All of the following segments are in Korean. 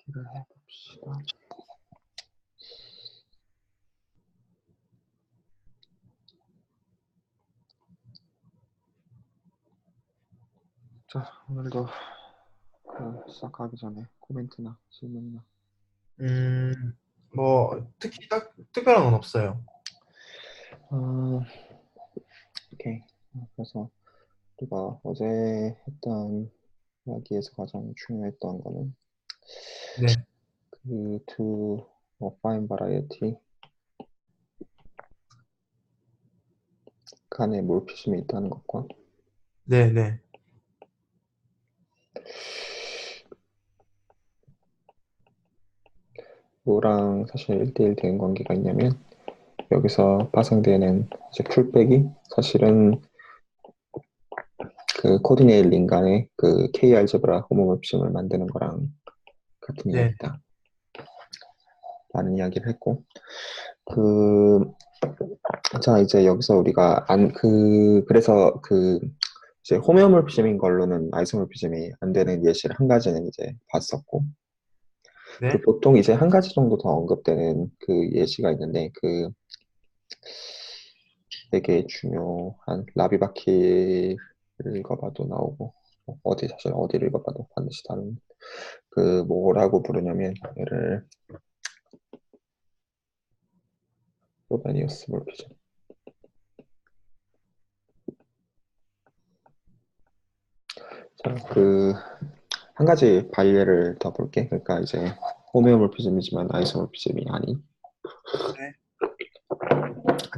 얘기를 해봅시다. 자, 오늘도 시작하기 전에 코멘트나 질문이나. 뭐 특히 특별한 건 없어요. 어, 오케이. 그래서 우리가 어제 했던 이야기에서 가장 중요했던 거는 네, 그 to affine variety 간의 몰피즘이 있다는 것과 네, 네, 뭐랑 사실 1대1 대응 관계가 있냐면 여기서 파생되는 이제 풀백이 사실은 그 코디네일 간의 그 K 알제브라 호모몰피즘을 만드는 거랑 같은 네, 이야기다 라는 이야기를 했고 자 이제 여기서 우리가 그래서 이제 호메오몰피즘인 걸로는 아이소몰피즘이 안 되는 예시를 한 가지는 이제 봤었고 그 네. 보통 이제 한 가지 정도 더 언급되는 그 예시가 있는데 그 되게 중요한 라비바키를 읽어봐도 나오고 사실 어디를 읽어봐도 반드시 다른 그 뭐라고 부르냐면 얘를 로베니우스 몰피즘. 자, 한 가지 반례를 더 볼게. 그러니까 이제 호메오몰피즘이지만 아이소몰피즘이 아닌. 네.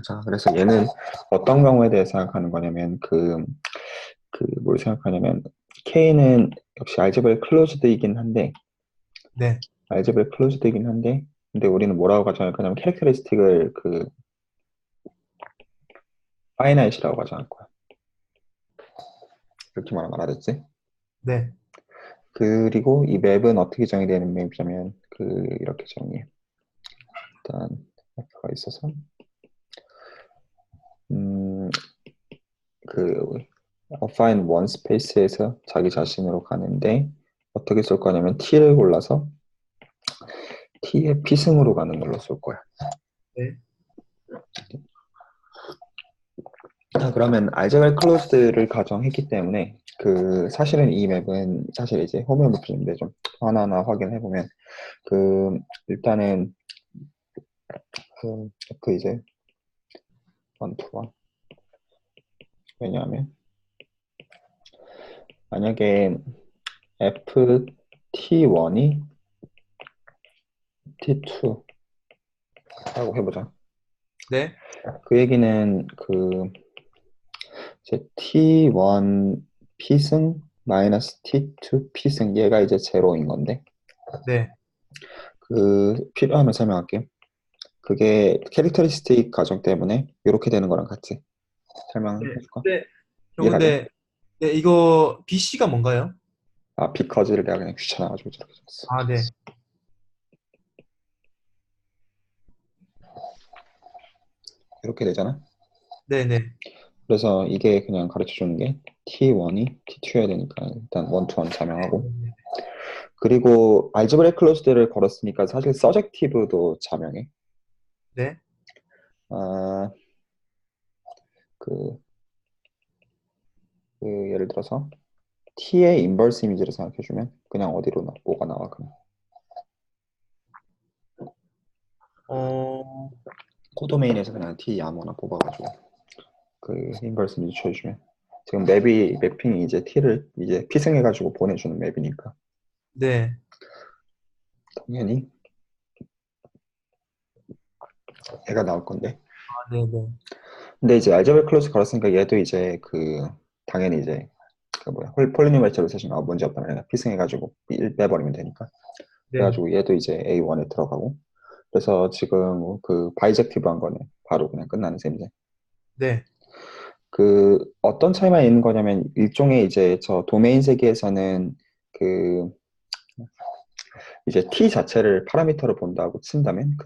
자, 그래서 얘는 어떤 경우에 대해 생각하는 거냐면 뭘 생각하냐면 K는 역시 알제브레 클로즈드이긴 한데 네. 알제브레 클로즈드이긴 한데 근데 우리는 뭐라고 가정할 거냐면 캐릭터리스틱을 그 파이나잇이라고 가정할 거야. 이렇게 말하면 알아듣지? 네. 그리고 이 맵은 어떻게 정의되는 맵이냐면 이렇게 정의해. 일단 F가 있어서 음, 그 affine one space에서 자기 자신으로 가는데 어떻게 쓸 거냐면 T를 골라서 T의 피승으로 가는 걸로 쓸 거야. 네. 그러면 알제브라 클로즈를 가정했기 때문에 사실은 이 맵은 사실 이제 호메오몰피즘인데 좀 하나하나 확인해 보면 일단은 이제 원투원 왜냐하면 만약에 FT1이 T2라고 해보자. 네. 그 얘기는 이제 T1 P승 마이너스 T2 P승 얘가 이제 제로인 건데 네. 필요하면 설명할게. 그게 캐릭터리스틱 가정 때문에 이렇게 되는 거랑 같이 네. 설명해줄까? 네. 형 이해가냐? 근데 네, 이거 BC가 뭔가요? 아, 비커즈를 내가 그냥 귀찮아가지고 저렇게 적었어. 아, 네. 이렇게 되잖아. 네, 네. 그래서 이게 그냥 가르쳐주는 게 T1이 T2여야 되니까 일단 원투원 자명하고 네. 그리고 알제브레 클로즈드를 걸었으니까 사실 서젝티브도 자명해. 네. 아, 그, 예를 들어서 T의 인버스 이미지를 생각해주면 그냥 뭐가 나와 그냥 어, 코도메인에서 그냥 T 아무나 뽑아가지고 인버스 이미지 쳐주면 지금 매핑이 이제 T를 이제 피승해가지고 보내주는 맵이니까 네. 당연히 얘가 나올 건데 아, 네, 네. 근데 이제 알제브라 클로즈 걸었으니까 얘도 이제 당연히 이제 폴리노미얼 세션 문제 없다면 내가 피승해가지고 1 빼버리면 되니까 네. 그래가지고 얘도 이제 A1에 들어가고 그래서 지금 바이젝티브한 거는 바로 그냥 끝나는 셈이지. 네. 어떤 차이만 있는 거냐면 일종의 이제 저 도메인 세계에서는 그 이제 T 자체를 파라미터로 본다고 친다면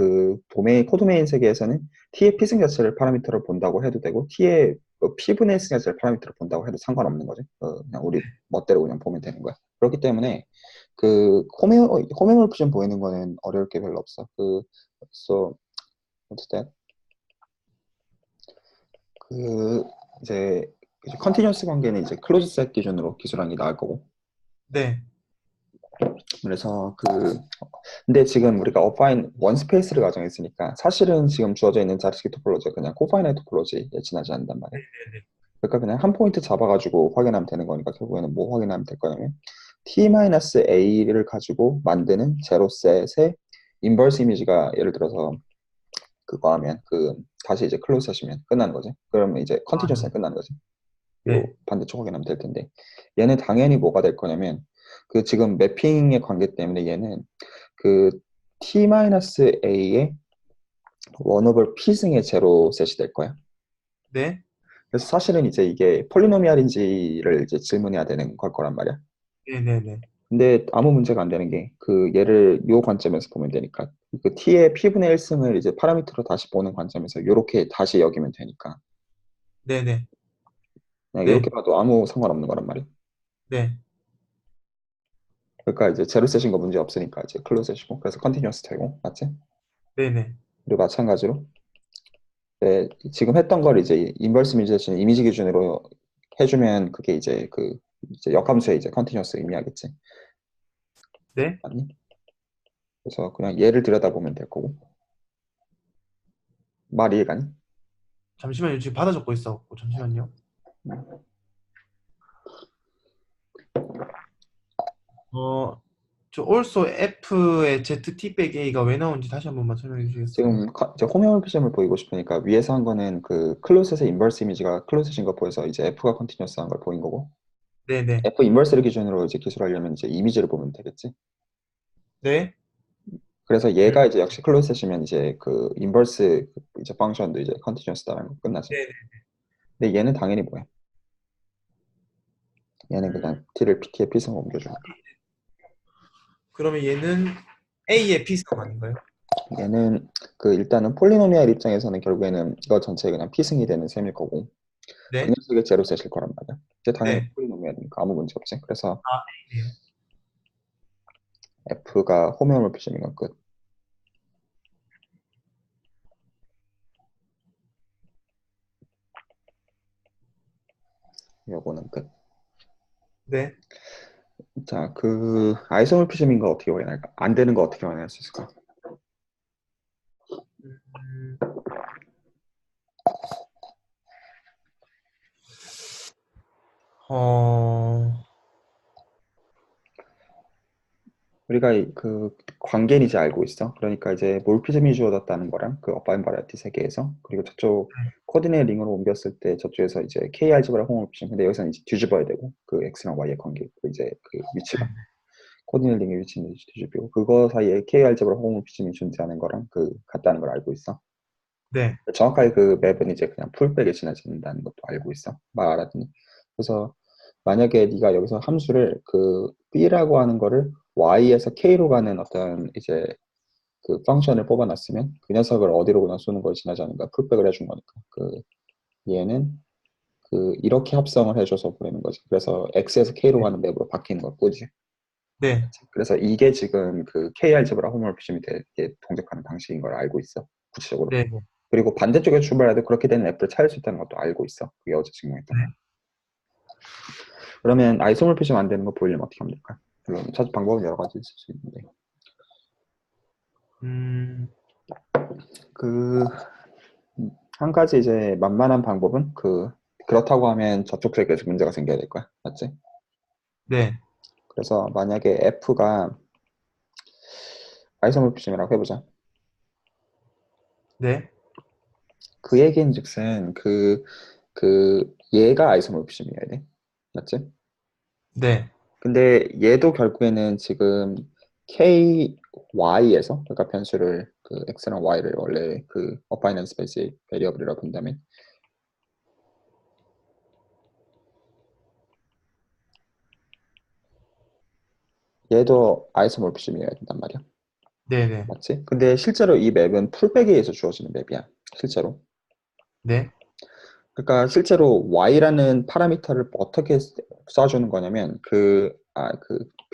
코도메인 세계에서는 T의 피승 자체를 파라미터로 본다고 해도 되고 T의 P분의 S 자체를 파라미터로 본다고 해도 상관없는 거죠. 그냥 우리 멋대로 그냥 보면 되는 거야. 그렇기 때문에 그 호메몰피즘 보이는 거는 어려울 게 별로 없어. so what's that? 그 이제 컨티뉴어스 관계는 이제 클로즈 셋 기준으로 기술하는 게 나을 거고. 네. 그래서 근데 지금 우리가 어파인 원스페이스를 가정했으니까 사실은 지금 주어져 있는 자리식 토폴로지가 그냥 코파이나이트 토폴로지에 지나지 않는단 말이야. 네네. 그러니까 그냥 한 포인트 잡아가지고 확인하면 되는 거니까 결국에는 뭐 확인하면 될 거냐면 t-a를 가지고 만드는 제로셋의 인버스 이미지가 예를 들어서 그거 하면 다시 이제 클로즈 하시면 끝나는 거지. 그러면 이제 아, 컨티뉴어스는 끝나는 거지. 요 네. 반대쪽 확인하면 될 텐데 얘는 당연히 뭐가 될 거냐면 지금 매핑의 관계 때문에 얘는 그 t-a의 원 오버 p승의 제로셋이 될 거야. 네. 그래서 사실은 이제 이게 폴리노미알인지를 이제 질문해야 되는 걸 거란 말이야. 네네네. 근데 아무 문제가 안 되는 게 얘를 요 관점에서 보면 되니까 t의 p분의 1승을 이제 파라미터로 다시 보는 관점에서 이렇게 다시 여기면 되니까 네네. 그냥 이렇게 네. 봐도 아무 상관없는 거란 말이야. 네. 그러니까 이제 제로셋인 거 문제 없으니까 이제 클로셋이고 그래서 컨티뉴어스 되고 맞지? 네네. 그리고 마찬가지로 네, 지금 했던 걸 이제 인버스 이미지 대신 이미지 기준으로 해주면 그게 이제 이제 역함수의 이제 컨티뉴어스 의미하겠지. 네. 맞니? 그래서 그냥 얘를 들여다보면 될 거고. 말 이해가니? 잠시만요. 지금 받아 적고 있어갖고 잠시만요. 어, 저 also F의 ZT 빼기 A가 왜 나온지 다시 한 번만 설명해 주시겠어요? 지금 이제 호메오피즘을 보이고 싶으니까 위에서 한 거는 클로셋의 인버스 이미지가 클로셋인 거 보여서 이제 F가 컨티뉴어스한 걸 보인 거고. 네네. F 인버스를 기준으로 이제 기술하려면 이제 이미지를 보면 되겠지. 네. 그래서 음, 얘가 이제 역시 클로셋이면 이제 인버스 이제 펑션도 이제 컨티뉴어스다라는 거 끝나지. 네네. 근데 얘는 당연히 뭐야? 얘는 음, 그냥 t를 t의 p승으로 옮겨주니까. 그러면 얘는 A의 P성 아닌가요? 얘는 일단은 폴리노미알 입장에서는 결국에는 이거 전체에 그냥 p승이 되는 셈일 거고 그 네. 녀석의 제로셋일 거란 말이야. 이제 당연히 네. 폴리노미알이니까 아무 문제 없지. 그래서 아, A네요. f가 호메오몰피즘이건 끝. 요거는 끝. 네. 자, 아이소몰피즘인 거 어떻게 확인할까? 안 되는 거 어떻게 확인할 수 있을까? 음, 어, 우리가 관계는 이제 알고 있어. 그러니까 이제 몰피즘이 주어졌다는 거랑 어바인 바리어티 세계에서 그리고 저쪽 코디네이트 링으로 옮겼을 때 저쪽에서 이제 K 알제브라 호모피즘 근데 여기서는 이제 뒤집어야 되고 X랑 Y의 관계 이제 위치가 코디네이트 링의 위치는 이제 뒤집히고 그거 사이에 K 알제브라 호모피즘이 존재하는 거랑 같다는 걸 알고 있어. 네. 정확하게 맵은 이제 그냥 풀백에 지나진다는 것도 알고 있어. 말 알았더니. 그래서 만약에 네가 여기서 함수를 b라고 하는 거를 y에서 k로 가는 어떤 이제 펑션을 뽑아놨으면 그 녀석을 어디로구나 쏘는 걸 지나지 않으니까 풀백을 해준 거니까 얘는 이렇게 합성을 해줘서 보내는 거지. 그래서 x에서 k로 가는 맵으로 바뀌는 걸 보지. 네. 그래서 이게 지금 k 알제브라 호모모피즘이 되게 동작하는 방식인 걸 알고 있어. 구체적으로. 네. 네. 그리고 반대쪽에 출발해도 그렇게 되는 F를 찾을 수 있다는 것도 알고 있어. 그게 어제 증명했던 거. 그러면 아이소몰피즘 안 되는 거 보이려면 어떻게 하면 될까? 물론 찾을 방법은 여러 가지 있을 수 있는데 음, 그 한 가지 이제 만만한 방법은 그렇다고 하면 저쪽 세계에서 문제가 생겨야 될 거야. 맞지? 네. 그래서 만약에 F가 아이소몰피즘이라고 해보자. 네. 그 얘기인 즉슨 얘가 아이소몰피즘이어야 돼. 맞지? 네. 근데 얘도 결국에는 지금 KY에서 그러니까 변수를 X랑 Y를 원래 어파이넌 스페이스의 베리어블이라고 본다면 얘도 아이소몰피즘이어야 된단 말이야. 네네. 맞지? 근데 실제로 이 맵은 풀백에 의해서 주어지는 맵이야. 실제로. 네. 그러니까 실제로 Y라는 파라미터를 어떻게 써주는 거냐면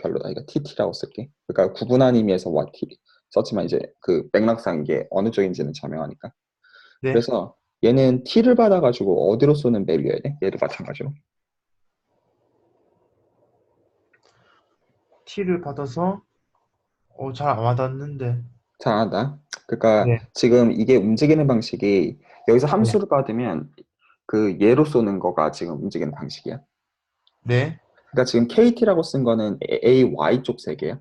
별로다. 이거 TT라고 쓸게. 그러니까 구분한 의미에서 what 썼지만 이제 그 맥락상 이게 어느 쪽인지는 자명하니까. 네. 그래서 얘는 T를 받아가지고 어디로 쏘는 밸류여야 돼? 얘도 마찬가지로. T를 받아서 잘 안 와닿는데. 잘한다. 그러니까 네. 지금 이게 움직이는 방식이 여기서 네. 함수를 받으면 그 얘로 쏘는 거가 지금 움직이는 방식이야. 네. 그러니까 지금 KT라고 쓴 거는 AY 쪽 세계야.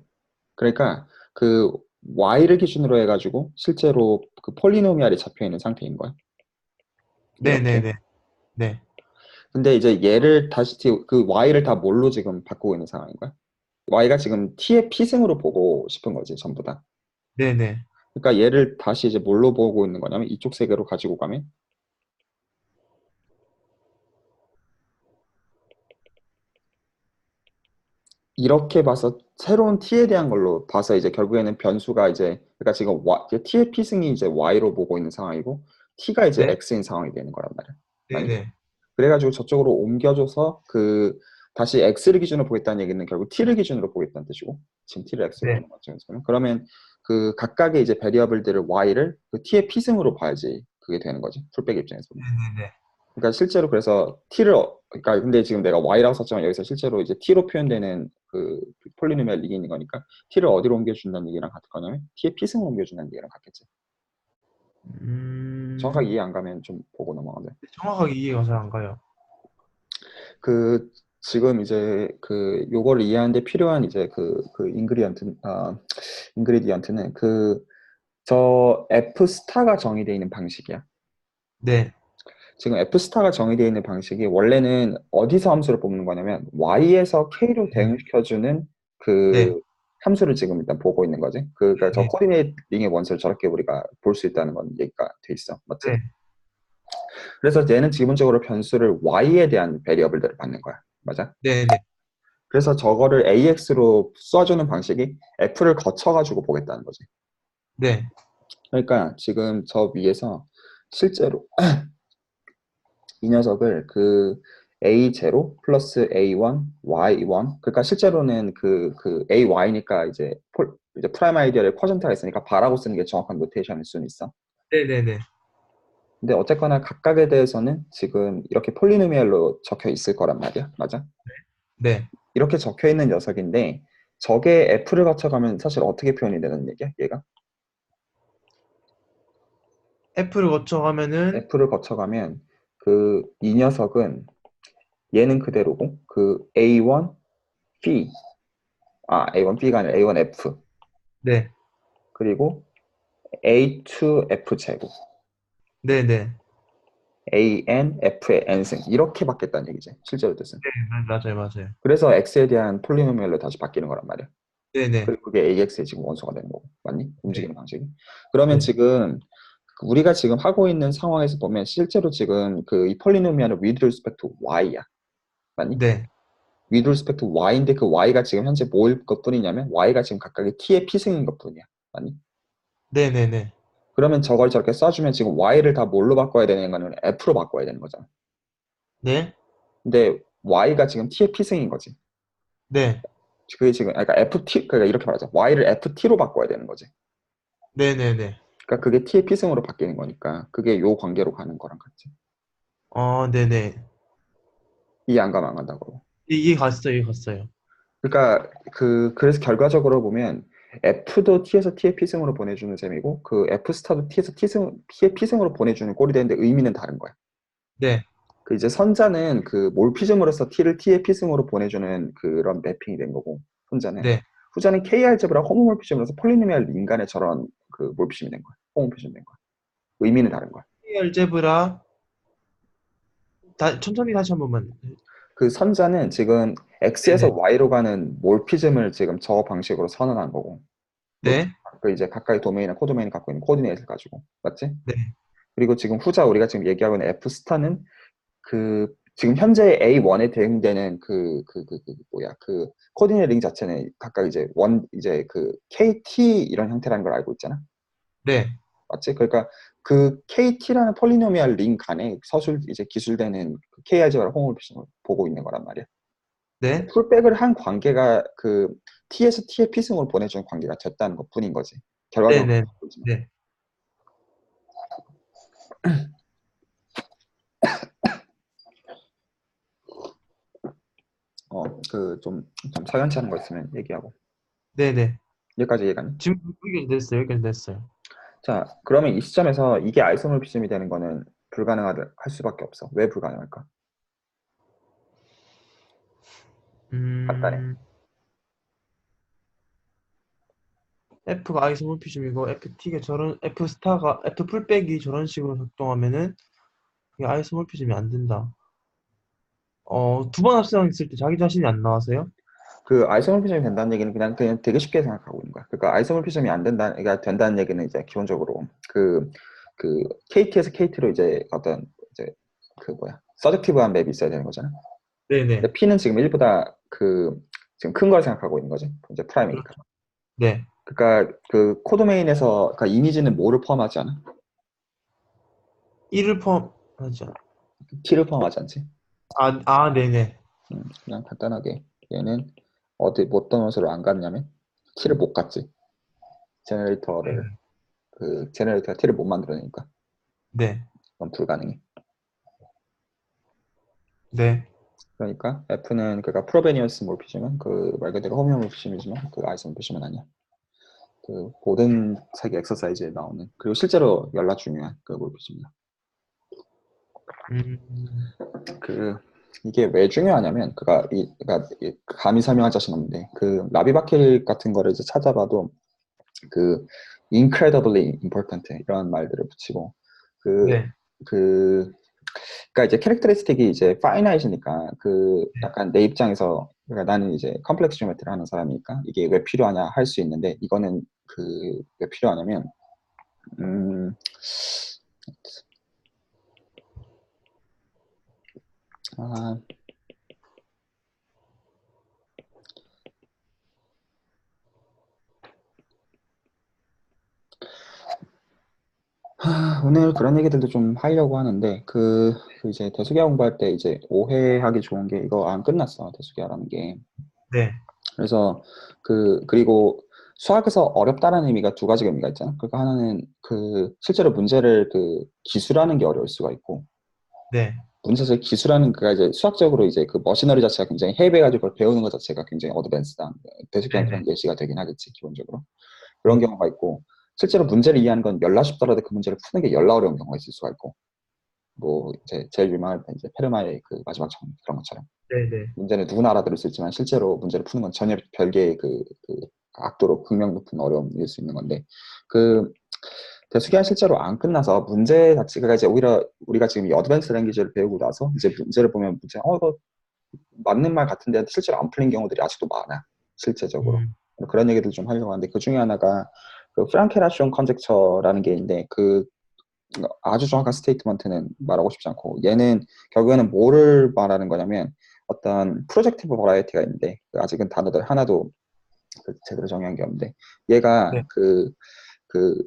그러니까 그 Y를 기준으로 해가지고 실제로 그 폴리노미알이 잡혀 있는 상태인 거야. 이렇게. 네네네. 네. 근데 이제 얘를 다시 그 Y를 다 뭘로 지금 바꾸고 있는 상황인 거야? Y가 지금 T의 피승으로 보고 싶은 거지, 전부 다. 네네. 그러니까 얘를 다시 이제 뭘로 보고 있는 거냐면 이쪽 세계로 가지고 가면 이렇게 봐서 새로운 t에 대한 걸로 봐서 이제 결국에는 변수가 이제 그러니까 지금 이제 t의 피승이 이제 y로 보고 있는 상황이고 t가 이제 네. x인 상황이 되는 거란 말이야. 맞니? 네네. 그래가지고 저쪽으로 옮겨줘서 그 다시 x를 기준으로 보겠다는 얘기는 결국 t를 기준으로 보겠다는 뜻이고 지금 t를 x로 네. 보는 거죠. 그러면 그 각각의 이제 베리어블들을 y를 그 t의 피승으로 봐야지 그게 되는 거지. 풀백 입장에서 보면. 네네네. 그러니까 실제로 그래서 t를 그러니까 근데 지금 내가 y라고 썼지만 여기서 실제로 이제 t로 표현되는 그 폴리노미얼 릭이 있는 거니까 t를 어디로 옮겨준다는 얘기랑 같을 거냐면 t의 피승을 옮겨준다는 얘기랑 같겠지. 정확하게 음, 이해 안 가면 좀 보고 넘어가면 돼. 정확하게 이해가 잘 안 가요. 그 지금 이제 그 요거를 이해하는데 필요한 이제 인그리디언트는 그 저 F 스타가 정의되어 있는 방식이야. 네. 지금 F 스타가 정의되어 있는 방식이 원래는 어디서 함수를 뽑는 거냐면 Y에서 K로 네. 대응시켜주는 네. 그 함수를 지금 일단 보고 있는 거지. 그러니까 저 네. 코디네이팅의 원소를 저렇게 우리가 볼 수 있다는 건 얘기가 돼 있어. 맞지? 네. 그래서 얘는 기본적으로 변수를 Y에 대한 베리어블들을 받는 거야. 맞아? 네. 네. 그래서 저거를 AX로 쏴주는 방식이 F를 거쳐가지고 보겠다는 거지. 네. 그러니까 지금 저 위에서 실제로 이 녀석을 그 A0 플러스 A1, Y1 그러니까 실제로는 그 AY니까 이제 프라임 아이디어를 쿼전트가 있으니까 바라고 쓰는 게 정확한 노테이션일 수는 있어. 네네네. 근데 어쨌거나 각각에 대해서는 지금 이렇게 폴리노미얼로 적혀 있을 거란 말이야. 맞아? 네. 이렇게 적혀 있는 녀석인데 저게 F를 거쳐가면 사실 어떻게 표현이 되는 얘기야? 얘가? F를 거쳐가면은 F를 거쳐가면 그 이 녀석은 얘는 그대로고 그 A1 B A1 B가 아니라 A1 F 네. 그리고 A2 F 제곱 네네. AN F의 N승 이렇게 바뀌었다는 얘기지 실제로 뜻은. 맞아요. 맞아요. 그래서 X에 대한 폴리노미얼로 다시 바뀌는 거란 말이야. 네네. 그리고 그게 AX의 지금 원소가 되는 거고 맞니? 네. 움직이는 방식이. 그러면 네. 지금 우리가 지금 하고 있는 상황에서 보면 실제로 지금 그 이 폴리노미얼은 with respect to Y야 맞니? 네. with respect to Y인데 그 Y가 지금 현재 뭐일 것뿐이냐면 Y가 지금 각각의 T의 피승인 것뿐이야 맞니? 네네네. 그러면 저걸 저렇게 써주면 지금 Y를 다 뭘로 바꿔야 되는 거는 F로 바꿔야 되는 거잖아. 네. 근데 Y가 지금 T의 피승인 거지. 네. 그게 지금, 그러니까 FT, 그러니까 이렇게 말하자. Y를 FT로 바꿔야 되는 거지. 네네네. 그러니까 그게 T의 피승으로 바뀌는 거니까 그게 요 관계로 가는 거랑 같지. 네네. 이해 안 가면 안 간다고. 이해 갔어요. 이해 갔어요. 그러니까 그래서 결과적으로 보면 F도 T에서 T의 피승으로 보내주는 셈이고 그 F 스타도 T에서 T의 피승으로 보내주는 꼴이 되는데 의미는 다른 거야. 네. 그 이제 선자는 그 몰피즘으로서 T를 T의 피승으로 보내주는 그런 매핑이 된 거고 혼자는 네. 후자는 K-알제브라 호모몰피즘으로서 폴리노미얼 인간의 저런 그 몰피즘이 된 거야. 호모몰피즘 된 거야. 의미는 다른 거야. 알제브라 천천히 다시 한 번만. 그 선자는 지금 X에서 네네. Y로 가는 몰피즘을 지금 저 방식으로 선언한 거고 몰피즘 네. 그 이제 각각의 도메인이나 코도메인이 갖고 있는 코디네이트를 가지고 맞지? 네. 그리고 지금 후자 우리가 지금 얘기하고 있는 F 스타는 그 지금 현재 A1에 대응되는 뭐야 그 코디네이팅 자체는 각각 이제 그 KT 이런 형태라는 걸 알고 있잖아. 네. 맞지? 그러니까 그 KT라는 폴리노미얼 링 간에 이제 기술되는 그 KRG와 호모몰피즘을 보고 있는 거란 말이야. 네, 풀백을 한 관계가 그 T에서 T의 피승으로 보내준 관계가 됐다는 것 뿐인 거지. 네, 결과적으로 네, 보지만. 네, 좀 석연치 않은 거 있으면 얘기하고. 네, 네. 여기까지 얘기하니? 지금 여기까지 됐어요. 여기까지 됐어요. 자, 그러면 이 시점에서 이게 아이소모피즘이 되는 거는 불가능할 수밖에 없어. 왜 불가능할까? 간단해. 음, F가 아이소모피즘이고 FT가 F 스타가 F 풀백이 저런 식으로 작동하면은 그게 아이소모피즘이 안 된다. 두 번 합성했을 때 자기 자신이 안 나와서요? 그 아이소모피즘이 된다는 얘기는 그냥 되게 쉽게 생각하고 있는 거야. 그러니까 아이소모피즘이 안 된다, 그러니까 된다는 얘기는 이제 기본적으로 그 KT에서 KT로 이제 어떤 이제 그 뭐야 서젝티브한 맵이 있어야 되는 거잖아. 네네. 근데 P는 지금 1보다 지금 큰 걸 생각하고 있는 거지. 이제 프라임이니까. 그렇죠. 네. 그러니까 그 코도메인에서 그러니까 이미지는 뭐를 포함하지 않아? 1을 포함하죠. T를 포함하지 않지. 네네. 그냥 간단하게 얘는 어떤 옷으로 안 갔냐면 T를 못 갔지. 제너레이터를 그 제너레이터가 T를 못 만들어내니까 네. 그건 불가능해. 네. 그러니까 F는 그러니까 프로베니어스 몰피즘은 그 말 그대로 호미오몰피즘이지만 그 아이소몰피즘은 아니야. 그 고든 세계 엑서사이즈에 나오는 그리고 실제로 열나 중요한 그 몰피즘이야. 음, 그 이게 왜 중요하냐면 그러니까 감히 설명할 자신 없는데 그 라비바킬 같은 거를 이제 찾아봐도 그 incredibly important 이런 말들을 붙이고 그 네. 그 그러니까 이제 캐릭터리스틱이 이제 파이나이트니까 그 약간 내 입장에서 그러니까 나는 이제 컴플렉스 지오메트리를 하는 사람이니까 이게 왜 필요하냐 할 수 있는데 이거는 그 왜 필요하냐면 음, 아, 오늘 그런 얘기들도 좀 하려고 하는데 그 이제 대수기하 공부할 때 이제 오해하기 좋은 게 이거 안 끝났어 대수기하라는 게. 네. 그래서 그리고 수학에서 어렵다라는 의미가 두 가지 의미가 있잖아. 그러니까 하나는 그 실제로 문제를 그 기술하는 게 어려울 수가 있고 네. 문제에서 기술하는 그가 이제 수학적으로 이제 그 머시너리 자체가 굉장히 해외가지고 그걸 배우는 것 자체가 굉장히 어드밴스다. 대수기하는 네네. 그런 예시가 되긴 하겠지 기본적으로. 그런 네. 경우가 있고 실제로 문제를 이해하는 건 열나 쉽더라도 그 문제를 푸는 게 열나 어려운 경우가 있을 수가 있고 뭐 이제 제일 유명한 건 이제 페르마의 그 마지막 정리 그런 것처럼 네네. 문제는 누구나 알아들을 수 있지만 실제로 문제를 푸는 건 전혀 별개의 그 악도로 극명 높은 어려움일 수 있는 건데 그 대수기한 실제로 안 끝나서 문제 자체가 이제 오히려 우리가 지금 이 어드밴스 랭귀지를 배우고 나서 이제 문제를 보면 문제 이거 맞는 말 같은데 실제로 안 풀린 경우들이 아직도 많아 실제적으로 음, 그런 얘기들 좀 하려고 하는데 그 중에 하나가 그 프랑케라숑 컨젝처라는 게 있는데 그 아주 정확한 스테이트먼트는 말하고 싶지 않고 얘는 결국에는 뭐를 말하는 거냐면 어떤 프로젝티브 버라이어티가 있는데 아직은 단어들 하나도 제대로 정의한 게 없는데 얘가 네.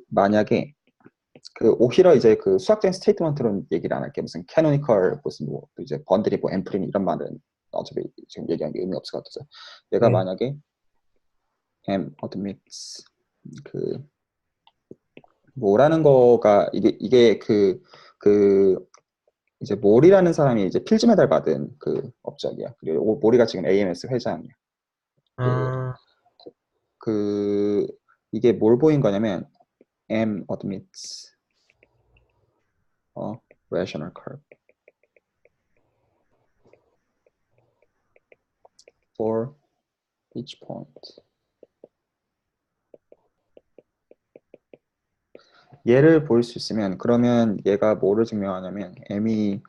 만약에 그 오히려 이제 그 수학적인 스테이트먼트로는 얘기를 안 할게 무슨 캐노니컬 무슨 뭐 이제 번들이 뭐 앰플이 이런 말은 어차피 지금 얘기한 게 의미 없을 것 같아서 얘가 네. 만약에 M admits 그 뭐라는 거가 이게 그 이제 몰이라는 사람이 이제 필즈 메달 받은 그 업적이야. 그리고 몰이가 지금 AMS 회장이야. 그, 아, 그, 이게 뭘 보인 거냐면, M admits a rational curve for each point. 얘를 보일 수 있으면, 그러면 얘가 뭐를 증명하냐면, M이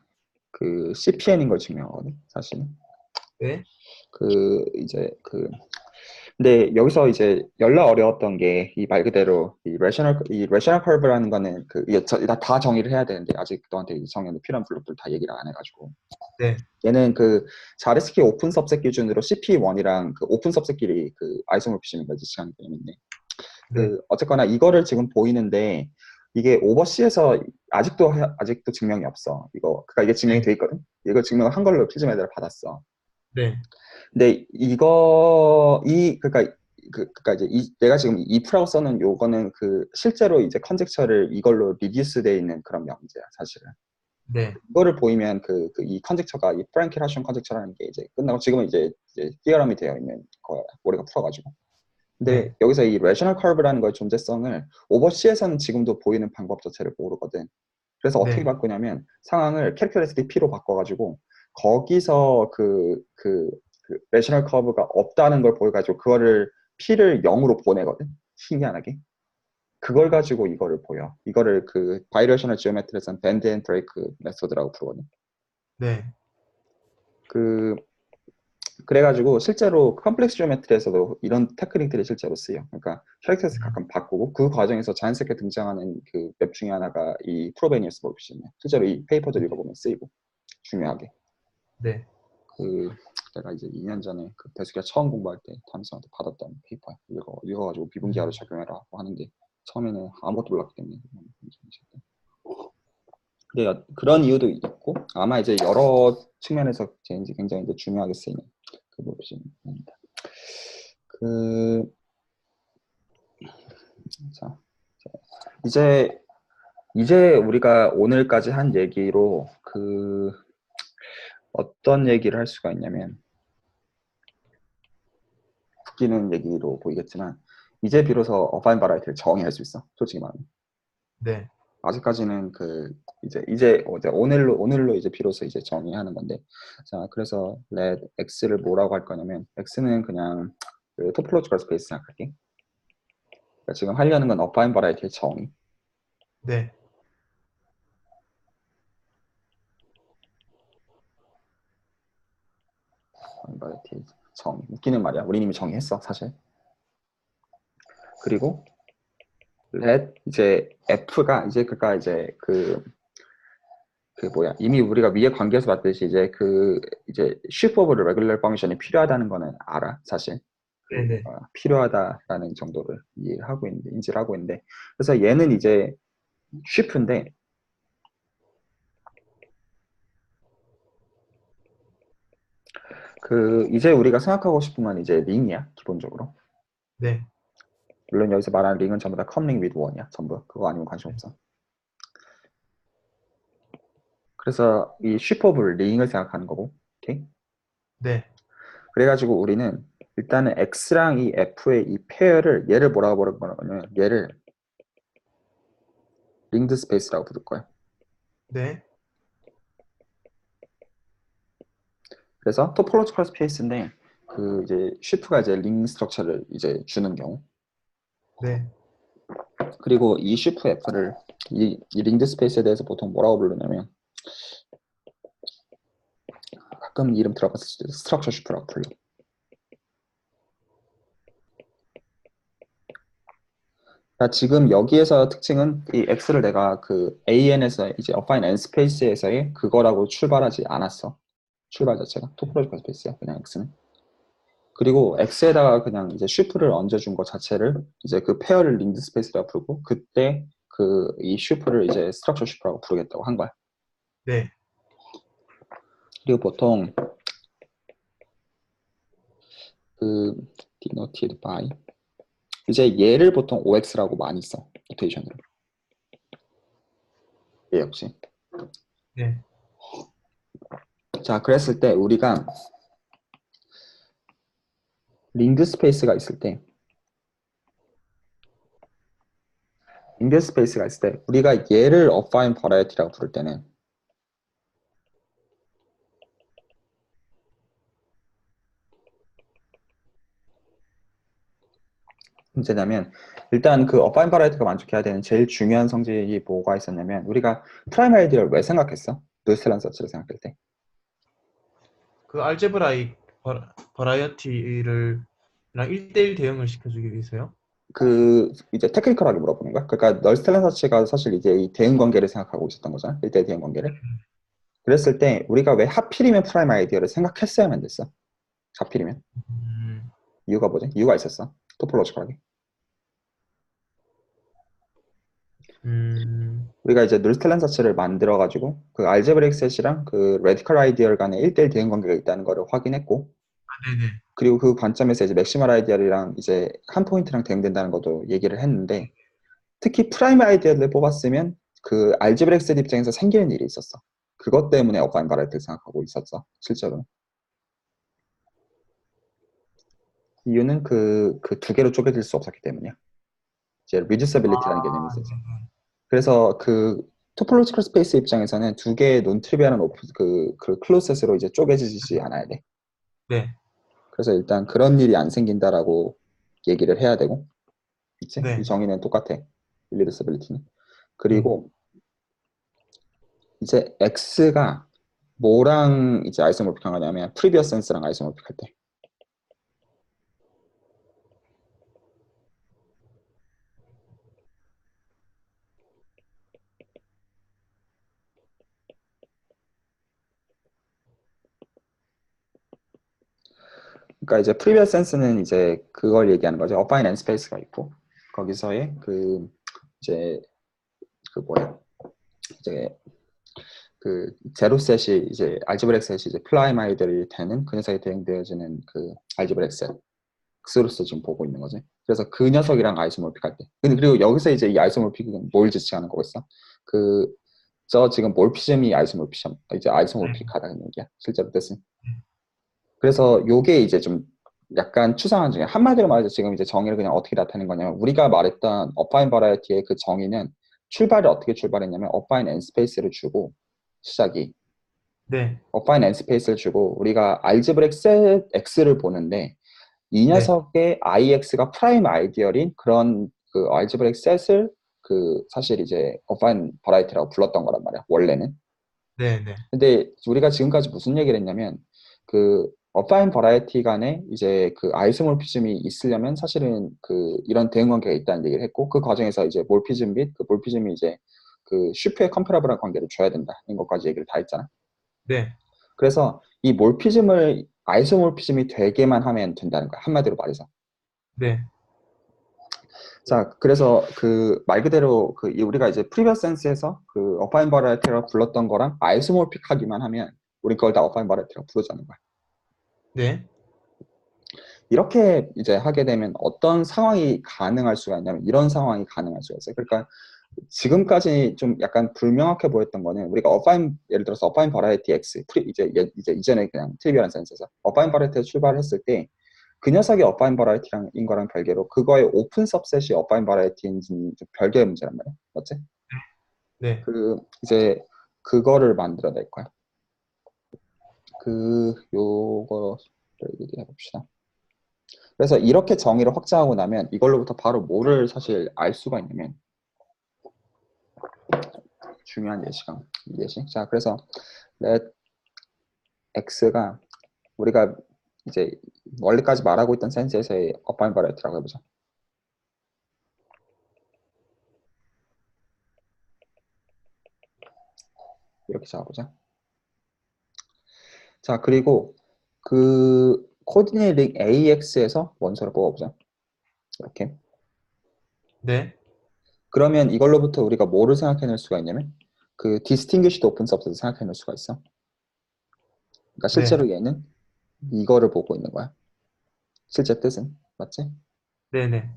그 CPN인 걸 증명하거든, 사실은. 네. 이제 근데 여기서 이제 열나 어려웠던 게 이 말 그대로 이 레셔널 커브라는 거는 이게 다 정의를 해야 되는데 아직 너한테 정의하는 필요한 블록들 다 얘기를 안 해가지고 네. 얘는 그 자르스키 오픈 सब셋 기준으로 CP1이랑 그 오픈 सब셋끼리 그 아이소모피즘인 거지 시간 개념인데 네. 어쨌거나 이거를 지금 보이는데 이게 오버시에서 아직도 증명이 없어 이거 그러니까 이게 증명이 네. 돼 있거든 이걸 증명을 한 걸로 필즈메달을 받았어 네, 근데 그러니까 이제 내가 지금 if라고 써는 요거는 그 실제로 이제 컨젝처를 이걸로 리듀스 돼 있는 그런 명제야, 사실은. 네, 이거를 보이면 이 컨젝처가 이 프랭키 라숀 컨젝처라는 게 이제 끝나고 지금은 이제 디어럼이 되어 있는 거야. 우리가 풀어가지고. 근데 네, 여기서 이 레셔널 커브라는 거의 존재성을 오버C에서는 지금도 보이는 방법 자체를 모르거든. 그래서 어떻게 네, 바꾸냐면 상황을 캐릭터리스틱 P로 바꿔가지고 거기서 그 레셔널 커브가 없다는 걸 보여가지고 그거를 P를 0으로 보내거든. 신기하게. 그걸 가지고 이거를 보여. 이거를 그 바이레이셔널 지오메트리에서는 밴드 앤 브레이크 메소드라고 부르거든. 네, 그 그래가지고 실제로 컴플렉스 지오메트리에서도 이런 테크닉들이 실제로 쓰여. 그러니까 캐릭터스 가끔 바꾸고 그 과정에서 자연스럽게 등장하는 그 맵 중에 하나가 이 프로베니어스 모비스네. 실제로 이 페이퍼들 읽어보면 쓰이고 중요하게. 네. 그 내가 이제 2년 전에 그 배수기가 처음 공부할 때 탐스한테 받았던 페이퍼 읽어가지고 비분기하로 음, 적용해라고 하는데 처음에는 아무것도 몰랐기 때문에 그런 이유도 있고 아마 이제 여러 측면에서 이제 굉장히 이제 중요하게 쓰이는 그 모비스입니다. 그 자, 이제 우리가 오늘까지 한 얘기로 그 어떤 얘기를 할 수가 있냐면 웃기는 얘기로 보이겠지만 이제 비로소 어파인 바라이트를 정의할 수 있어. 솔직히 말하면. 네, 아직까지는 이제 오늘로 이제 비로소 이제 정의하는 건데 자 그래서 let x를 뭐라고 할 거냐면 x는 그냥 그 토폴로지컬 스페이스 생각할게. 그러니까 지금 하려는 건 어파인 바라이트의 정의. 네, 어파인 바라이트의 정의. 웃기는 말이야. 우리 이미 정의했어 사실. 그리고 let 이제 f가 이제 그가 이제 그 뭐야 이미 우리가 위에 관계에서 봤듯이 이제 shift of the regular function이 필요하다는 거는 알아 사실. 네, 네. 필요하다라는 정도를 이해하고 있는데 인지를 하고 있는데 그래서 얘는 이제 shift인데 그 이제 우리가 생각하고 싶은 건 이제 링이야 기본적으로. 네. 물론 여기서 말하는 링은 전부 다 컴링 with one이야 전부. 그거 아니면 관심 없어. 그래서 이 shift of 링을 생각하는 거고. 오케이? 네. 그래가지고 우리는 일단은 x랑 이 f의 이 페어를 얘를 뭐라고 부를 거냐면 얘를 링드 스페이스라고 부를 거야. 네. 그래서 토폴로지컬 스페이스인데 그 이제 shift가 이제 링 스트럭처를 이제 주는 경우. 네. 그리고 이 shift f를 이 링드 스페이스에 대해서 보통 뭐라고 부르냐면 가끔 이름 들어봤을 때 스트럭처 shift라고 불러. 그러니까 지금 여기에서 특징은 이 x를 내가 그 AN에서 이제 affine n 스페이스에서의 그거라고 출발하지 않았어. 출발 자체가 토폴로지컬 스페이스야. 그냥 x는. 그리고 x에다가 그냥 이제 shift를 얹어준 것 자체를 이제 그 페어를 링드 스페이스라고 부르고 그때 그 이 shift를 이제 스트럭처 shift라고 부르겠다고 한 거야. 네. 그리고 보통 그 denoted by 이제 얘를 보통 OX라고 많이 써. 노테이션으로. 얘 역시. 네. 자, 그랬을 때 우리가 링드 스페이스가 있을 때 링드 스페이스가 있을 때 우리가 얘를 affine variety라고 부를 때는 문제냐면 일단 그 affine variety가 만족해야 되는 제일 중요한 성질이 뭐가 있었냐면 우리가 프라임 아이디어를 왜 생각했어? 노이스란 서치를 생각할 때. 그 알제브라익 버라이어티를 랑 1대1 대응을 시켜주기 위해서요. 그 이제 테크니컬하게 물어보는 거야. 그러니까 널스텔란 서치가 사실 이제 이 대응 관계를 생각하고 있었던 거잖아. 1대1 대응 관계를. 그랬을 때 우리가 왜 하필이면 프라임 아이디어를 생각했어야만 됐어? 하필이면. 음, 이유가 뭐지? 이유가 있었어. 토폴로지컬하게. 음, 우리가 이제 누르스텔란 자체를 만들어가지고 그 알제브레이크 셋이랑 그 레디컬 아이디얼 간의 1대1 대응 관계가 있다는 거를 확인했고, 네네. 그리고 그 관점에서 이제 맥시멀 아이디얼이랑 이제 한 포인트랑 대응된다는 것도 얘기를 했는데, 특히 프라임 아이디얼을 뽑았으면 그 알제브레이크 셋 입장에서 생기는 일이 있었어. 그것 때문에 어파인 바라이트를 생각하고 있었어, 실제로. 이유는 그 두 개로 쪼개질 수 없었기 때문이야. 이제 reducibility라는 개념이 있었지. 그래서 그 토폴로지컬 스페이스 입장에서는 두 개의 논트리비얼한 그 클로셋으로 이제 쪼개지지 않아야 돼. 네. 그래서 일단 그런 일이 안 생긴다라고 얘기를 해야 되고, 있지? 이 네. 정의는 똑같아. irreducibility는. 음. 그리고 이제 X가 뭐랑 이제 아이소모픽한 거냐면 previous sense랑 아이소모픽할 때. 그러니까 이제 previous sense는 이제 그걸 얘기하는 거죠. affine n space가 있고 거기서의 그 이제 그 뭐야 이제 그 제로셋이 이제 알제브렉 셋이 이제 플라이마이들이 되는 그 녀석에 대응되어지는 그 알제브렉 셋 X로서 지금 보고 있는 거지. 그래서 그 녀석이랑 아이소모픽 할 때. 근데 그리고 여기서 이제 이 아이소모픽은 뭘 지칭하는 거겠어? 그 저 지금 몰피즘이 아이소모피즘 이제 네. 아이소모픽하다는 얘기야. 실제로 뜻은. 그래서 요게 이제 좀 약간 추상한 중에 한마디로 말해서 지금 이제 정의를 그냥 어떻게 나타내는 거냐면 우리가 말했던 어파인 버라이어티의 그 정의는 출발을 어떻게 출발했냐면 어파인 n 스페이스를 주고 시작이 네. 어파인 n 스페이스를 주고 우리가 알지브렉 셋 x를 보는데 이 네. 녀석의 IX가 프라임 아이디얼인 그런 그 알지브렉 셋을 그 사실 이제 어파인 버라이티라고 불렀던 거란 말이야 원래는. 네. 네. 근데 우리가 지금까지 무슨 얘기를 했냐면 그 어파인 버라이티 간에 이제 그 아이소몰피즘이 있으려면 사실은 그 이런 대응 관계가 있다는 얘기를 했고 그 과정에서 이제 몰피즘 및 그 몰피즘이 이제 그 슈퍼의 컴퍼러블한 관계를 줘야 된다는 것까지 얘기를 다 했잖아. 네. 그래서 이 몰피즘을 아이소몰피즘이 되게만 하면 된다는 거야. 한마디로 말해서. 네. 자, 그래서 그 말 그대로 그 우리가 이제 프리비어스 센스에서 그 어파인 버라이티라고 불렀던 거랑 아이소몰픽하기만 하면 우리 그걸 다 어파인 버라이티라고 부르자는 거야. 네. 이렇게 이제 하게 되면 어떤 상황이 가능할 수가 있냐면 이런 상황이 가능할 수가 있어요. 그러니까 지금까지 좀 약간 불명확해 보였던 거는 우리가 어파인 예를 들어서 어파인 버라이티 X 이제 이전에 그냥 트리비얼한 센스에서 어파인 버라이티에 출발했을 때 그 녀석이 어파인 버라이티인 거랑 별개로 그거의 오픈 서셋이 어파인 버라이티인지 좀 별개의 문제란 말이야. 맞지? 네. 그 이제 그거를 만들어낼 거야. 그 요거를 얘기해 봅시다. 그래서 이렇게 정의를 확장하고 나면 이걸로부터 바로 뭐를 사실 알 수가 있냐면 중요한 예시. 자, 그래서 let x가 우리가 이제 원래까지 말하고 있던 센스에서의 어파인 버라이티라고 해보자. 이렇게 잡아보자. 자, 그리고 그 코디네이팅 AX에서 원소를 뽑아보자. 이렇게. 네. 그러면 이걸로부터 우리가 뭐를 생각해낼 수가 있냐면 그 distinguished open subset을 생각해낼 수가 있어. 그러니까 네. 실제로 얘는 이거를 보고 있는 거야. 실제 뜻은. 맞지? 네. 네.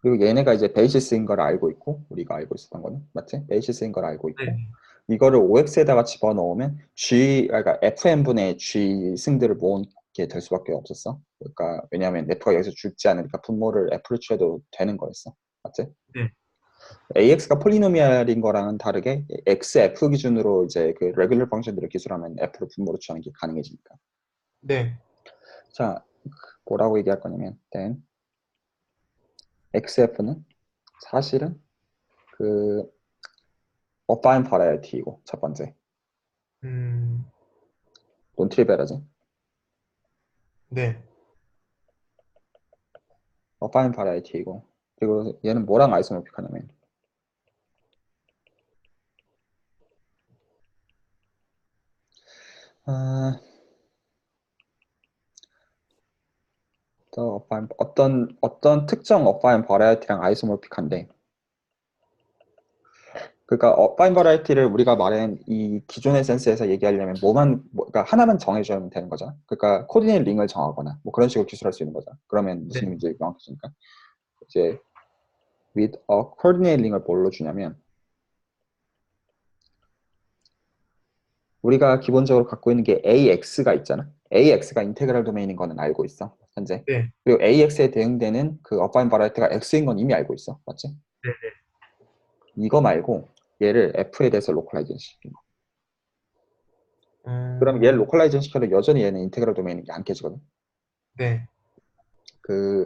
그리고 얘네가 이제 베이시스인 걸 알고 있고 우리가 알고 있었던 거는 맞지? 베이시스인 걸 알고 있고 네. 이거를 OX에다가 집어넣으면 그러니까 FN분의 G 승들을 모으게 될 수밖에 없었어. 그러니까 왜냐하면 F가 여기서 죽지 않으니까 분모를 F로 취해도 되는 거였어. 맞지? 네. AX가 폴리노미알인 거랑은 다르게 XF 기준으로 이제 그 레귤러 펑션들을 기술하면 F를 분모로 취하는 게 가능해지니까. 네. 자, 뭐라고 얘기할 거냐면 then XF는 사실은 그 어파인 바라이어티이고 첫 번째 음. 논트리베라지 네. 어파인 바라이어티이고 그리고 얘는 뭐랑 아이소모픽하냐면 아, 어떤 특정 어파인 버라이어티랑 아이소모픽한데, 그러니까 어파인 버라이어티를 우리가 말한 이 기존의 센스에서 얘기하려면 그러니까 하나만 정해주면 되는 거죠. 그러니까 코디네이트 링을 정하거나 뭐 그런 식으로 기술할 수 있는 거죠. 그러면 네, 무슨 문제 명확해지니까 이제 with a coordinate 링을 뭘로 주냐면, 우리가 기본적으로 갖고 있는 게 AX가 있잖아. AX가 인테그랄 도메인인 거는 알고 있어, 현재. 네, 그리고 AX에 대응되는 그 어파인 버라이어티가 X인 건 이미 알고 있어, 맞지? 네, 이거 말고 얘를 F에 대해서 로컬라이징 시키는 거. 네. 그럼 얘를 로컬라이징 시켜도 여전히 얘는 인테그랄 도메인이 안 깨지거든. 네,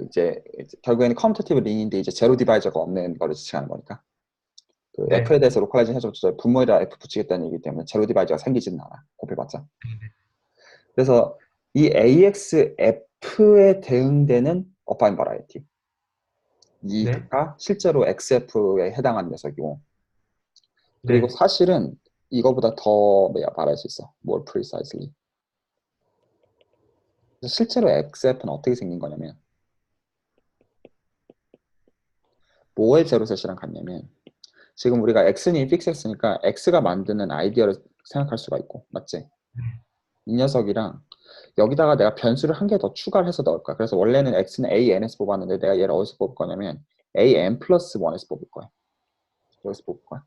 이제 결국에는 커뮤테이티브 링인데 이제 제로 디바이저가 없는 거를 지칭하는 거니까. 그 네, F에 대해서 로컬라이징 해서 분모에다 F 붙이겠다는 얘기기 때문에 제로 디바이저가 생기지는 않아, 곱해봤자. 그래서 이 AXF에 대응되는 어파인 버라이티, 네, 이가 실제로 XF에 해당하는 녀석이고, 그리고 네, 사실은 이거보다 더 말할 수 있어, more precisely. 실제로 XF는 어떻게 생긴 거냐면, 뭐의 제로셋이랑 같냐면, 지금 우리가 X는 픽스했으니까 X가 만드는 아이디어를 생각할 수가 있고, 맞지? 이 녀석이랑 여기다가 내가 변수를 한 개 더 추가를 해서 넣을 거야. 그래서 원래는 X는 AN에서 뽑았는데 내가 얘를 어디서 뽑을 거냐면 AN 플러스 1에서 뽑을 거야. 여기서 뽑을 거야.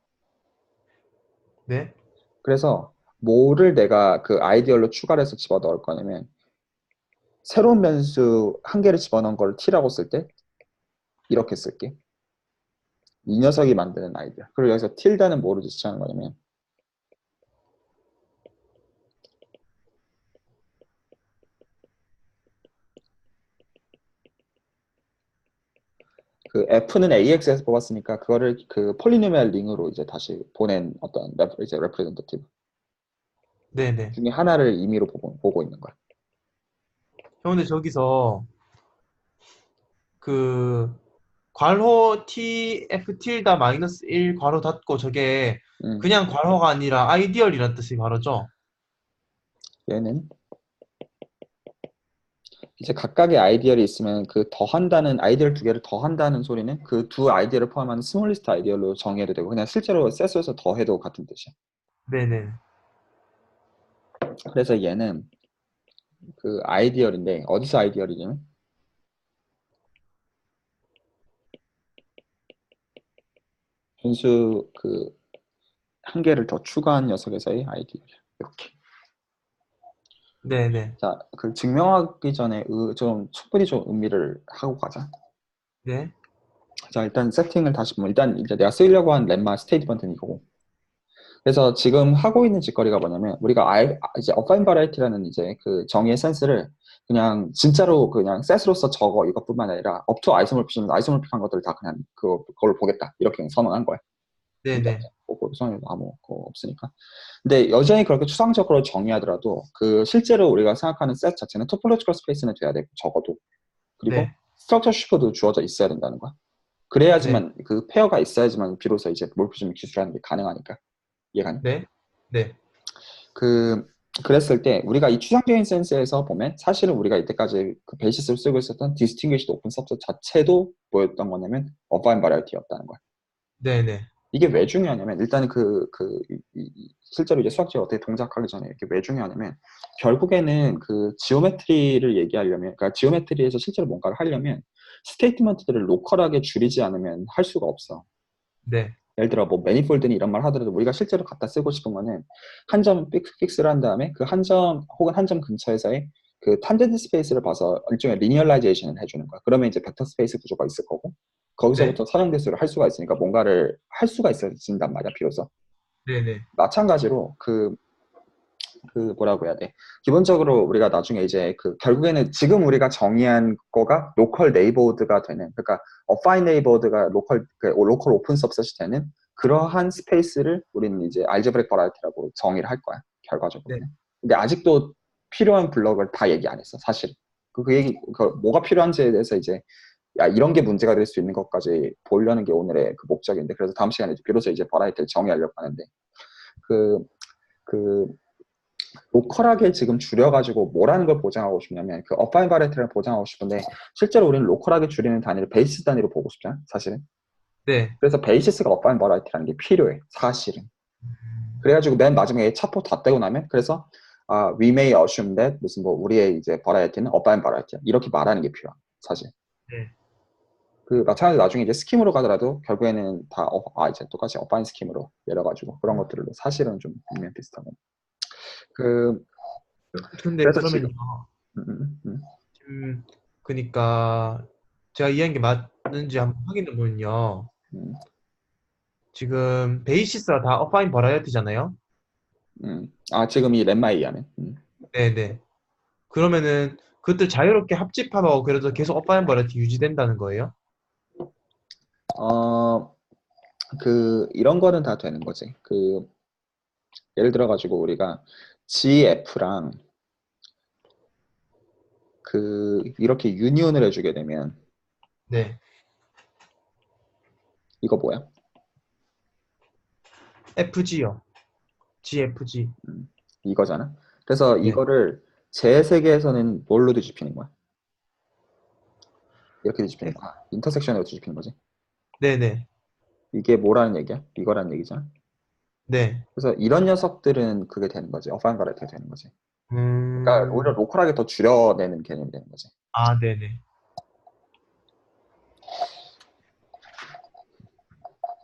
네, 그래서 뭐를 내가 그 아이디어로 추가를 해서 집어넣을 거냐면, 새로운 변수 한 개를 집어넣은 걸 t라고 쓸 때 이렇게 쓸게. 이 녀석이 만드는 아이디어. 그리고 여기서 tilda는 뭐로 지칭하는 거냐면, 그 F는 AX에서 뽑았으니까 그거를 그 폴리노미얼 링으로 이제 다시 보낸 어떤 이제 레프레젠터티브 네, 네. 중에 하나를 임의로 보고 있는 거야. 형, 근데 저기서 그 괄호 TF tilda 마이너스 1 괄호 닫고 저게 음, 그냥 괄호가 아니라 아이디얼이란 뜻의 괄호죠? 얘는 이제 각각의 아이디어이 있으면 그 더한다는 아이디어 두 개를 더한다는 소리는 그 두 아이디어를 포함한 스몰리스트 아이디어로 정의해도 되고, 그냥 실제로 셋에서 더해도 같은 뜻이야. 네네. 그래서 얘는 그 아이디어인데 어디서 아이디어이냐면 분수 그 한 개를 더 추가한 녀석에서의 아이디어야. 이렇게. 네네. 자, 그 증명하기 전에 좀 충분히 좀 의미를 하고 가자. 네. 자, 일단 세팅을 다시 보면, 일단 이제 내가 쓰려고 한 렘마 스테이트먼트는 이거고. 그래서 지금 하고 있는 짓거리가 뭐냐면, 우리가 이제 어파인 버라이티라는 이제 그 정의의 센스를 그냥 진짜로 그냥 셋으로서 적어 이것뿐만 아니라 업투 아이소몰픽은 아이소몰픽한 것들을 다 그냥 그걸로 보겠다 이렇게 선언한 거야. 근데 네네. 뭐 선언해도 아무 거 없으니까. 근데 여전히 그렇게 추상적으로 정의하더라도 그 실제로 우리가 생각하는 셋 자체는 토폴로지컬 스페이스는 돼야 되고, 적어도. 그리고 네. 스트럭처 슈퍼도 주어져 있어야 된다는 거야. 네. 그래야지만 그 페어가 있어야지만 비로소 이제 몰피즘 기술하는 게 가능하니까. 이해가니? 네. 네. 그 그랬을 때 우리가 이 추상적인 센스에서 보면 사실은 우리가 이때까지 그 베이시스를 쓰고 있었던 디스팅귀시드 오픈 서브 자체도 뭐였던 거냐면 어파인 바리어티였다는 거야. 네네. 이게 왜 중요하냐면, 일단은 실제로 이제 수학적으로 어떻게 동작하기 전에 이게 왜 중요하냐면, 결국에는 그 지오메트리를 얘기하려면, 그러니까 지오메트리에서 실제로 뭔가를 하려면 스테이트먼트들을 로컬하게 줄이지 않으면 할 수가 없어. 네. 예를 들어 뭐 매니폴드니 이런 말 하더라도 우리가 실제로 갖다 쓰고 싶은 거는 한 점 픽스를 한 다음에 그 한 점 혹은 한 점 근처에서의 그 탄젠트 스페이스를 봐서 일종의 리니얼라이제이션을 해주는 거야. 그러면 이제 벡터 스페이스 구조가 있을 거고, 네. 거기서부터 선형대수를 할 수가 있으니까 뭔가를 할 수가 있어진단 말이야, 비로소. 네네. 마찬가지로 뭐라고 해야 돼. 기본적으로 우리가 나중에 이제 결국에는 지금 우리가 정의한 거가 로컬 네이버드가 되는, 그러니까 어파인 네이버드가 로컬 오픈 서브셋이 되는 그러한 스페이스를 우리는 이제 알제브릭 버라이티라고 정의를 할 거야, 네. 결과적으로는. 근데 아직도 필요한 블럭을 다 얘기 안 했어, 사실. 뭐가 필요한지에 대해서 이제 이런 게 문제가 될 수 있는 것까지 보려는 게 오늘의 그 목적인데, 그래서 다음 시간에 비로소 이제 버라이티를 정의하려고 하는데, 그, 그 로컬하게 지금 줄여가지고 뭐라는 걸 보장하고 싶냐면 그 어파인 바리에이티를 보장하고 싶은데 실제로 우리는 로컬하게 줄이는 단위를 베이시스 단위로 보고 싶잖아 사실은. 네. 그래서 베이시스가 어파인 바리에이티라는 게 필요해 사실은. 그래가지고 맨 마지막에 차포 다 떼고 나면 그래서 we may assume that 무슨 뭐 우리의 이제 바라이어티는 어바인 바라이어티야 이렇게 말하는 게 필요한 사실. 네. 그 마찬가지로 나중에 이제 스킴으로 가더라도 결국에는 다 이제 똑같이 어바인 스킴으로 내려가지고 그런 것들을 사실은 좀 보면 비슷하고 그 근데 그래서 그러면요. 지금 음, 음, 음, 그니까 제가 이해한 게 맞는지 한번 확인해 보면요. 음, 지금 베이시스가 다 어파인 버라이어티잖아요. 지금 이 lemma 이하면 네네. 그러면은 그것들 자유롭게 합집합하고 그래도 계속 어파인 버라이어티 유지된다는 거예요? 어, 이런 거는 다 되는 거지. 예를 들어가지고 우리가 GF랑 이렇게 유니온을 해주게 되면 네. 이거 뭐야? FG요. GFG. 이거잖아. 그래서 네. 이거를 제 세계에서는 뭘로 뒤집히는 거야? 이렇게 뒤집히는 F- 거야. 인터섹션으로 뒤집히는 거지. 네네. 이게 뭐라는 얘기야? 이거라는 얘기잖아. 네. 그래서 이런 녀석들은 그게 되는 거지. 어파인 가르트가 되는 거지. 그러니까 오히려 음, 로컬하게 더 줄여내는 개념이 되는 거지. 아, 네네.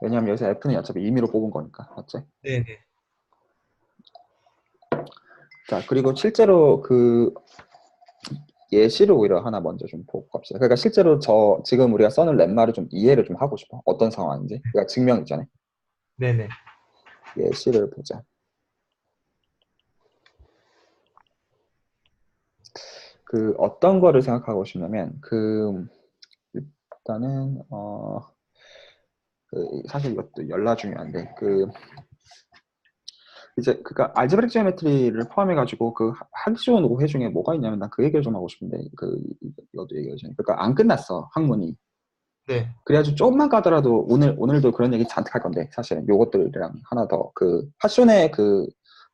왜냐하면 여기서 F는 어차피 임의로 뽑은 거니까. 맞지? 네네. 자, 그리고 실제로 예시를 오히려 하나 먼저 좀 보고 갑시다. 그러니까 실제로 지금 우리가 써는 lem마를 좀 이해를 좀 하고 싶어. 어떤 상황인지. 그러니까 증명 있잖아요. 네네. 예시를 보자. 어떤 거를 생각하고 싶냐면 일단은 사실 이것도 열라 중요한데 이제 그니까 알제브릭 지오메트리를 포함해 가지고 하기 좋은 오해 중에 뭐가 있냐면 난 그 얘기를 좀 하고 싶은데 이것도 얘기해 주니 그러니까 안 끝났어 학문이. 네. 그래가지고 조금만 가더라도 오늘도 그런 얘기 잔뜩 할 건데 사실은 요것들이랑 하나 더 핫쇼네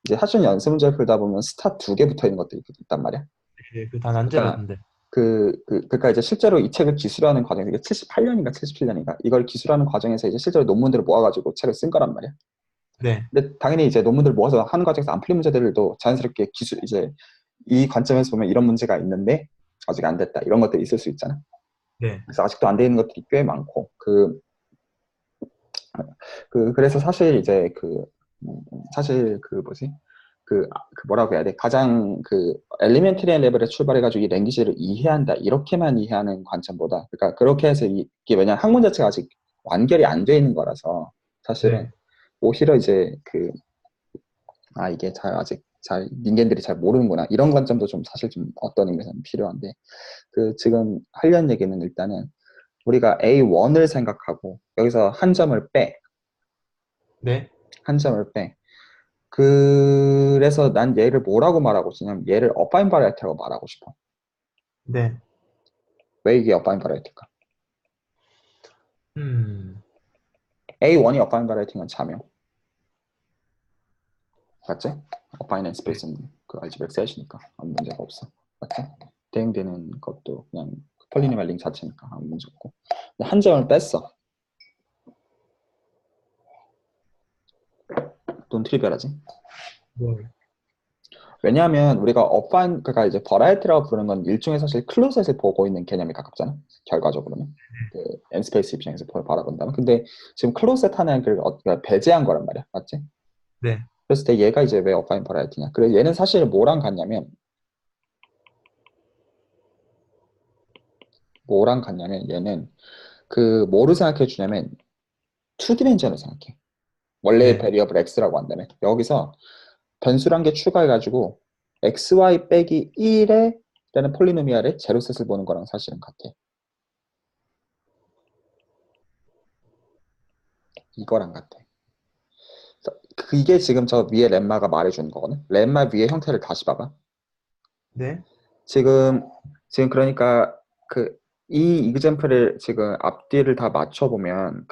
이제 핫쇼 연습 문제를 풀다 보면 스타 2개 붙어 있는 것들이 있단 말이야. 네, 그다 그러니까 난제라던데. 그러니까 이제 실제로 이 책을 기술하는 과정에서 이게 78년인가 77년인가 이걸 기술하는 과정에서 이제 실제로 논문들을 모아가지고 책을 쓴 거란 말이야. 네. 근데 당연히 이제 논문들 모아서 하는 과정에서 안 풀린 문제들도 자연스럽게 이제 이 관점에서 보면 이런 문제가 있는데 아직 안 됐다 이런 것들이 있을 수 있잖아. 네. 그래서 아직도 안 돼 있는 것들이 꽤 많고 그래서 사실 이제 사실 뭐지 뭐라고 해야 돼 가장 엘리멘터리한 레벨에 출발해가지고 이 랭귀지를 이해한다 이렇게만 이해하는 관점보다 그러니까 그렇게 해서 이게 왜냐 학문 자체가 아직 완결이 안 돼 있는 거라서 사실은 네. 오히려 이제 이게 아직 잘 인간들이 잘 모르는구나 이런 관점도 좀 사실 좀 어떤 의미에서는 필요한데 지금 하려는 얘기는 일단은 우리가 A1을 생각하고 여기서 한 점을 빼. 네. 한 점을 빼. 그래서 난 얘를 뭐라고 말하고 싶냐면 얘를 어파인 바리에이티라고 말하고 싶어. 네. 왜 이게 어파인 바리에이티일까? 음. A1이 어파인 바리에이티는 자명. 맞지? 어파인 앤 네. 스페이스는 알지브릭 셋이니까 아무 문제가 없어. 맞지? 대응되는 것도 그냥 폴리니말 링 자체니까 아무 문제 없고. 근데 한 점을 뺐어. 돈 트리비얼하지? 네. 왜냐하면 우리가 그러니까 이제 버라이어티라고 부르는 건 일종의 사실 클로셋을 보고 있는 개념이 가깝잖아. 결과적으로는 M 스페이스 입장에서 바라본다면. 근데 지금 클로셋 하나는 그러니까 배제한 거란 말이야, 맞지? 네. 그랬을 때 얘가 이제 왜 어파인 버라이어티냐? 그래 얘는 사실 뭐랑 같냐면 얘는 뭐를 생각해 주냐면 투 디멘전을 생각해. 원래의 네. 베리어블 x라고 한다면 여기서 변수란 게 추가해가지고 xy 빼기 1에 라는 폴리노미알의 제로셋을 보는 거랑 사실은 같아. 이거랑 같아. 이게 지금 저 위에 렘마가 말해주는 거거든. 렘마 위에 형태를 다시 봐봐. 네. 지금 그러니까 이 이그젬플을 지금 앞뒤를 다 맞춰보면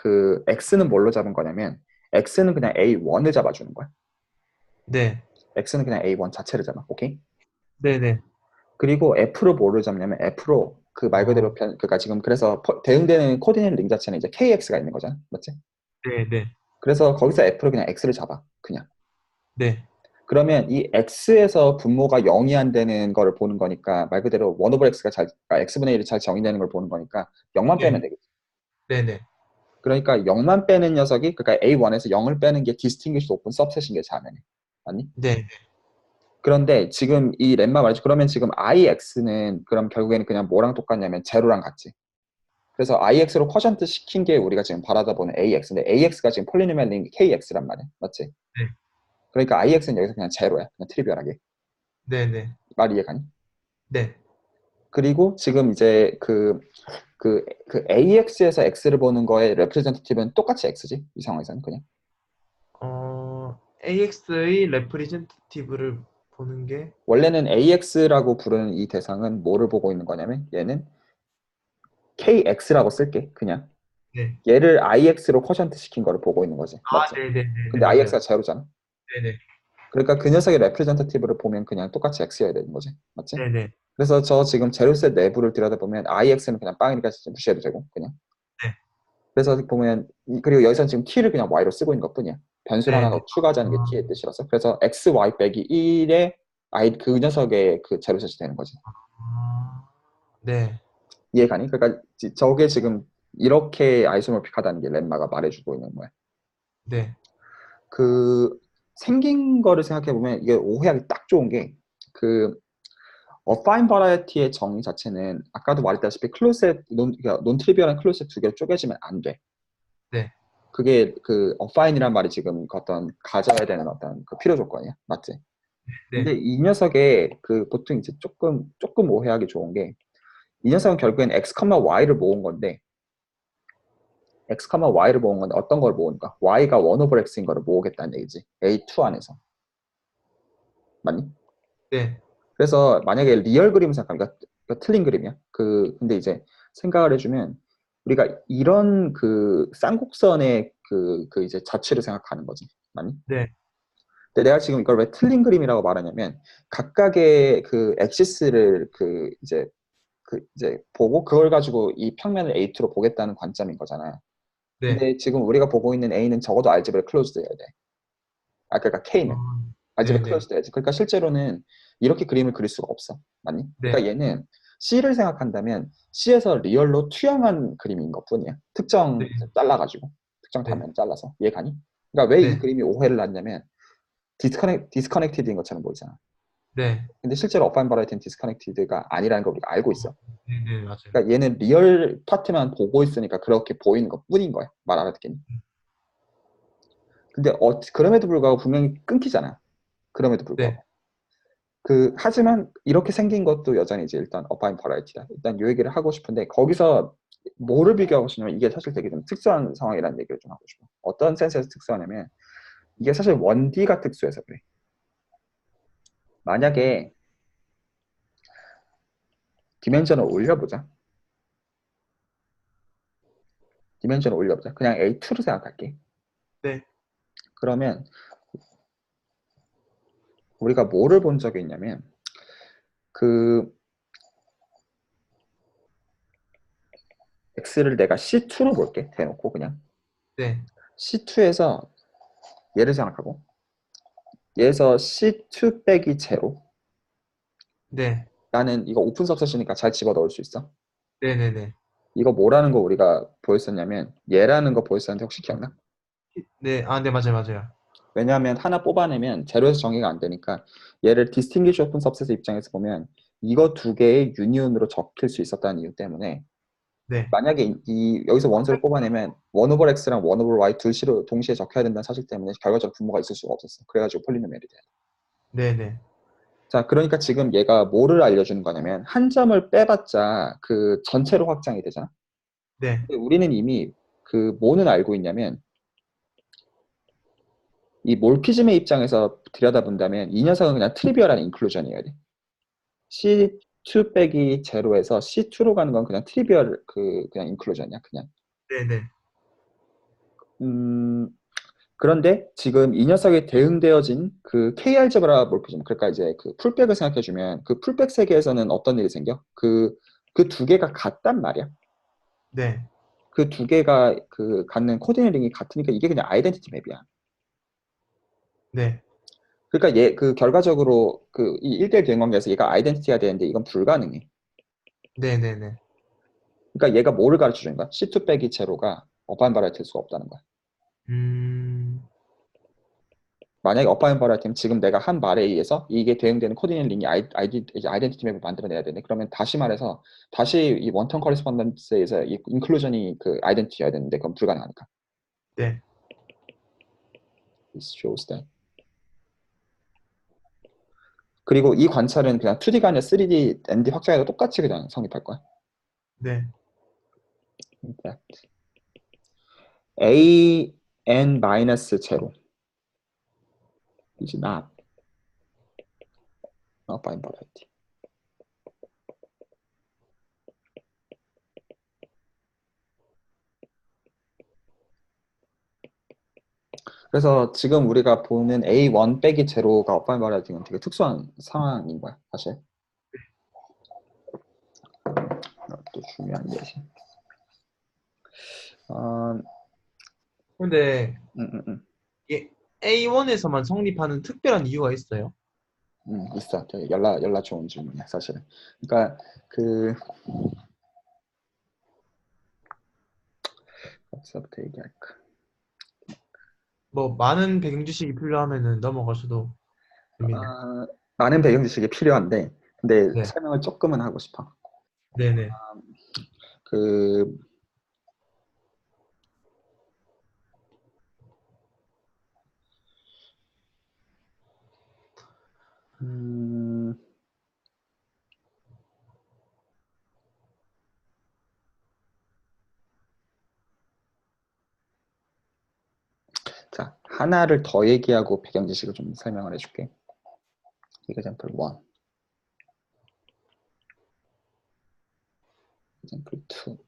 x는 뭘로 잡은 거냐면 x는 그냥 A1을 잡아주는 거야. 네. x는 그냥 A1 자체를 잡아. 오케이? 네네. 그리고 f로 뭐를 잡냐면 f로 그 말 그대로 어, 그러니까 지금 그래서 대응되는 코디네이트 링 자체는 이제 kx가 있는 거잖아. 맞지? 네네. 그래서 거기서 f로 그냥 x를 잡아. 그냥. 네. 그러면 이 x에서 분모가 0이 안 되는 거를 보는 거니까 말 그대로 1 over x가 그러니까 x분의 1이 잘 정의되는 걸 보는 거니까 0만 빼면 네. 되겠지. 네네. 그러니까 0만 빼는 녀석이 그러니까 A1에서 0을 빼는 게 distinguished open subset인 게 자면해. 맞니? 네. 그런데 지금 이 렘마 말이죠. 그러면 지금 IX는 그럼 결국에는 그냥 뭐랑 똑같냐면 제로랑 같지. 그래서 IX로 쿼션트 시킨 게 우리가 지금 바라다 보는 AX인데 AX가 지금 폴리노미얼인 KX란 말이야. 맞지? 네. 그러니까 IX는 여기서 그냥 제로야. 그냥 트리비얼하게. 네네. 말 이해가니? 네. 그리고 지금 이제 그 AX에서 X를 보는 거의 레프레젠테티브는 똑같이 X지. 이 상황에서는 그냥. AX의 레프리젠테티브를 보는 게, 원래는 AX라고 부르는 이 대상은 뭐를 보고 있는 거냐면 얘는 KX라고 쓸게. 그냥. 네. 얘를 IX로 쿼션트 시킨 거를 보고 있는 거지. 아, 맞지? 네네네네. 근데 맞아요. IX가 제로잖아. 네네. 그러니까 그 녀석의 레프레젠테티브를 보면 그냥 똑같이 X여야 되는 거지. 맞지? 네네. 그래서 저 지금 제로셋 내부를 들여다보면 IX는 그냥 빵이니까 진짜 무시해도 되고 그냥. 네. 그래서 보면 그리고 여기서는 지금 t를 그냥 y로 쓰고 있는 것뿐이야. 변수를 하나 네네. 더 추가하자는 게 t의 뜻이라서. 그래서 x, y 빼기 1의 그 녀석의 그 제로셋이 되는 거지. 아, 네. 이해가니? 그러니까 저게 지금 이렇게 아이소모픽하다는 게 렘마가 말해주고 있는 거야. 네. 그 생긴 거를 생각해 보면 이게 오해하기 딱 좋은 게 그 어파인 버라이어티의 정의 자체는 아까도 말했다시피 클로셋 그러니까 논트리비얼한 클로셋 두 개로 쪼개지면 안 돼. 네. 그게 그 어파인이란 말이 지금 그 어떤 가져야 되는 어떤 그 필요 조건이야. 맞지? 근데 네. 이 녀석의 그 보통 이제 조금 오해하기 좋은 게 이 녀석은 결국엔 x, y를 모은 건데 x, y를 모은 건데 어떤 걸 모으는가? y가 1 over x인 거를 모으겠다는 얘기지. A2 안에서. 맞니? 네. 그래서 만약에 리얼 그림을 생각하면 그러니까 틀린 그림이야. 근데 이제 생각을 해주면 우리가 이런 그 쌍곡선의 그 이제 자체를 생각하는 거지. 맞니? 네. 근데 내가 지금 이걸 왜 틀린 그림이라고 말하냐면 각각의 그 엑시스를 그 이제 보고 그걸 가지고 이 평면을 A2로 보겠다는 관점인 거잖아. 네. 근데 지금 우리가 보고 있는 A는 적어도 알제브라 클로즈드여야 돼. 아 그러니까 K는 알제브라 네네. 클로즈드여야지. 그러니까 실제로는 이렇게 그림을 그릴 수가 없어. 맞니? 네. 그러니까 얘는 C를 생각한다면 C에서 리얼로 투영한 그림인 것뿐이야. 네. 특정 잘라가지고 특정 네. 단면 잘라서 이해가니? 그러니까 왜 이 네. 그림이 오해를 낳냐면 디스커넥티드인 것처럼 보이잖아. 네. 근데 실제로 어파인 버라이어티는 디스커넥티드가 아니라는 걸 우리가 알고 있어. 네네. 맞아요. 그러니까 얘는 리얼 파트만 보고 있으니까 그렇게 보이는 것 뿐인 거야. 말 알아듣겠니? 근데 그럼에도 불구하고 분명히 끊기잖아. 그럼에도 네. 불구하고. 하지만 이렇게 생긴 것도 여전히 이제 일단 어파인 버라이어티다. 일단 이 얘기를 하고 싶은데 거기서 뭐를 비교하고 싶냐면 이게 사실 되게 좀 특수한 상황이라는 얘기를 좀 하고 싶어. 어떤 센스에서 특수하냐면 이게 사실 1D가 특수해서 그래. 만약에 디멘전을 올려보자. 디멘전을 올려보자. 그냥 A2로 생각할게. 네. 그러면 우리가 뭐를 본 적이 있냐면 그 x를 내가 C2로 볼게. 대놓고 그냥 네. C2에서 얘를 생각하고 얘에서 C2 빼기 제로 네. 나는 이거 오픈 서셋이니까 잘 집어넣을 수 있어. 네네네. 이거 뭐라는 거 우리가 보였었냐면 얘라는 거 보였었는데 혹시 기억나? 네. 아, 네. 맞아요. 맞아요. 왜냐하면 하나 뽑아내면 제로에서 정의가 안 되니까 얘를 디스팅기시 오픈 서셋의 입장에서 보면 이거 두 개의 유니온으로 적힐 수 있었다는 이유 때문에 네. 만약에 여기서 원소를 뽑아내면 1 over x랑 1 over y 둘시로 동시에 적혀야 된다는 사실 때문에 결과적으로 분모가 있을 수가 없었어. 그래가지고 폴리노미얼이 돼. 네네. 자, 그러니까 지금 얘가 뭐를 알려주는 거냐면 한 점을 빼봤자 그 전체로 확장이 되잖아. 네. 근데 우리는 이미 그 뭐는 알고 있냐면 이 몰피즘의 입장에서 들여다본다면 이 녀석은 그냥 트리비얼한 인클루전이어야 돼. C2 빼기 제로에서 C2로 가는 건 그냥 트리비얼 그냥 인클루전이야. 그냥. 네네. 음, 그런데 지금 이 녀석에 대응되어진 그 K-알제브라 몰피즘, 그러니까 이제 그 풀백을 생각해주면 그 풀백 세계에서는 어떤 일이 생겨? 그 두 개가 같단 말이야. 네, 그 두 개가 그 갖는 코디네이팅이 같으니까 이게 그냥 아이덴티티 맵이야. 네, 그러니까 얘 그 결과적으로 그 이 1대1 대응 관계에서 얘가 아이덴티티가 되는데 이건 불가능해. 네, 네, 네. 그러니까 얘가 뭐를 가르쳐 주는 거야? C2 빼기 제로가 어바인 바라이트일 수가 없다는 거야. 음, 만약에 어바인 바라이트면 지금 내가 한 말에 의해서 이게 대응되는 코디네이팅 링이 아이덴티티 맵을 만들어내야 되네. 그러면 다시 말해서 다시 이 원턴 커리스폰던스에서 이 인클루전이 그 아이덴티티여야 되는데 그건 불가능하니까. 네. This shows that. 그리고 이 관찰은 그냥 2D가 아니라 3D, ND 확장에도 똑같이 그냥 성립할 거야. 네. In fact. a n 마이너스 제로 is not a prime variety. 그래서 지금 우리가 보는 a1 빼기 제로가 prime variety는 되게 특수한 상황인 거야, 사실. 또 중요한 예시. 어, 근데 음, 음, 음. 이게 A1에서만 성립하는 특별한 이유가 있어요? 있어. 되게 연락 좋은 질문이야, 사실은. 그러니까 그 어디서부터 얘기할까? 뭐 많은 배경 지식이 필요하면은 넘어가셔도 됩니다. 많은 배경 지식이 필요한데, 근데 네, 설명을 조금은 하고 싶어. 네, 네. 그 음, 자, 하나를 더 얘기하고 배경 지식을 좀 설명을 해줄게. example 1, example 2.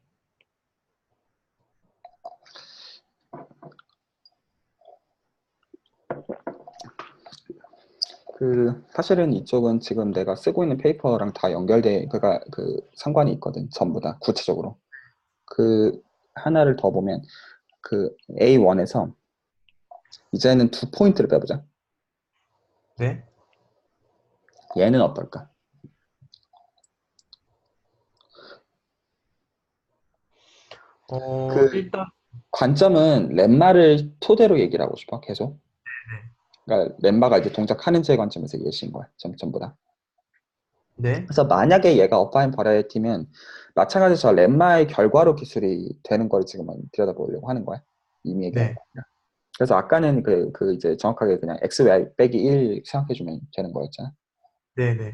그 사실은 이쪽은 지금 내가 쓰고 있는 페이퍼랑 다 연결돼, 그가 그 상관이 있거든, 전부 다 구체적으로. 그 하나를 더 보면 그 A1에서 이제는 두 포인트를 빼보자. 네. 얘는 어떨까? 그 일단, 관점은 렘마를 토대로 얘기를 하고 싶어, 계속. 그러니까 렘마가 이제 동작하는 제 관점에서 예시인 거야, 전부 다. 네, 그래서 만약에 얘가 어파인 버라이어티면 마찬가지로 저 렘마의 결과로 기술이 되는 걸 지금 들여다보려고 하는 거야. 이미 얘기한 네, 거. 그래서 아까는 그 이제 정확하게 그냥 x 빼기 1 생각해주면 되는 거였잖아. 네, 네,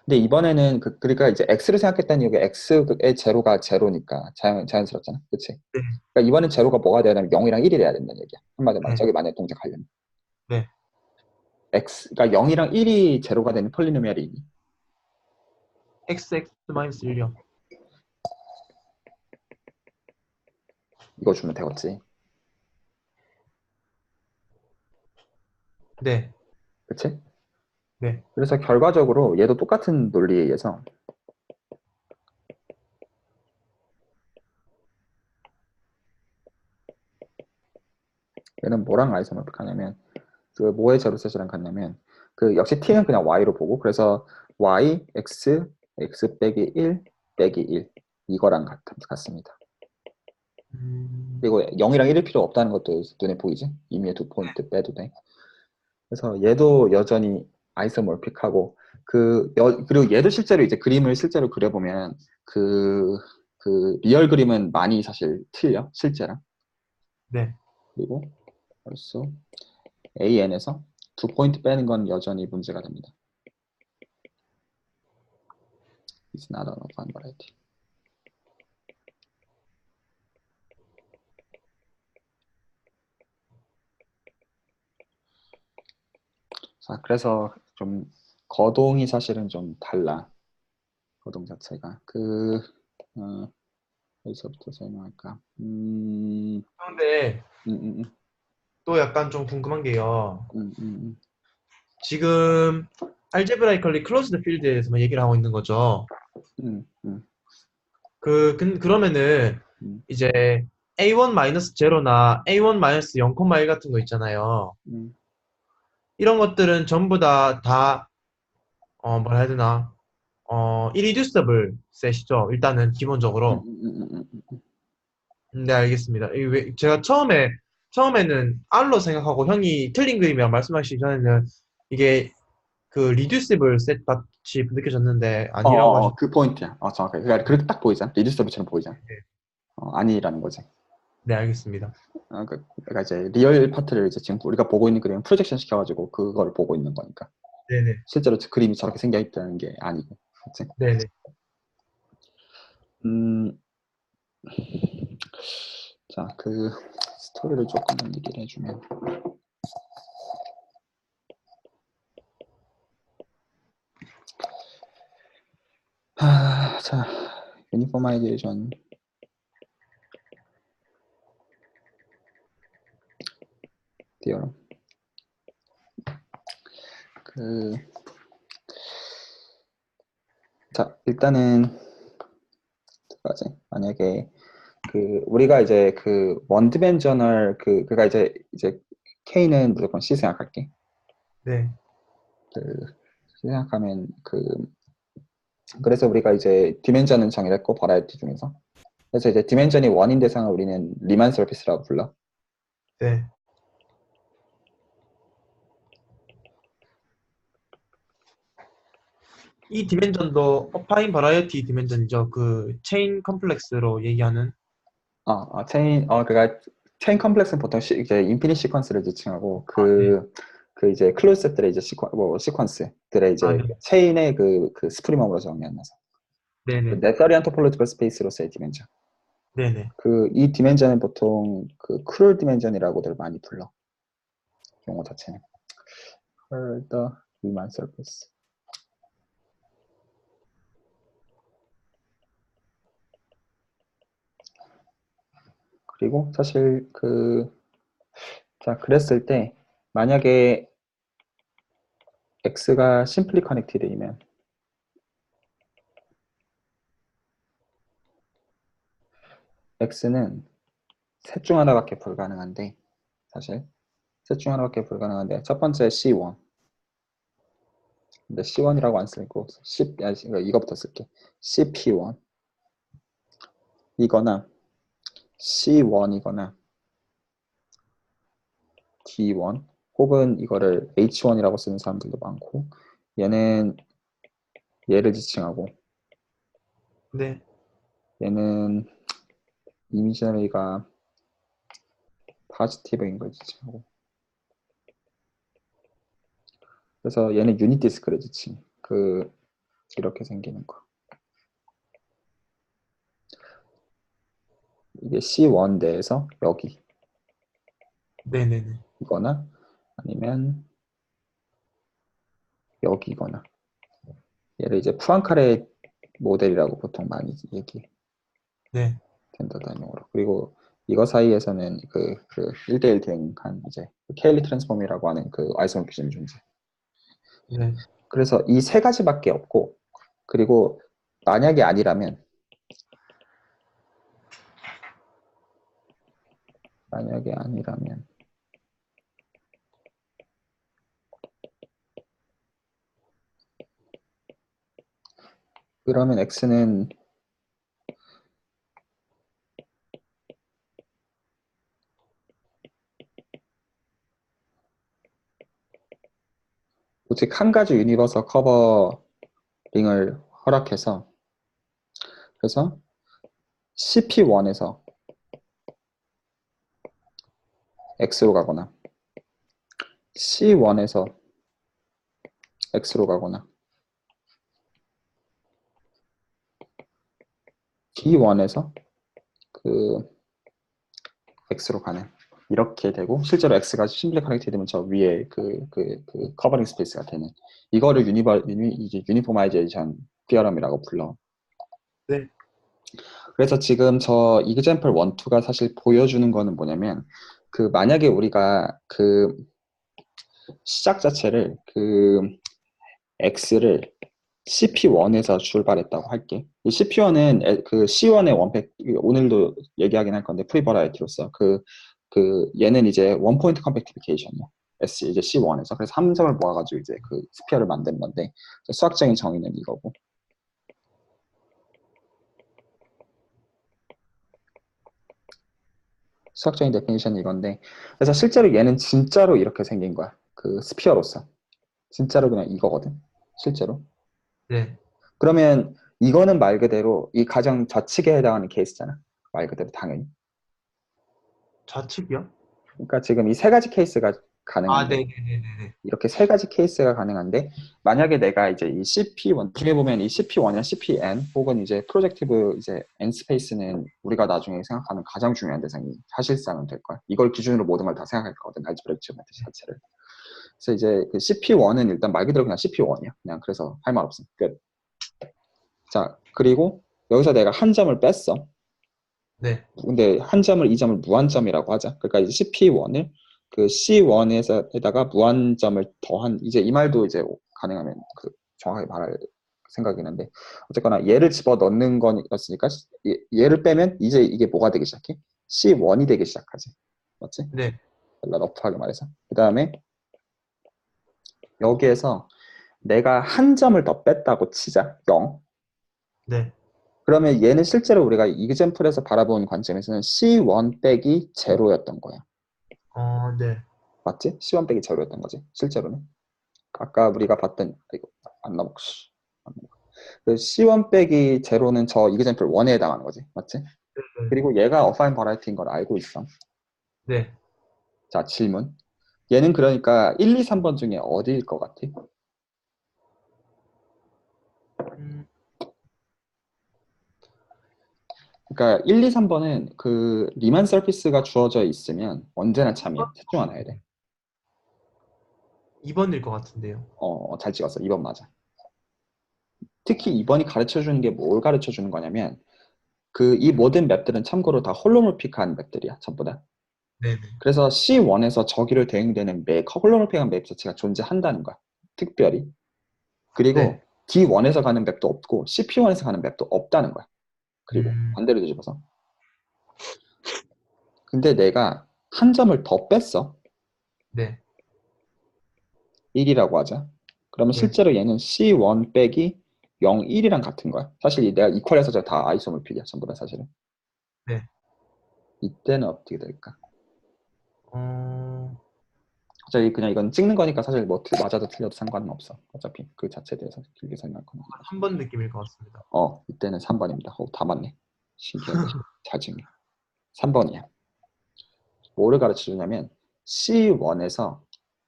근데 이번에는 그러니까 이제 x를 생각했다는 이유가 x의 제로가 제로니까 자연스럽잖아. 그치? 네, 그러니까 이번엔 제로가 뭐가 돼야 되냐면 0이랑 1이 돼야 된다는 얘기야. 한마디로 말해. 네, 저기 만약에 동작하려면. 네. 그러니까 0이랑 1이 제로가 되는 폴리노미얼이 XX-1요. 이거 주면 되겠지. 네, 그치? 네. 그래서 결과적으로 얘도 똑같은 논리에 의해서 얘는 뭐랑 아이소모픽하냐면 그 뭐의 제로셋이랑 같냐면 그 역시 t는 그냥 y로 보고 그래서 y, x 빼기 1 빼기 1 이거랑 같습니다. 음, 그리고 0이랑 1일 필요 없다는 것도 눈에 보이지? 이미의 두 포인트 빼도 돼. 그래서 얘도 여전히 아이소모픽하고 그리고 얘도 실제로 이제 그림을 실제로 그려보면 그 리얼 그림은 많이 사실 틀려 실제랑. 네. 그리고 벌써 AN에서 두 포인트 빼는 건 여전히 문제가 됩니다. It's not an open variety. 자, 그래서 좀 거동이 사실은 좀 달라. 거동 자체가. 어디서부터 설명할까? 그런데 음, 음, 음. 또 약간 좀 궁금한 게요. 음, 음, 지금 알제브라이컬리 클로즈드 필드에서만 얘기를 하고 있는 거죠. 음, 음, 그러면은 음, 이제 A1-0나 A1-0,1 같은 거 있잖아요. 음, 이런 것들은 전부 뭐라 해야 되나, irreducible 셋이죠. 일단은 음, 기본적으로. 음, 음, 음, 음. 네, 알겠습니다. 제가 처음에는 R로 생각하고 형이 틀린 그림이라고 말씀하시기 전에는 이게 그 reducible 셋 같이 느껴졌는데 아니라고 하셨. 그 포인트야. 정확하게. 그러니까 그렇게 딱 보이잖아. 리듀서블처럼 보이잖아. 아니라는 거지. 네, 알겠습니다. 그러니까 이제 리얼 파트를 이제 지금 우리가 보고 있는 그림은 프로젝션 시켜가지고 그걸 보고 있는 거니까. 네네. 실제로 그림이 저렇게 생겨 있다는 게 아니고. 그치? 네네. 음, 자, 그 스토리를 조금 얘기를 해주면. 자, 유니포마이제이션 디어럼. 그, 자, 일단은 뭐지? 만약에 우리가 이제 원디멘저널 그가 이제 K는 무조건 C 생각할게. 네. C 생각하면 그래서 우리가 이제 디멘전은 정의했고 버라이어티 중에서. 그래서 이제 디멘전이 원인 대상을 우리는 리만 서피스라고 불러. 네. 이 디멘전도 어파인 버라이어티 디멘전이죠. 그 체인 컴플렉스로 얘기하는. 그러니까 체인 컴플렉스는 보통 이제 인피니트 시퀀스를 지칭하고 네. 이제 클로즈 셋들의 이제 시퀀스들의 아, 이제 네. 체인의 그 스프리멈으로 정의하면서 네네. 네서리안 토폴로지컬 스페이스로서의 디멘전. 네네. 이 디멘전은 보통 크룰 디멘전이라고들 많이 불러. 용어 자체는. the Riemann surface. 그리고 사실 자, 그랬을 때 만약에 x가 심플리 커넥티드이면 x는 셋 중 하나밖에 불가능한데 사실 셋 중 하나밖에 불가능한데 첫 번째 C1 근데 C1이라고 안 쓰고 이거부터 쓸게 CP1 이거나 C1이거나 D1 혹은 이거를 H1이라고 쓰는 사람들도 많고 얘는 얘를 지칭하고 네. 얘는 이미지너리가 포지티브인 걸 지칭하고 그래서 얘는 유닛 디스크를 지칭 이렇게 생기는 거 이게 C1 내에서 여기 네네네. 이거나 아니면 여기거나 얘를 이제 푸앙카레 모델이라고 보통 많이 얘기해 네. 텐더 단용으로 그리고 이거 사이에서는 1대1 대응한 이제 케일리 트랜스폼이라고 하는 아이소모피즘이 존재 네. 그래서 이 세 가지밖에 없고 그리고 만약에 아니라면 만약에 아니라면 그러면 x는 오직 한 가지 유니버설 커버링을 허락해서 그래서 CP1에서 X로 가거나 C1에서 X로 가거나 D1에서 X로 가는 이렇게 되고 실제로 X가 심플리 커넥티드 되면 저 위에 커버링 스페이스가 되는 이거를 유니포마이제이션 티어럼이라고 불러. 네. 그래서 지금 저 이그젠플 1, 2가 사실 보여주는 거는 뭐냐면 그 만약에 우리가 그 시작 자체를 그 x를 CP1에서 출발했다고 할게. 이 CP1은 그 C1의 원팩, 오늘도 얘기하긴 할 건데 프리버라이티로서 그 얘는 이제 원 포인트 컴팩티피케이션이야. S 이제 C1에서 그래서 함정을 모아가지고 이제 그 스피어를 만든 건데 수학적인 정의는 이거고. 수학적인 데피니션은 이건데 그래서 실제로 얘는 진짜로 이렇게 생긴 거야. 그 스피어로서 진짜로 그냥 이거거든. 실제로. 네. 그러면 이거는 말 그대로 이 가장 좌측에 해당하는 케이스잖아. 말 그대로 당연히. 좌측이요? 그러니까 지금 이 세 가지 케이스가 아, 가능한데 네네네네네. 이렇게 세 가지 케이스가 가능한데 만약에 내가 이제 이 CP1 중에 보면 이 CP1이나 CPN 혹은 이제 프로젝티브 이제 N 스페이스는 우리가 나중에 생각하는 가장 중요한 대상이 사실상은 될 거야. 이걸 기준으로 모든 걸 다 생각할 거거든. 알지브라 지오메트리 자체를. 그래서 이제 그 CP1은 일단 말 그대로 그냥 CP1이야. 그냥 그래서 할 말 없음. 끝. 자, 그리고 여기서 내가 한 점을 뺐어. 네. 근데 한 점을 이 점을 무한점이라고 하자. 그러니까 이제 CP1을 그 C1에다가 무한점을 더한 이제 이 말도 이제 가능하면 그 정확하게 말할 생각이 있는데 어쨌거나 얘를 집어 넣는 거였으니까 얘를 빼면 이제 이게 뭐가 되기 시작해? C1이 되기 시작하지. 맞지? 네. 러프하게 말해서. 그 다음에 여기에서 내가 한 점을 더 뺐다고 치자. 0. 네. 그러면 얘는 실제로 우리가 이그젠플에서 바라본 관점에서는 C1 빼기 제로였던 거야. 네. 맞지? C1 빼기 제로였던 거지. 실제로는. 아까 우리가 봤던 이거 안 나먹 그 C1 빼기 제로는 저 이그젠플 1에 해당하는 거지. 맞지? 네. 그리고 얘가 어파인 버라이티인 걸 알고 있어. 네. 자, 질문. 얘는 그러니까 1, 2, 3번 중에 어디일 것 같아? 음, 그러니까 1, 2, 3번은 그 리만 서피스가 주어져 있으면 언제나 참이야. 셋 중 하나야 돼. 2번일 것 같은데요. 잘 찍었어. 2번 맞아. 특히 2번이 가르쳐주는 게 뭘 가르쳐주는 거냐면 그 이 모든 맵들은 참고로 다 홀로몰픽한 맵들이야. 전부 다. 네네. 그래서 C1에서 저기로 대응되는 맵, 홀로몰픽한 맵 자체가 존재한다는 거야. 특별히. 네. 그리고 D1에서 가는 맵도 없고 CP1에서 가는 맵도 없다는 거야. 그리고 음, 반대로 뒤집어서. 근데 내가 한 점을 더 뺐어. 네. 1이라고 하자. 그러면 네. 실제로 얘는 C1 빼기 0, 1이랑 같은 거야. 사실 내가 이퀄해서 다 아이소몰픽이야. 전부 다 사실은. 네. 이때는 어떻게 될까? 어, 저희 그냥 이건 찍는 거니까 사실 뭐 맞아도 틀려도 상관은 없어. 어차피 그 자체에 대해서 길게 설명할 건 아니고. 3번 느낌일 것 같습니다. 이때는 3번입니다. 다 맞네. 신기하게 잘 찍네. 3번이야. 뭐를 가르쳐 주냐면 C1에서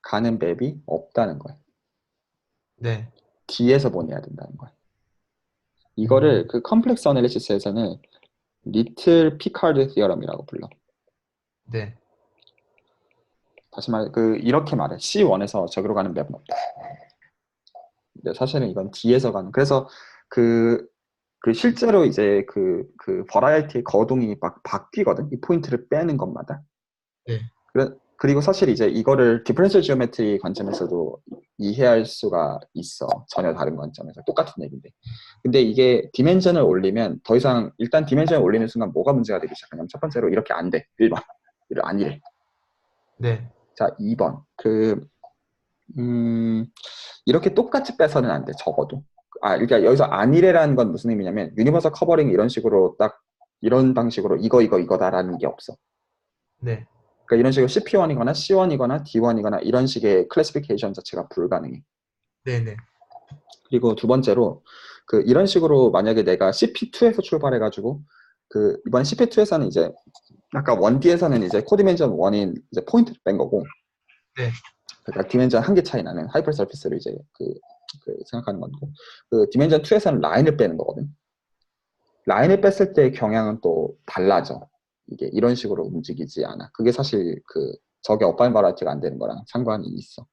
가는 맵이 없다는 거야. 네. D에서 보내야 된다는 거야. 이거를 음, 그 컴플렉스 어널리시스에서는 리틀 피카르드 티어럼이라고 불러. 네. 다시 말해 그 이렇게 말해. C1에서 저기로 가는 맵은 없다. 근데 사실은 이건 D에서 가는. 그래서 그 실제로 이제 그 버라이어티의 거동이 막 바뀌거든. 이 포인트를 빼는 것마다. 네. 그리고 사실 이제 이거를 디퍼런셜 지오메트리 관점에서도 이해할 수가 있어. 전혀 다른 관점에서 똑같은 얘기인데. 근데 이게 디멘전을 올리면 더 이상 일단 디멘전을 올리는 순간 뭐가 문제가 되기 시작하냐면 첫 번째로 이렇게 안 돼. 1번. 아니래. 네. 자, 2번. 음, 이렇게 똑같이 빼서는 안 돼. 적어도. 그러니까 여기서 아니래라는 건 무슨 의미냐면 유니버설 커버링 이런 식으로 딱 이런 방식으로 이거다라는 게 없어. 네. 그러니까 이런 식으로 CP1이거나 C1이거나 D1이거나 이런 식의 클래시피케이션 자체가 불가능해. 네네. 그리고 두 번째로 이런 식으로 만약에 내가 CP2에서 출발해가지고 이번 CP2에서는 이제 아까 1D에서는 이제 코디멘전 1인 이제 포인트를 뺀 거고 네. 그러니까 디멘전 한 개 차이 나는 하이퍼 서피스를 이제 생각하는 건고 디멘전 2에서는 라인을 빼는 거거든. 라인을 뺐을 때의 경향은 또 달라져. 이게 이런 식으로 움직이지 않아. 그게 사실 저게 업바인 바라이티가 안 되는 거랑 상관이 있어.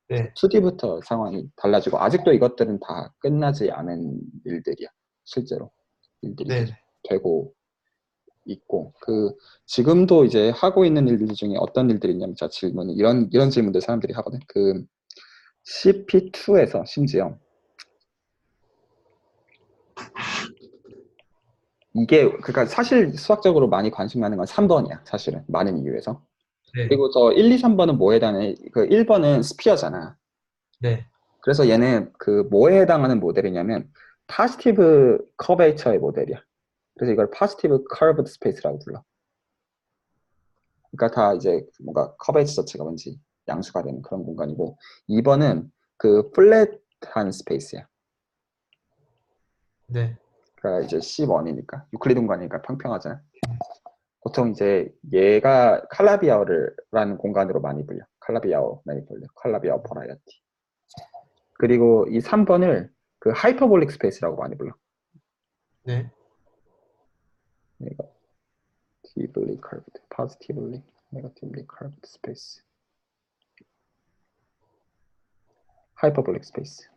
네. 2D부터 상황이 달라지고 아직도 이것들은 다 끝나지 않은 일들이야. 실제로 일들이 네. 계속 되고 있고, 지금도 이제 하고 있는 일들 중에 어떤 일들이 있냐면, 자, 질문이, 이런 질문들 사람들이 하거든. CP2에서 심지어, 그러니까 사실 수학적으로 많이 관심 가는 건 3번이야, 사실은. 많은 이유에서. 네, 그리고 저 1, 2, 3번은 뭐에 해당해? 1번은 스피어잖아. 네. 그래서 얘는 뭐에 해당하는 모델이냐면, 파지티브 커베이처의 모델이야. 그래서 이걸 파지티브 커브드 스페이스라고 불러. 그러니까 다 이제 뭔가 커베이지 자체가 왠지 양수가 되는 그런 공간이고, 2번은 플랫한 스페이스야. 네. 그러니까 이제 C1이니까 유클리드 공간이니까 평평하잖아. 보통 이제 얘가 칼라비아어라는 공간으로 많이 불려. 칼라비아어 많이 불려. 칼라비아어 버라이어티. 그리고 이 3번을 하이퍼볼릭 스페이스라고 많이 불러. 네. 얘가 negatively curved, positively, negatively curved space. 하이퍼볼릭 스페이스.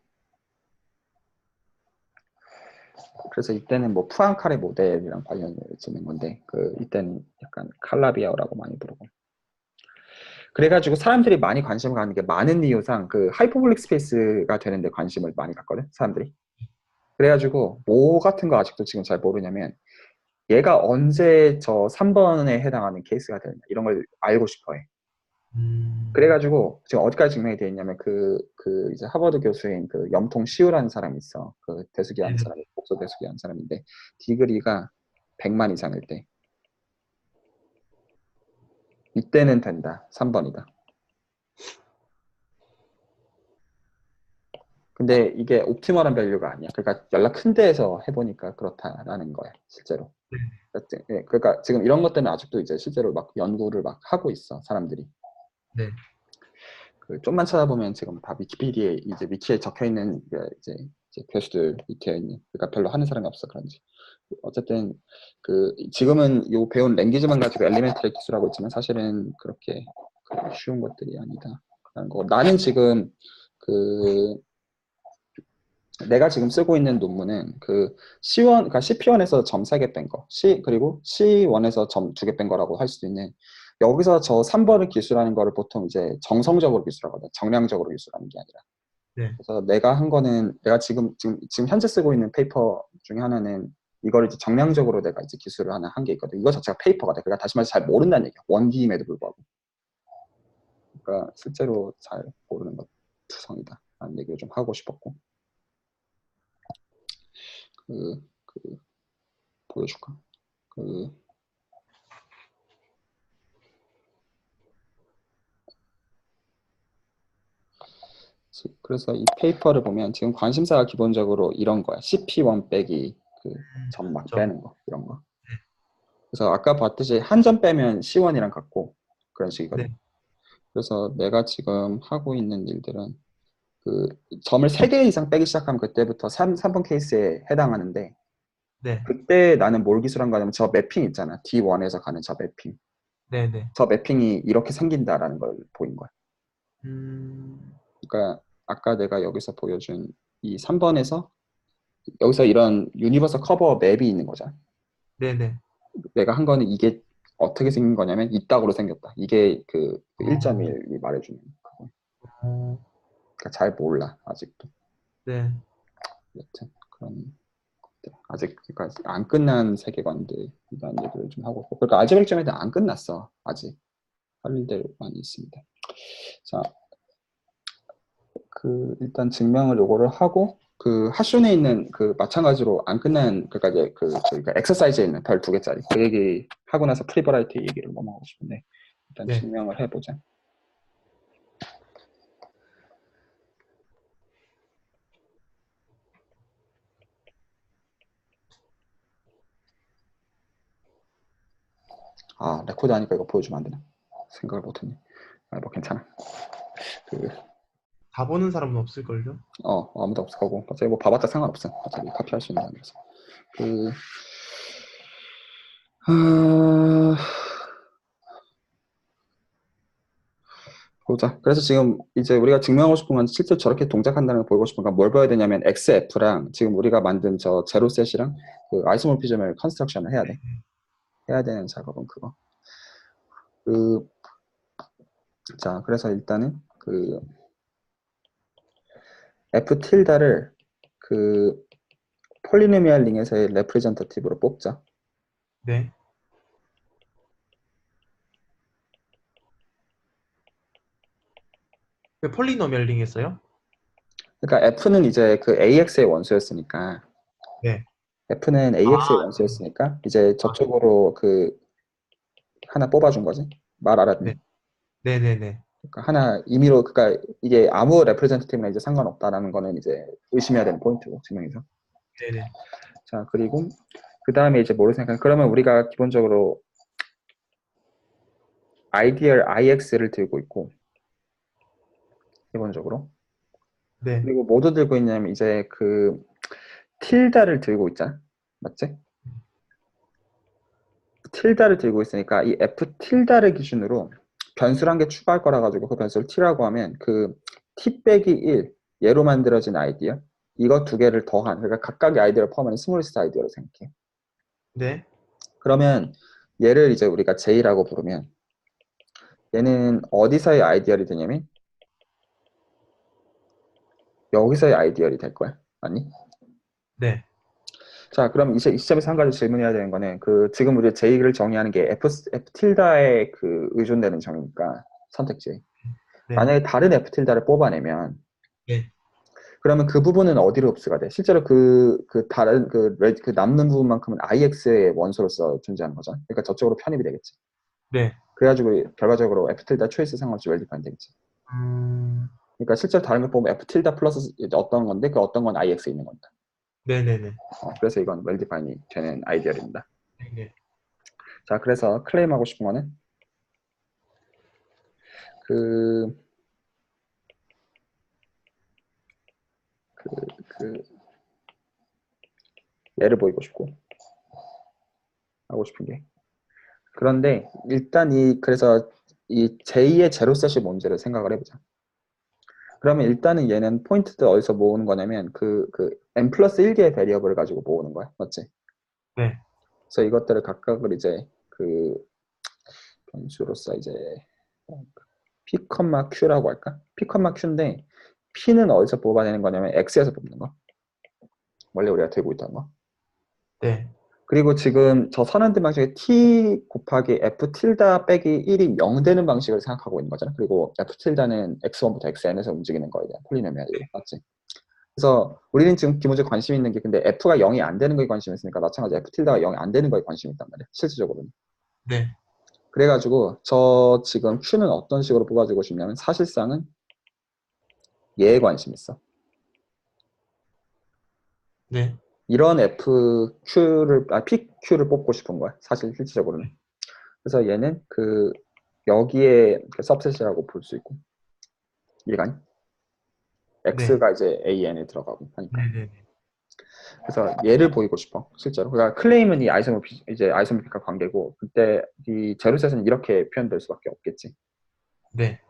그래서 이때는 뭐 푸앙카레 모델이랑 관련을 짓는 건데, 이때는 약간 칼라비아어라고 많이 부르고. 그래가지고 사람들이 많이 관심을 갖는 게 많은 이유상 하이퍼볼릭 스페이스가 되는데 관심을 많이 갖거든, 사람들이. 그래가지고 뭐 같은 거 아직도 지금 잘 모르냐면, 얘가 언제 저 3번에 해당하는 케이스가 되느냐, 이런 걸 알고 싶어 해. 음, 그래가지고 지금 어디까지 증명이 되어 있냐면, 이제 하버드 교수인 염통 시우라는 사람이 있어. 대수기 하는 네네. 사람이, 복소 대수기 하는 사람인데, 디그리가 100만 이상일 때 이때는 된다. 3번이다. 근데 이게 옵티멀한 밸류가 아니야. 그러니까 연락 큰 데에서 해보니까 그렇다라는 거야, 실제로. 네. 그러니까 지금 이런 것 때문에 아직도 이제 실제로 막 연구를 막 하고 있어, 사람들이. 네. 좀만 찾아보면 지금 다 위키피디아에 이제 위키에 적혀 있는 이제 교수들 밑에 있는, 그러니까 별로 하는 사람이 없어 그런지. 어쨌든 지금은 요 배운 랭귀지만 가지고 엘리멘트를 기술하고 있지만, 사실은 그렇게 쉬운 것들이 아니다. 라는 거. 나는 지금 내가 지금 쓰고 있는 논문은 C1, 그러니까 CP1에서 점 3개 뺀 거, 그리고 C1에서 점 2개 뺀 거라고 할 수도 있는, 여기서 저 3번을 기술하는 거를 보통 이제 정성적으로 기술하거든. 정량적으로 기술하는 게 아니라. 네. 그래서 내가 한 거는, 내가 지금 현재 쓰고 있는 페이퍼 중에 하나는, 이거를 이제 정량적으로 내가 이제 기술을 하나 한 게 있거든. 이거 자체가 페이퍼가 돼. 그러니까 다시 말해서 잘 모른다는 얘기야. 원기임에도 불구하고. 그러니까 실제로 잘 모르는 것 투성이다 라는 얘기를 좀 하고 싶었고. 그, 그 보여줄까? 그, 그래서 이 페이퍼를 보면 지금 관심사가 기본적으로 이런 거야. CP1 빼기 점 막 그렇죠. 빼는 거, 이런 거. 그래서 아까 봤듯이 한 점 빼면 C1이랑 같고 그런 식이거든. 네. 그래서 내가 지금 하고 있는 일들은 점을 3개 이상 빼기 시작하면 그때부터 3번 케이스에 해당하는데, 네. 그때 나는 뭘 기술한 거냐면 저 매핑 있잖아. D1에서 가는 저 매핑. 네. 네. 저 매핑이 이렇게 생긴다라는 걸 보인 거야. 음, 그러니까 아까 내가 여기서 보여준 이 3번에서 여기서 이런 유니버설 커버 맵이 있는 거잖아. 네네. 내가 한 거는 이게 어떻게 생긴 거냐면 이따구로 생겼다. 이게 어, 1.1이 말해주는 그거. 어, 그러니까 잘 몰라 아직도. 네. 여튼 그런 것들. 아직 그러니까 안 끝난 세계관들이라는 얘기를 좀 하고 있고. 그러니까 알제브릭 점에는 안 끝났어. 아직 할 일들 많이 있습니다. 자, 일단 증명을 요거를 하고, 하슌에 있는 마찬가지로 안 끝난, 그러니까 이제 저희가 엑서사이즈에 있는 별 2개짜리 그 얘기 하고 나서 프리버라이티 얘기를 넘어가고 싶은데, 일단 네. 증명을 해보자. 아, 레코드 하니까 이거 보여주면 안 되나? 생각을 못했네. 아, 뭐 괜찮아. 그, 다 보는 사람은 없을걸요? 아무도 없을 거고, 어차피 뭐 봐봤자 상관없어. 어차피 카피할 수 있는 거 아니라서. 그, 아, 보자. 그래서 지금 이제 우리가 증명하고 싶은 건, 실제 저렇게 동작한다는 걸 보이고 싶으니까 뭘 봐야 되냐면 XF랑 지금 우리가 만든 저 제로셋이랑 아이소모피즘을 컨스트럭션을 해야 돼. 해야 되는 작업은 그거. 그, 자, 그래서 일단은 그 F 틸다를 그 폴리노미얼 링에서의 레프레젠터티브로 뽑자. 네. 왜 폴리노멜링 했어요? 그러니까 F는 이제 그 AX의 원소였으니까 네. F는 아, AX의 원소였으니까 이제 저쪽으로 그 하나 뽑아준 거지. 말 네. 알았니? 네네네. 그러니까 하나 임의로 그러니까 이게 아무 레프레젠터티브나 이제 상관없다라는 거는 이제 의심해야 되는 포인트고 증명에서. 네네. 자 그리고 그 다음에 이제 뭐를 생각하면 그러면 우리가 기본적으로 아이디얼 IX를 들고 있고 기본적으로 네. 그리고 뭐도 들고 있냐면 이제 그 틸다를 들고 있잖아. 맞지? 틸다를 들고 있으니까 이 F 틸다를 기준으로 변수를 한 개 추가할 거라 가지고 그 변수를 t라고 하면 그 t 빼기 1 얘로 만들어진 아이디어 이거 두 개를 더한 그러니까 각각의 아이디어를 포함하는 스몰리스트 아이디어로 생각해. 네. 그러면 얘를 이제 우리가 J라고 부르면 얘는 어디서의 아이디어이 되냐면 여기서의 아이디어이 될 거야. 아니? 네. 자, 그럼 이제 이 시점에서 한 가지 질문해야 되는 거는 그 지금 우리 J를 정의하는 게 F 틸다에 그 의존되는 정의니까 선택지. 네. 만약에 다른 F 틸다를 뽑아내면 네. 그러면 그 부분은 어디로 흡수가 돼? 실제로 그 다른 그 남는 부분만큼은 IX의 원소로서 존재하는 거잖아. 그러니까 저쪽으로 편입이 되겠지. 네. 그래가지고 결과적으로 F 틸다 초이스 상관없이 웰디파인 되겠지. 음, 그러니까 실제로 다른 거 보면 F 틸다 플러스 이제 어떤 건데 그 어떤 건 IX에 있는 겁니다. 네네네. 그래서 이건 웰디파인이 되는 아이디어입니다. 네. 자, 그래서 클레임하고 싶은 거는 그, 그, 그 얘를 보이고 싶고 하고 싶은 게 그런데 일단 그래서 이 J의 제로셋이 뭔지를 생각을 해보자. 그러면 일단은 얘는 포인트를 어디서 모으는 거냐면 그 n 플러스 1개의 베리어블을 가지고 모으는 거야. 맞지? 네. 그래서 이것들을 각각을 이제 그 변수로서 이제 P, Q라고 할까? P, Q인데 P는 어디서 뽑아내는 거냐면 X에서 뽑는 거. 원래 우리가 들고 있던 거. 네. 그리고 지금 저 선언된 방식에 T 곱하기 F 틸다 빼기 1이 0 되는 방식을 생각하고 있는 거잖아. 그리고 F 틸다는 X1부터 XN에서 움직이는 거에 대한 폴리노미얼이고, 맞지? 그래서 우리는 지금 기본적으로 관심 있는 게 근데 F가 0이 안 되는 거에 관심이 있으니까 마찬가지로 F 틸다가 0이 안 되는 거에 관심이 있단 말이야. 실질적으로는. 네. 그래가지고 저 지금 Q는 어떤 식으로 뽑아주고 싶냐면 사실상은 얘에 관심 있어. 네. 이런 PQ를 뽑고 싶은 거야. 사실 실질적으로는. 그래서 얘는 여기에 그 सब셋이라고 볼 수 있고 일간 네. X가 이제 AN에 들어가고 하니까. 네네네. 그래서 얘를 보이고 싶어 실제로. 그러니까 클레임은 이 아이소모픽과 관계고 그때 이 제로셋은 이렇게 표현될 수밖에 없겠지. 네.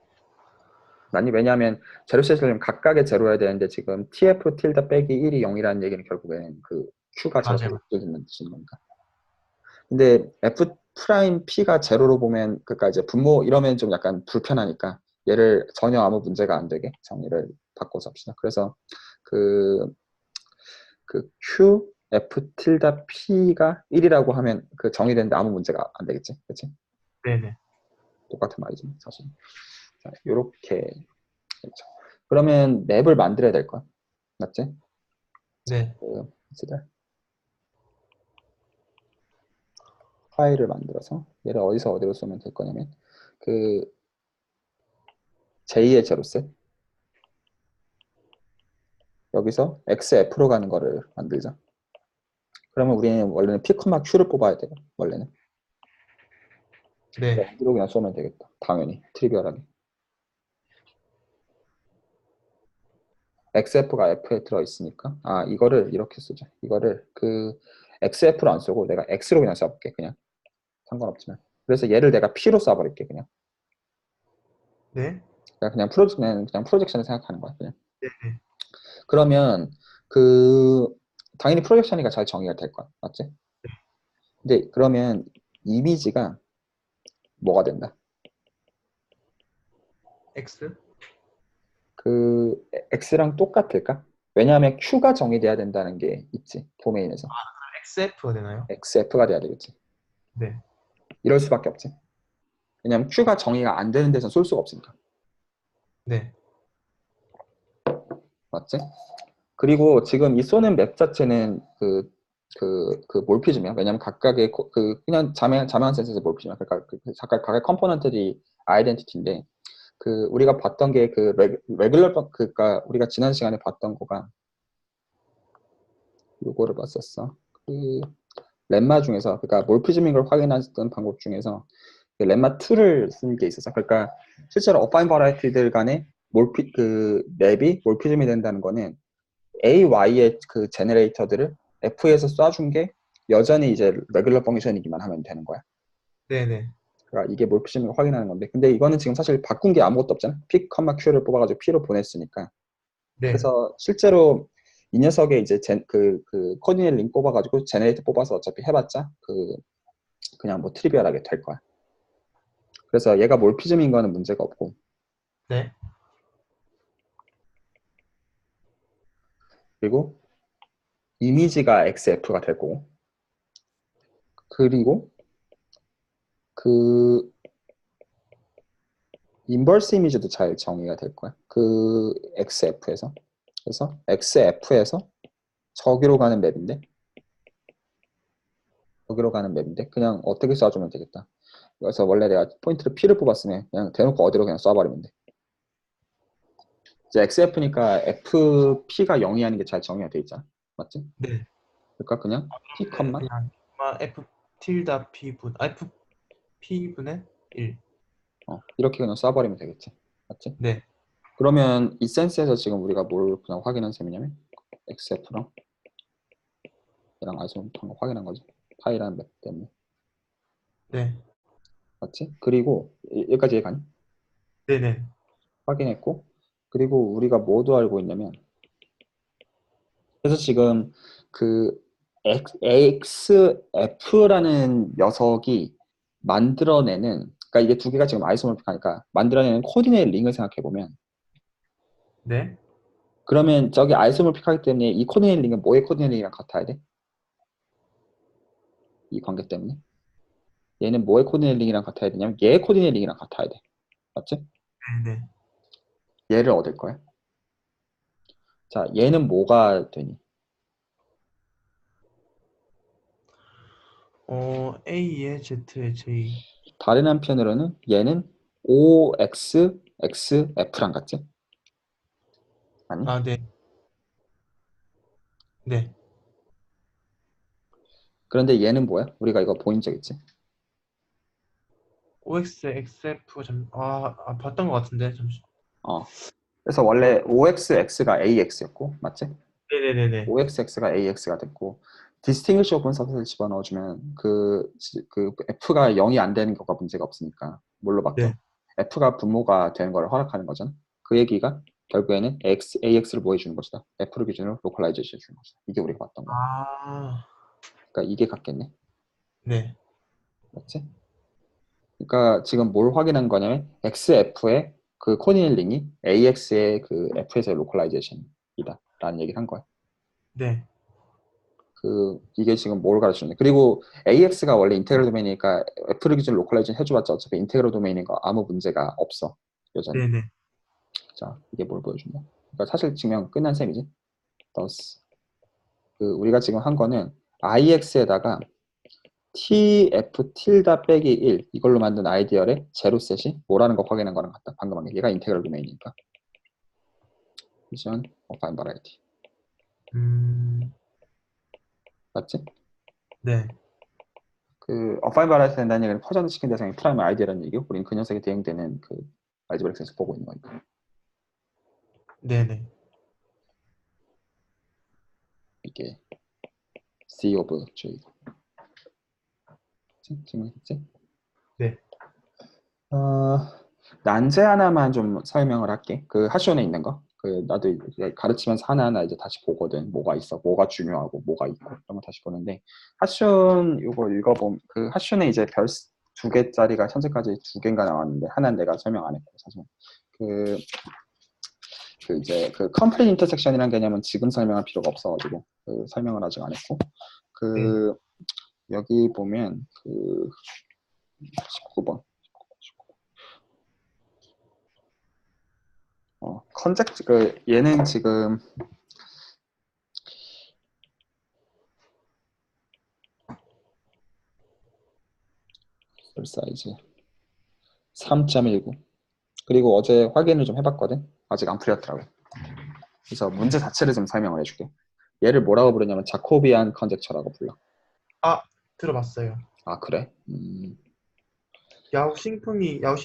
아니 왜냐하면 제로셋을 각각의 제로여야 되는데 지금 TF 틸다 빼기 1이 0이라는 얘기는 결국에는 그 Q가 제로로 맞아요. 듣는 뜻인 거니까. 근데 F 프라임 P가 제로로 보면 그러니까 이제 분모 이러면 좀 약간 불편하니까 얘를 전혀 아무 문제가 안 되게 정의를 바꿔서 합시다. 그래서 그, 그 Q F 틸다 P가 1이라고 하면 그 정의되는데 아무 문제가 안 되겠지. 그렇지? 네네. 똑같은 말이지 사실. 자, 요렇게 됐죠. 그러면 맵을 만들어야 될 거야. 맞지? 네. consider 파일을 만들어서 얘를 어디서 어디로 쏘면 될 거냐면 그 J의 제로셋 여기서 XF로 가는 거를 만들자. 그러면 우리는 원래는 P, Q를 뽑아야 돼요. 원래는. 네. 어디로 그냥 쏘면 되겠다. 당연히. 트리비얼하게. XF가 F에 들어있으니까 이거를 이렇게 쓰자. 이거를 XF로 안 쓰고 내가 X로 그냥 써볼게. 그냥. 상관없지만. 그래서 얘를 내가 P로 써버릴게. 그냥. 네. 그냥 프로젝션을 생각하는 거야. 그냥. 네네. 그러면 당연히 프로젝션이가 잘 정의가 될 거야. 맞지? 근데 그러면 이미지가 뭐가 된다? X? 그 X랑 똑같을까? 왜냐하면 Q가 정의돼야 된다는 게 있지, 도메인에서. XF가 되나요? XF가 돼야 되겠지. 네. 이럴 수밖에 없지. 왜냐하면 Q가 정의가 안 되는 데서 쏠 수가 없으니까. 네. 맞지? 그리고 지금 이 쏘는 맵 자체는 그 몰피즘이야. 왜냐면 각각의 그냥 자명한 센스에서 몰피즘이야. 그러니까 각각의 컴포넌트들이 아이덴티티인데 그 우리가 봤던 게 그 레귤러 그니까 우리가 지난 시간에 봤던 거가 요거를 봤었어. 그 렘마 중에서 그러니까 몰피즘인 걸 확인하던 방법 중에서 그 렘마 2를 쓴 게 있었어. 그러니까 실제로 어파인 버라이티들 간에 그 맵이 몰피즘이 된다는 거는 AY의 그 제너레이터들을 F에서 쏴준 게 여전히 이제 레귤러 펑션이기만 하면 되는 거야. 네네. 그러니까 이게 몰피즘인 걸 확인하는 건데 근데 이거는 지금 사실 바꾼 게 아무것도 없잖아. P, Q를 뽑아가지고 P로 보냈으니까. 네. 그래서 실제로 이 녀석의 이제 그 코디네일 링 뽑아가지고 제네레이터 뽑아서 어차피 해봤자 그냥 뭐 트리비얼하게 될 거야. 그래서 얘가 몰피즘인 거는 문제가 없고 네. 그리고 이미지가 XF가 될 거고 그리고 그 인버스 이미지도 잘 정의가 될 거야. 그 XF에서. 그래서 XF에서 저기로 가는 맵인데 저기로 가는 맵인데 그냥 어떻게 쏴주면 되겠다. 그래서 원래 내가 포인트를 P를 뽑았으면 그냥 대놓고 어디로 그냥 쏴버리면 돼. 이제 XF니까 FP가 0이 하는 게 잘 정의가 돼 있잖아. 맞지? 네. 그러니까 그냥 P, 네. 그냥 F tilda P분의 1. 이렇게 그냥 쏴버리면 되겠지. 맞지? 네. 그러면 이 센스에서 지금 우리가 뭘 그냥 확인한 셈이냐면 XF랑 얘랑 아이소모프한 거 확인한 거지. 파이라는 맵 때문에. 네. 맞지? 그리고 여기까지 이해가니? 네네. 확인했고 그리고 우리가 뭐도 알고 있냐면 그래서 지금 그 XF라는 녀석이 만들어내는 그러니까 이게 두 개가 지금 아이소모픽하니까 만들어내는 코디네이트 링을 생각해 보면 네. 그러면 저기 아이소모픽하기 때문에 이 코디네이트 링은 뭐의 코디네이트 링이랑 같아야 돼? 이 관계 때문에 얘는 뭐의 코디네이트 링이랑 같아야 되냐면 얘의 코디네이트 링이랑 같아야 돼. 맞지? 네네. 얘를 얻을 거야. 자, 얘는 뭐가 되니? A에 Z에 J. 다른 한편으로는 얘는 OXXF랑 같지? 아니? 아, 네. 네. 그런데 얘는 뭐야? 우리가 이거 보인 적 있지? OX, XF, 봤던 것 같은데, 잠시. 어. 그래서 원래 OXX가 AX였고, 맞지? 네네네네. OXX가 AX가 됐고, distinguish open subset을 집어넣어주면 그 F가 0이 안 되는 경우가 문제가 없으니까 뭘로 바뀌어? 네. F가 분모가 되는 걸 허락하는 거잖아. 그 얘기가 결국에는 AX를 뭐 해주는 것이다. F를 기준으로 로컬라이제이션 해주는 것이다. 이게 우리가 봤던 거야. 아, 그러니까 이게 같겠네. 네. 맞지? 그러니까 지금 뭘 확인한 거냐면 XF의 그 코니엘링이 AX의 그 F에서의 로컬라이제이션이다 라는 얘기를 한 거야. 네. 이게 지금 뭘 가르치는데 그리고 AX가 원래 인테그럴 도메인이니까 F를 기준으로 로컬라이제이션 해줘봤자 어차피 인테그럴 도메인인 거 아무 문제가 없어. 여전히. 네네. 자, 이게 뭘 보여준다? 그러니까 사실 증명 끝난 셈이지. thus. 우리가 지금 한 거는 IX에다가 TF 틸다 빼기 1 이걸로 만든 아이디얼의 제로셋이 뭐라는 거 확인한 거랑 같다. 방금 한 게. 얘가 인테그럴 도메인이니까. vision of fine variety. 음, 맞지? 네. affine variety 된다는 얘기는 퍼전을 시킨 대상이 프라임 아이디어라는 얘기고 우리는 그 녀석에 대응되는 그 알제브릭 센스 보고 있는 거니까. 네네. 이게 C of J. 질문했지? 네. 난제 하나만 좀 설명을 할게. 그 하시온에 있는 거. 나도 이제 가르치면서 하나하나 이제 다시 보거든. 뭐가 있어, 뭐가 중요하고, 뭐가 있고, 그런 거 다시 보는데, 핫슌, 이거 읽어보면, 핫슌에 이제 별 두 개짜리가 현재까지 두 개인가 나왔는데, 하나는 내가 설명 안 했고, 사실. 그, 이제 컴플릿 인터섹션이라는 개념은 지금 설명할 필요가 없어가지고, 설명을 아직 안 했고, 네. 그, 여기 보면, 19번. 컨젝트, 얘는 지금, 사이즈 3.19. 그리고 어제 확인을 좀 해봤거든. 아직 안 풀렸더라고. 그래서 문제 자체를 좀 설명을 해줄게. 얘를 뭐라고 부르냐면 자코비안 컨젝처라고 불러. 아, 들어봤어요. 아, 그래? 야오싱통인가?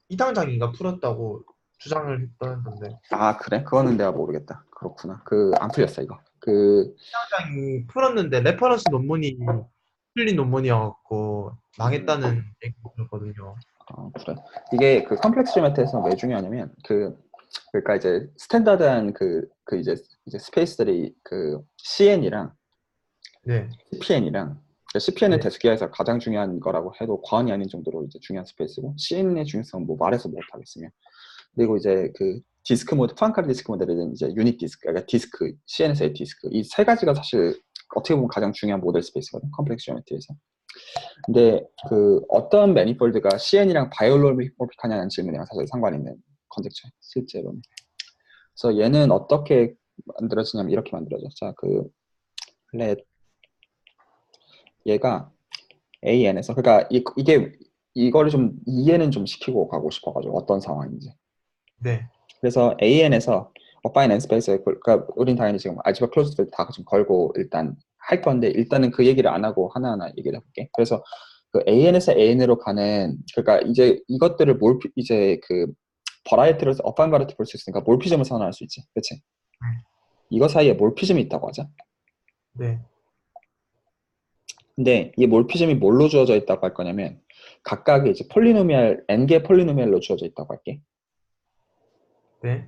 이당장인가 풀었다고 주장을 했던데. 아, 그래? 그거는 내가 모르겠다. 그렇구나. 안 풀렸어, 이거. 이당장이 풀었는데 레퍼런스 논문이 틀린 논문이어갖고 망했다는 얘기를 들었거든요. 그래. 이게 컴플렉스 지오메트리에서 왜 중요하냐면, 그러니까 이제 스탠다드한 이제 스페이스들이 CN이랑 네, CPN이랑, CPN은 네, 대수기하에서 가장 중요한 거라고 해도 과언이 아닌 정도로 이제 중요한 스페이스고, CN의 중요성은 뭐 말해서 못 하겠으면. 그리고 이제 디스크 모드, 프랑카르 디스크 모델은 이제 유닛 디스크, 그러니까 디스크, CNSA 디스크, 이 세 가지가 사실 어떻게 보면 가장 중요한 모델 스페이스거든, 컴플렉스 지오메트리에서. 근데 어떤 매니폴드가 CN이랑 바이올로모픽하냐는 질문이랑 사실 상관 있는 컨셉죠, 실제로는. 그래서 얘는 어떻게 만들어지냐면 이렇게 만들어져. 자, 렛 얘가 AN에서, 그러니까 이게 이거를 좀 이해는 좀 시키고 가고 싶어가지고 어떤 상황인지. 네, 그래서 AN에서 어파인 앤스페이스에, 그러니까 우린 당연히 지금 알지바 클로즈드 다 좀 걸고 일단 할 건데, 일단은 그 얘기를 안 하고 하나하나 얘기를 해볼게. 그래서 AN에서 AN으로 가는, 그러니까 이제 이것들을 이제 버라이어티로, 어파인 버라이어티 볼 수 있으니까 몰피즘을 선언할 수 있지, 그렇지? 이거 사이에 몰피즘이 있다고 하자. 네, 근데 이 몰피즘이 뭘로 주어져 있다고 할 거냐면, 각각의 이제 폴리노미얼, n개 폴리노미얼로 주어져 있다고 할게. 네,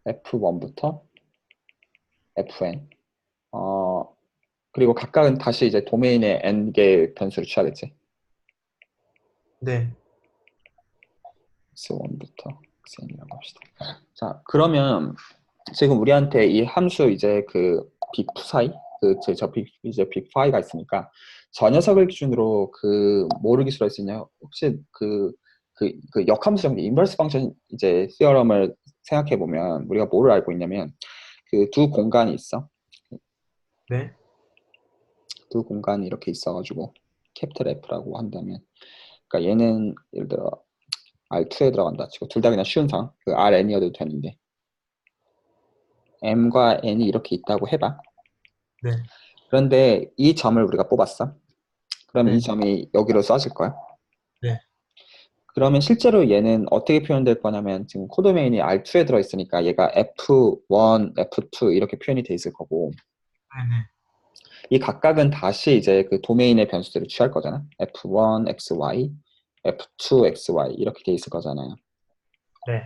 F1부터 Fn. 그리고 각각은 다시 이제 도메인의 n개 변수를 취하겠지. 네, x1부터 xn이라고 합시다. 자, 그러면 지금 우리한테 이 함수 이제 빅2 사이, 이제 빅5가 있으니까 저 녀석을 기준으로 뭐를 기술할 수 있냐? 혹시 역함수 정리, 인버스 펑션 이제 시어럼을 생각해 보면 우리가 뭐를 알고 있냐면, 두 공간이 있어. 네, 두 공간이 이렇게 있어가지고 캐피탈 F라고 한다면, 그러니까 얘는 예를 들어 R2에 들어간다 치고, 둘 다 그냥 쉬운 상황, RN이어도 되는데 M과 N이 이렇게 있다고 해봐. 네, 그런데 이 점을 우리가 뽑았어. 그럼 이 네, 점이 여기로 써질 거야. 네, 그러면 실제로 얘는 어떻게 표현될 거냐면, 지금 코도메인이 R2에 들어있으니까 얘가 F1, F2 이렇게 표현이 돼 있을 거고, 네, 이 각각은 다시 이제 도메인의 변수들을 취할 거잖아. F1, XY, F2, XY 이렇게 돼 있을 거잖아요. 네,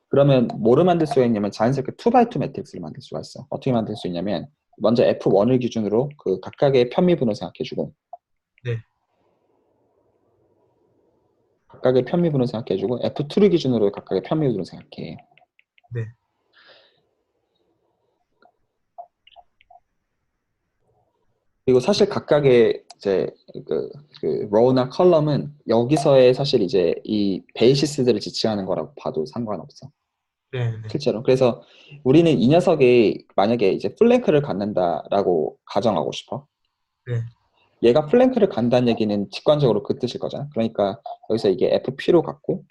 그러면 뭐를 만들 수가 있냐면, 자연스럽게 2x2 매트릭스를 만들 수가 있어. 어떻게 만들 수 있냐면, 먼저 F1을 기준으로 각각의 편미분을 생각해주고, 네, F2를 기준으로 각각의 편미분을 생각해. 네, 그리고 사실 각각의 이제 로우나 컬럼은 여기서의 사실 이제 이 베이시스들을 지칭하는 거라고 봐도 상관없어. 네, 네, 실제로. 그래서 우리는 이 녀석이 만약에 이제 플랭크를 갖는다라고 가정하고 싶어. 네, 얘가 플랭크를 간다는 얘기는 직관적으로 그 뜻일 거잖아. 그러니까 여기서 이게 FP로 갖고,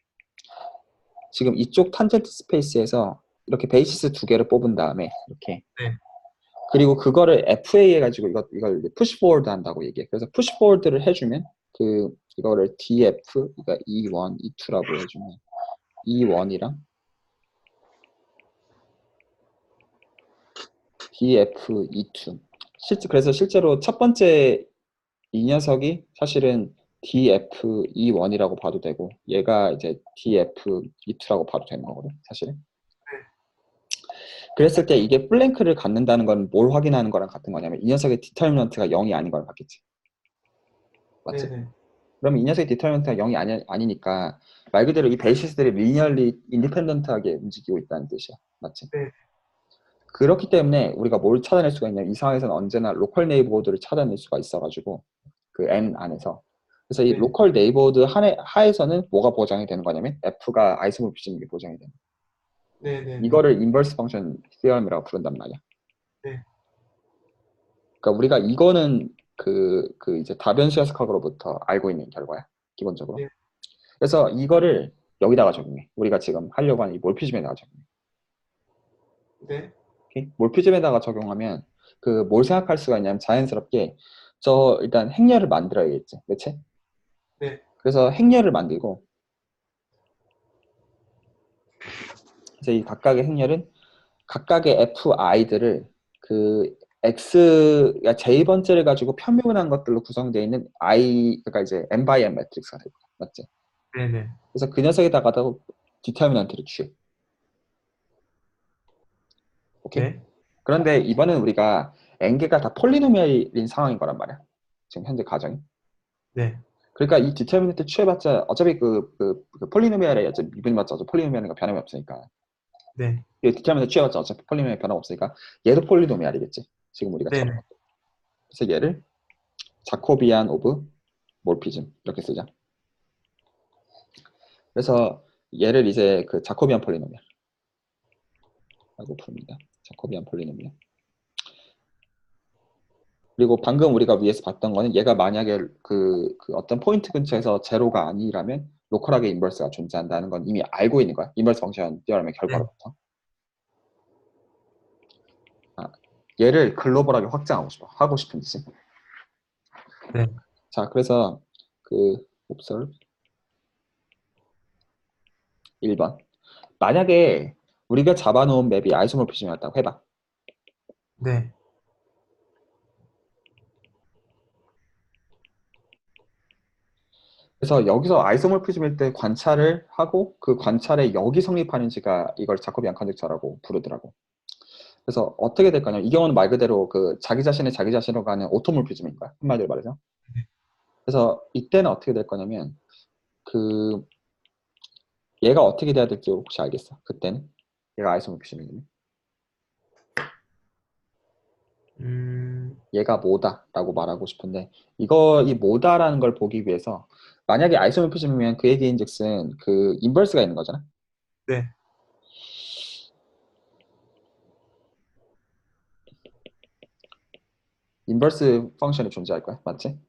지금 이쪽 탄젠트 스페이스에서 이렇게 베이시스 두 개를 뽑은 다음에 이렇게, 네, 그리고 그거를 FA 해가지고 이걸 푸시 포워드 한다고 얘기해. 그래서 푸시 포워드를 해주면 이거를 DF, 그러니까 E1, E2라고 해주면 E1이랑 DF, E2. 그래서 실제로 첫 번째 이 녀석이 사실은 dfe1이라고 봐도 되고 얘가 이제 dfe2라고 봐도 되는 거거든 사실은. 그랬을 때 이게 플랭크를 갖는다는 건 뭘 확인하는 거랑 같은 거냐면 이 녀석의 디터미넌트가 0이 아닌 걸 갖겠지. 맞지? 네네. 그러면 이 녀석의 디터미넌트가 0이 아니니까 말 그대로 이 베이시스들이 리니얼리 인디펜던트하게 움직이고 있다는 뜻이야. 맞지? 네. 그렇기 때문에 우리가 뭘 찾아낼 수가 있냐면 이 상황에서는 언제나 로컬 네이버호드를 찾아낼 수가 있어가지고 그 N 안에서. 그래서 이 네. 로컬 네이버호드 하에서는 뭐가 보장이 되는 거냐면 F가 아이소모피즘이 보장이 되는 거야. 네네네. 이거를 인버스 펑션 시어럼이라고 부른단 말이야. 네. 그러니까 우리가 이거는 그 이제 다변수 해석학으로부터 알고 있는 결과야. 기본적으로. 네. 그래서 이거를 여기다가 적용해. 우리가 지금 하려고 하는 이 몰피즘에다가 적용해. 네. 오케이? 몰피즘에다가 적용하면 그 뭘 생각할 수가 있냐면 자연스럽게 저 일단 행렬을 만들어야겠지. 그치? 네. 그래서 행렬을 만들고 그래서 이 각각의 행렬은 각각의 fi들을 그 x 야 j 번째를 가지고 표면한 것들로 구성되어 있는 i 그러니까 이제 n by n 매트릭스가 될 거야. 맞지? 네네. 그래서 그 녀석에다가도 디터미넌트를 취해. 오케이? 네. 그런데 이번엔 우리가 n개가 다 폴리노미얼인 상황인 거란 말이야. 지금 현재 가정이. 네. 그러니까 이 디터미넌트 취해봤자 어차피 그 폴리노미얼에 어차피 미분해봤자 어차피 폴리노미얼인 거 변함이 없으니까. 네. 이 디터미넌트 취해봤자 어차피 폴리노미얼 변함 없으니까 얘도 폴리노미얼이겠지. 지금 우리가 찾은 네네. 것. 그래서 얘를 자코비안 오브 몰피즘 이렇게 쓰자. 그래서 얘를 이제 그 자코비안 폴리노미얼 라고 부릅니다. 자코비안 폴리노미얼. 그리고 방금 우리가 위에서 봤던 거는 얘가 만약에 그 어떤 포인트 근처에서 제로가 아니라면 로컬하게 인버스가 존재한다는 건 이미 알고 있는 거야. 인버스 펑션 디어럼의 네. 결과로부터. 아, 얘를 글로벌하게 확장하고 싶어. 하고 싶은 짓이. 네. 자, 그래서 그 observe 1번. 만약에 우리가 잡아놓은 맵이 아이소모피즘이었다고 해봐. 네. 그래서 여기서 아이소모피즘일 때 관찰을 하고 그 관찰에 역이 성립하는지가 이걸 자코비안 컨젝처라고 부르더라고. 그래서 어떻게 될 거냐면 이 경우는 말 그대로 그 자기 자신의 자기 자신으로 가는 오토몰피즘인 거야. 한마디로 말해서. 그래서 이때는 어떻게 될 거냐면 그 얘가 어떻게 돼야 될지 혹시 알겠어? 그때는 얘가 아이소모피즘이면 얘가 뭐다라고 말하고 싶은데 이 뭐다라는 걸 보기 위해서 만약에 아이소모피즘이면 그 얘기인즉슨 그 인버스가 있는 거잖아. 네. 인버스 펑션이 존재할 거야. 맞지?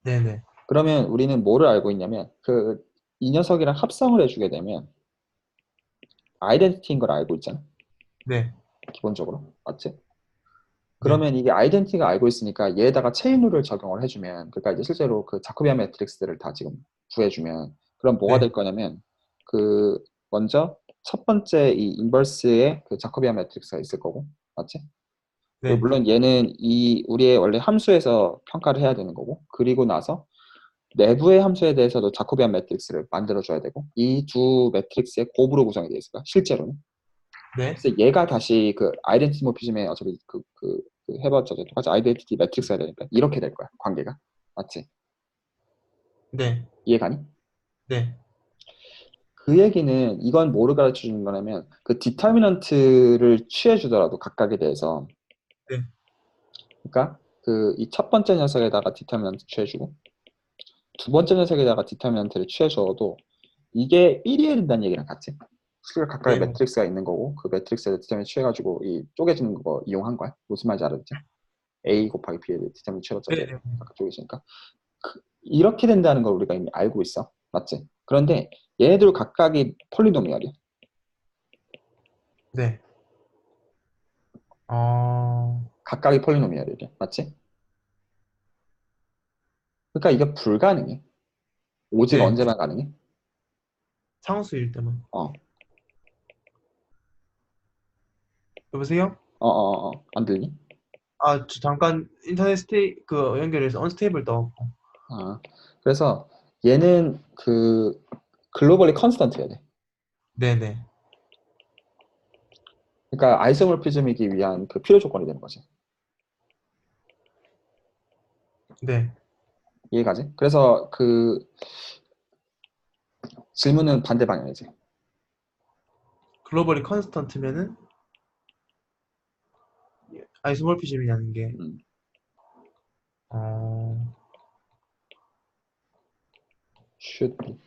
네네. 그러면 우리는 뭐를 알고 있냐면 그 이 녀석이랑 합성을 해주게 되면 아이덴티티인 걸 알고 있잖아. 네. 기본적으로. 맞지? 네. 그러면 이게 아이덴티티가 알고 있으니까 얘에다가 체인룰을 적용을 해주면 그러니까 이제 실제로 그 자코비안 매트릭스들을 다 지금 구해주면 그럼 뭐가 네. 될 거냐면 그 먼저 첫 번째 이 인버스의 그 자코비안 매트릭스가 있을 거고 맞지? 그리고 네. 물론 얘는 이 우리의 원래 함수에서 평가를 해야 되는 거고 그리고 나서 내부의 함수에 대해서도 자코비안 매트릭스를 만들어줘야 되고 이 두 매트릭스의 곱으로 구성이 되어 있을 거야 실제로는. 네. 그래서 얘가 다시 그 아이덴티티 모피즘에 어차피 그 해봤자 똑같이 아이덴티티 매트릭스가 되니까 이렇게 될 거야 관계가. 맞지? 네. 이해가니? 네. 그 얘기는 이건 뭐를 가르쳐 주는 거냐면 그 디터미넌트를 취해 주더라도 각각에 대해서 네. 그러니까 그 이 첫 번째 녀석에다가 디터미넌트 취해 주고 두 번째 녀석에다가 디터미넌트를 취해 줘도 이게 1이어야 된다는 얘기랑 같지. 실제 각각의 네. 매트릭스가 있는 거고 그 매트릭스에 디터미넌트 취해가지고 이 쪼개지는 거 이용한 거야. 무슨 말인지 알았지? A 곱하기 B에 디터미넌트 취해봤자 네. 돼. 네. 각각 쪼개지니까. 이렇게 된다는 걸 우리가 이미 알고 있어. 맞지? 그런데 얘네들 각각이 폴리노미얼이야. 네. 어, 각각이 폴리노미얼이래. 맞지? 그러니까 이게 불가능해. 오직 네. 언제만 가능해? 상수일 때만. 어, 여보세요? 안 들리? 아, 저 잠깐 인터넷 그 연결해서 언스테이블 떠갖고. 아, 그래서 얘는 그 글로벌리 컨스턴트여야 돼. 네네. 그러니까 아이소모피즘이기 위한 그 필요 조건이 되는 거지. 네. 이해가지? 그래서 그 질문은 반대 방향이지. 글로벌이 컨스턴트면은 아이소몰피즘이라는 게, 음. 어, should be.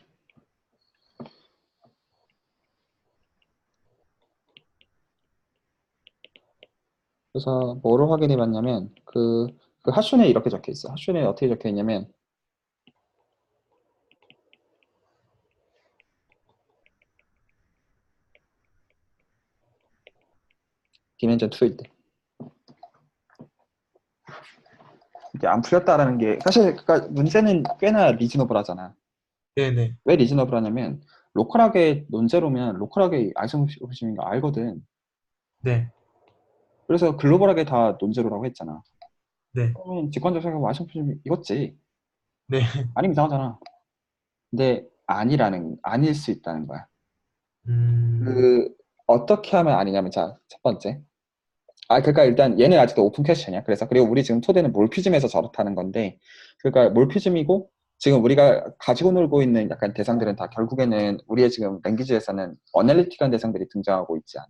그래서 뭐를 확인해 봤냐면 그 하순에 이렇게 적혀 있어. 하순에 어떻게 적혀 있냐면 디멘전 2일 때. 이게 안 풀렸다라는 게 사실 그러니까 문제는 꽤나 리즈너블 하잖아. 네네. 왜 리즈너블 하냐면 로컬하게 논제로면 로컬하게 아이소모피즘인 거 알거든. 네. 그래서 글로벌하게 다 논제로라고 했잖아. 네. 그러면 직관적 생각하면 아이소모피즘 이거지. 네. 아니면 이상하잖아. 근데 아닐 수 있다는 거야. 음, 그 어떻게 하면 아니냐면 자, 첫 번째. 그러니까 일단 얘는 아직도 오픈 퀘스천이야. 그래서 그리고 우리 지금 토대는 몰피즘에서 저렇다는 건데, 그러니까 몰피즘이고 지금 우리가 가지고 놀고 있는 약간 대상들은 다 결국에는 우리의 지금 랭귀지에서는 어널리틱한 대상들이 등장하고 있지 않아.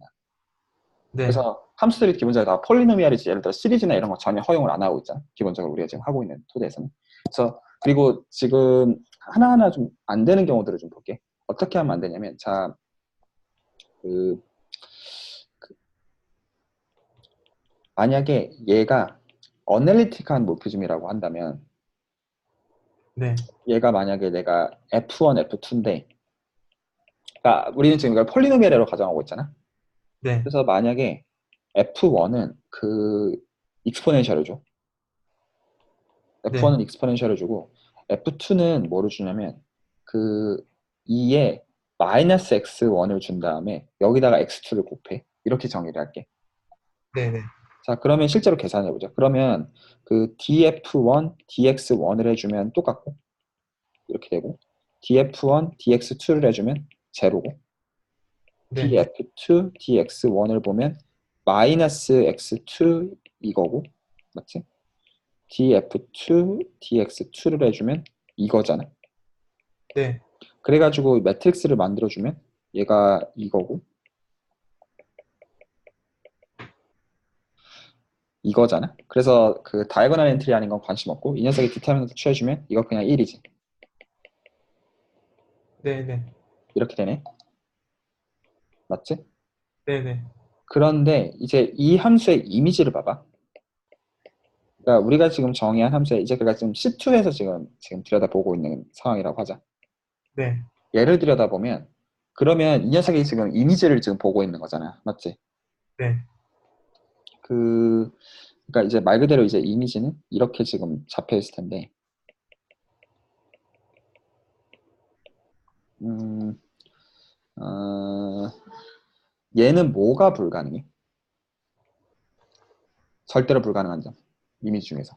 네. 그래서 함수들이 기본적으로 다 폴리노미알이지 예를 들어 시리즈나 이런 거 전혀 허용을 안 하고 있잖아. 기본적으로 우리가 지금 하고 있는 토대에서는. 그래서 그리고 지금 하나하나 좀 안 되는 경우들을 좀 볼게. 어떻게 하면 안 되냐면 자, 그 만약에 얘가 어널리틱한 모피즘이라고 한다면 네. 얘가 만약에 내가 F1, F2인데 그러니까 우리는 지금 이걸 폴리노미얼로 가정하고 있잖아. 네. 그래서 만약에 F1은 그 익스포넨셜을 줘. 네. F1은 익스포넨셜을 주고 F2는 뭐를 주냐면 그 2에 마이너스 X1을 준 다음에 여기다가 X2를 곱해. 이렇게 정의를 할게. 네네. 자, 그러면 실제로 계산해 보자. 그러면 그 df1, dx1을 해주면 똑같고 이렇게 되고 df1, dx2를 해주면 제로고 네. df2, dx1을 보면 마이너스 x2 이거고 맞지? df2, dx2를 해주면 이거잖아. 네. 그래가지고 매트릭스를 만들어주면 얘가 이거고 이거잖아. 그래서 그 다이고널 엔트리 아닌 건 관심 없고 이 녀석이 디터미넌트 취해주면 이거 그냥 1이지. 네네. 이렇게 되네. 맞지? 네네. 그런데 이제 이 함수의 이미지를 봐봐. 그러니까 우리가 지금 정의한 함수의 이제 그가 지금 C2에서 지금 들여다보고 있는 상황이라고 하자. 네. 얘를 들여다보면 그러면 이 녀석이 지금 이미지를 지금 보고 있는 거잖아. 맞지? 네. 그 그러니까 이제 말 그대로 이제 이미지는 이렇게 지금 잡혀 있을 텐데 음, 어, 얘는 뭐가 불가능해? 절대로 불가능한 점. 이미지 중에서.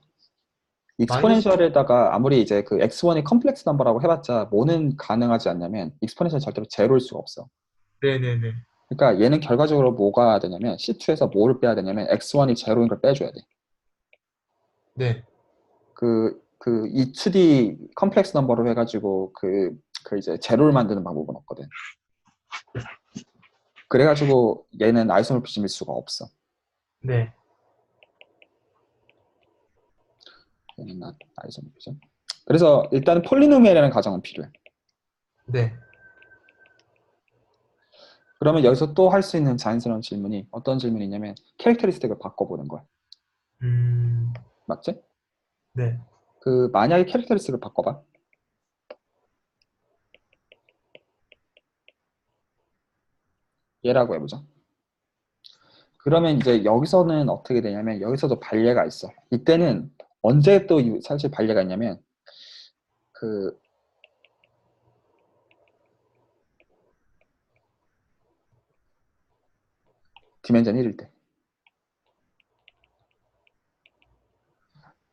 마이너스, 익스포넨셜에다가 아무리 이제 그 x1이 컴플렉스 넘버라고 해봤자 뭐는 가능하지 않냐면 익스포넨셜 절대로 제로일 수가 없어. 네네네. 그러니까 얘는 결과적으로 뭐가 되냐면 C2에서 뭐를 빼야 되냐면 x1이 제로인 걸 빼줘야 돼. 네. 이 2D 컴플렉스 넘버로 해가지고 그 이제 제로를 만드는 방법은 없거든. 그래가지고 얘는 아이소모피즘일 수가 없어. 네. 얘는 아이소모피즘. 그래서 일단 폴리노미얼이라는 가정은 필요해. 네. 그러면 여기서 또 할 수 있는 자연스러운 질문이 어떤 질문이냐면 캐릭터리스틱을 바꿔보는 거야. 음, 맞지? 네. 그 만약에 캐릭터리스틱을 바꿔봐. 얘라고 해보자. 그러면 이제 여기서는 어떻게 되냐면 여기서도 발례가 있어. 이때는 언제 또 사실 발례가 있냐면 그 디멘전 1일 때.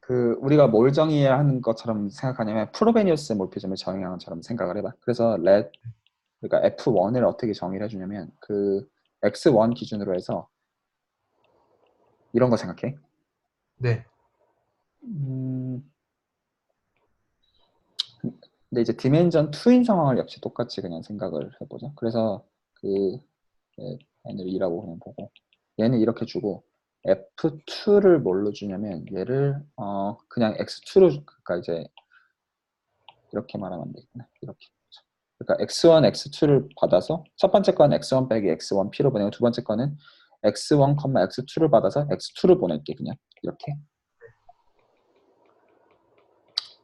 우리가 뭘 정의해야 하는 것처럼 생각하냐면 프로베니어스 몰피즘을 정의하는 것처럼 생각을 해봐. 그래서 그러니까 F1을 어떻게 정의를 해주냐면 X1 기준으로 해서 이런 거 생각해. 네, 음, 근데 이제 디멘전 2인 상황을 역시 똑같이 그냥 생각을 해보자. 그래서 얘를 2라고 그냥 보고 얘는 이렇게 주고 F2를 뭘로 주냐면 얘를 그냥 X2로 그러니까 이제 이렇게 말하면 안 되겠네. 이렇게. 그러니까 X1, X2를 받아서 첫 번째 건 X1 빼기 X1P로 보내고 두 번째 거는 X1, X2를 받아서 X2를 보낼게 그냥 이렇게.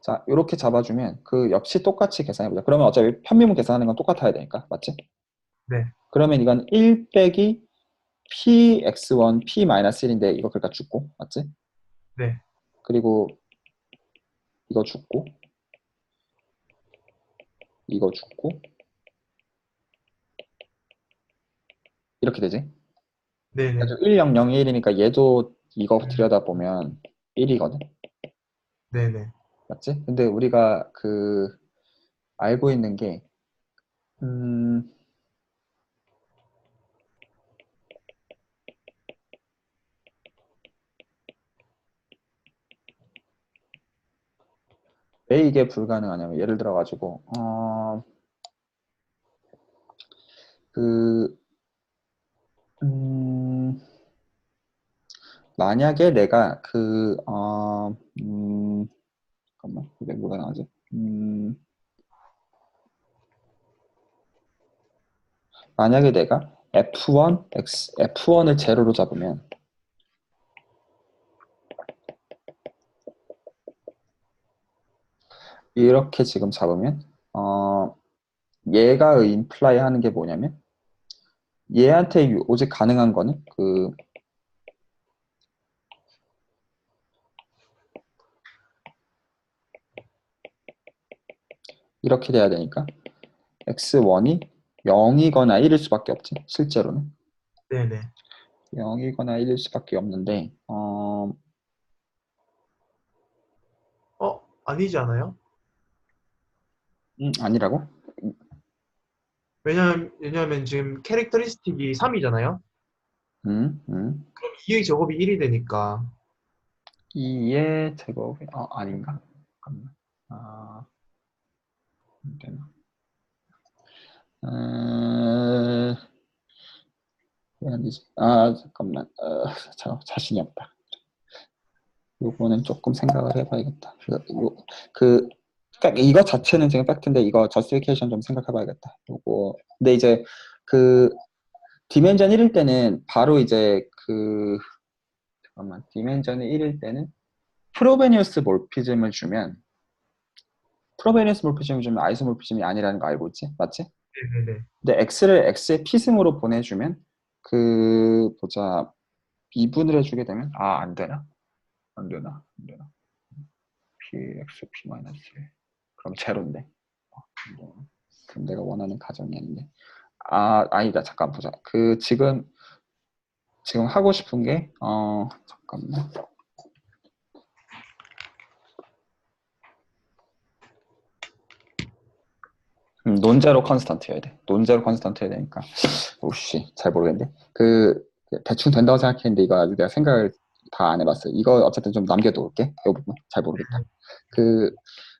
자, 이렇게 잡아주면 역시 똑같이 계산해보자. 그러면 어차피 편미분 계산하는 건 똑같아야 되니까 맞지? 네, 그러면 이건 1 빼기 Px1, P-1인데 이거 그러니까 죽고 맞지? 네, 그리고 이거 죽고 이거 죽고 이렇게 되지? 네, 네, 그래서 1, 0, 0, 1이니까 얘도 이거 들여다보면 1이거든. 네, 네. 맞지? 근데 우리가 알고 있는 게 음, 왜 이게 불가능하냐면 예를 들어 가지고 그 음, 만약에 내가 잠깐만 이게 뭐가 나오지? 만약에 내가 F1을 제로로 잡으면 이렇게 지금 잡으면 얘가 임플라이 하는 게 뭐냐면 얘한테 오직 가능한 거는 이렇게 돼야 되니까 x1이 0이거나 1일 수밖에 없지 실제로는 네, 네. 0이거나 1일 수밖에 없는데 아니지 않아요? 아니라고? 왜냐면 지금 캐릭터리스틱이 3이잖아요? 음, 음. 그럼 2의 제곱이 1이 되니까. 2의 제곱이 아닌가? 잠깐만. 안 되나? 어, 왜 안 되지? 잠깐만. 자신이 없다. 요거는 조금 생각을 해봐야겠다. 그, 그러니까 이거 자체는 지금 팩트인데 이거 저스티피케이션 좀 생각해봐야겠다. 근데 이제 그 디멘전 1일 때는 바로 이제 잠깐만 디멘전이 1일 때는 프로베니어스 몰피즘을 주면 프로베니어스 몰피즘을 주면 아이소몰피즘이 아니라는 거 알고 있지? 맞지? 네, 네, 네. 근데 X를 X의 P승으로 보내주면 보자 미분을 해주게 되면 안 되나? 안 되나? 안 되나? px p 마이너스 1 그럼 제로인데 그럼 내가 원하는 가정이 아닌데 아니다 잠깐 보자 지금 하고 싶은 게 잠깐만 논제로 컨스턴트여야 돼 논제로 컨스턴트여야 되니까 오씨 잘 모르겠는데 대충 된다고 생각했는데 이거 아직 내가 생각을 다 안 해봤어 이거 어쨌든 좀 남겨놓을게 이 부분 잘 모르겠다 그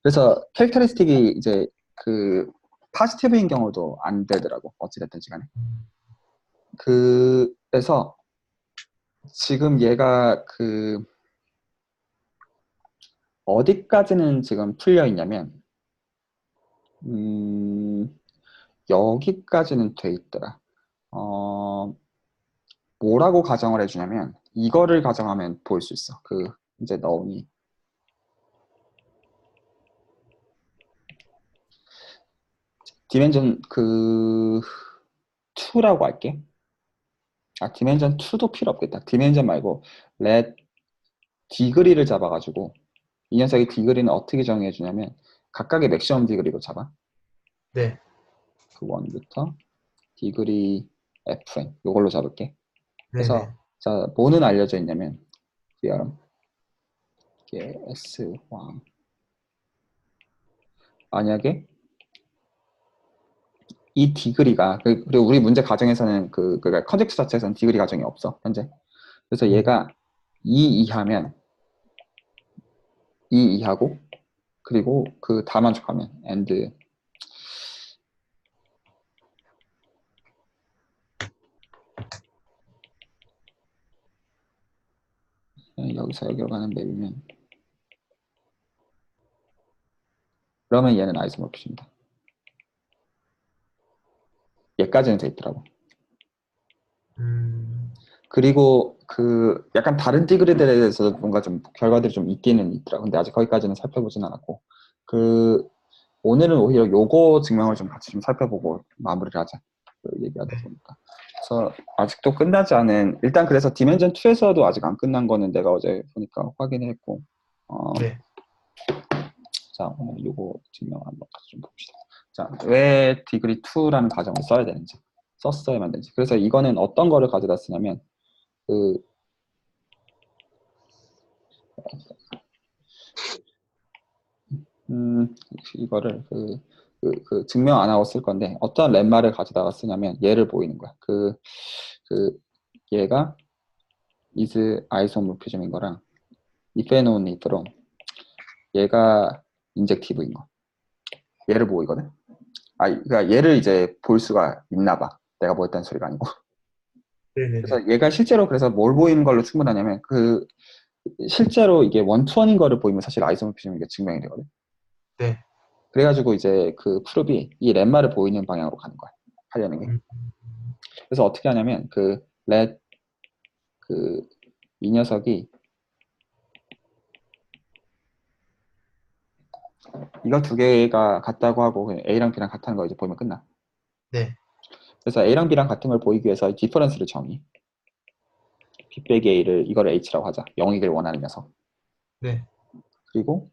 그래서 캐릭터리스틱이 이제 파지티브인 경우도 안 되더라고 어찌됐든 시간에 그래서 지금 얘가 어디까지는 지금 풀려 있냐면 음, 여기까지는 돼 있더라. 어, 뭐라고 가정을 해주냐면 이거를 가정하면 보일 수 있어. 이제 너운이 디멘전 2라고 할게. 디멘전 2도 필요 없겠다. 디멘전 말고 렛 디그리를 잡아가지고 이 녀석의 디그리는 어떻게 정의해주냐면 각각의 맥시멈 디그리로 잡아. 네, 1부터 디그리 fn 이걸로 잡을게. 네, 네. 그래서 자 뭐는 알려져 있냐면 이게 S 황. 만약에 이 디그리가 그리고 우리 문제 가정에서는 그러니까 컨텍스트 자체에서는 디그리 가정이 없어 현재. 그래서 얘가 2 이하면 2 이하고 그리고 그 다 만족하면 and 여기서 여기로 가는 맵이면 그러면 얘는 아이소모피즘이다. 얘까지는 돼 있더라고. 그리고 그 약간 다른 디그리들에 대해서 뭔가 좀 결과들이 좀 있기는 있더라. 근데 아직 거기까지는 살펴보진 않았고 그 오늘은 오히려 요거 증명을 좀 같이 좀 살펴보고 마무리를 하자. 그 얘기하다 보니까. 그래서 아직도 끝나지 않은 일단 그래서 디멘전 2에서도 아직 안 끝난 거는 내가 어제 보니까 확인했고 네. 자 오늘 요거 증명 한번 같이 좀 봅시다. 자 왜 디그리 2라는 과정을 써야 되는지 썼어야만 되는지 그래서 이거는 어떤 거를 가져다 쓰냐면 그 이거를 그 증명 안 하고 쓸 건데 어떤 렘마를 가져다가 쓰냐면 얘를 보이는 거야. 그 얘가 is 아이소모피즘인 거랑 이페노니트로 얘가 인젝티브인 거. 얘를 보이거든. 그러니까 얘를 이제 볼 수가 있나 봐. 내가 뭐 했다는 소리가 아니고. 네네네. 그래서 얘가 실제로 그래서 뭘 보이는 걸로 충분하냐면 그 실제로 이게 원투원인 거를 보이면 사실 아이소모피즘이 증명이 되거든. 네. 그래가지고 이제 그 프룹이 이 렘마를 보이는 방향으로 가는 거야. 하려는 게. 그래서 어떻게 하냐면 이 녀석이 이거 두 개가 같다고 하고 그냥 A랑 B랑 같다는 거 이제 보이면 끝나. 네. 그래서 A랑 B랑 같은 걸 보이기 위해서 디퍼런스를 정의. B 빼기 A를 이거를 H라고 하자. 0이길 원하는 녀석. 네. 그리고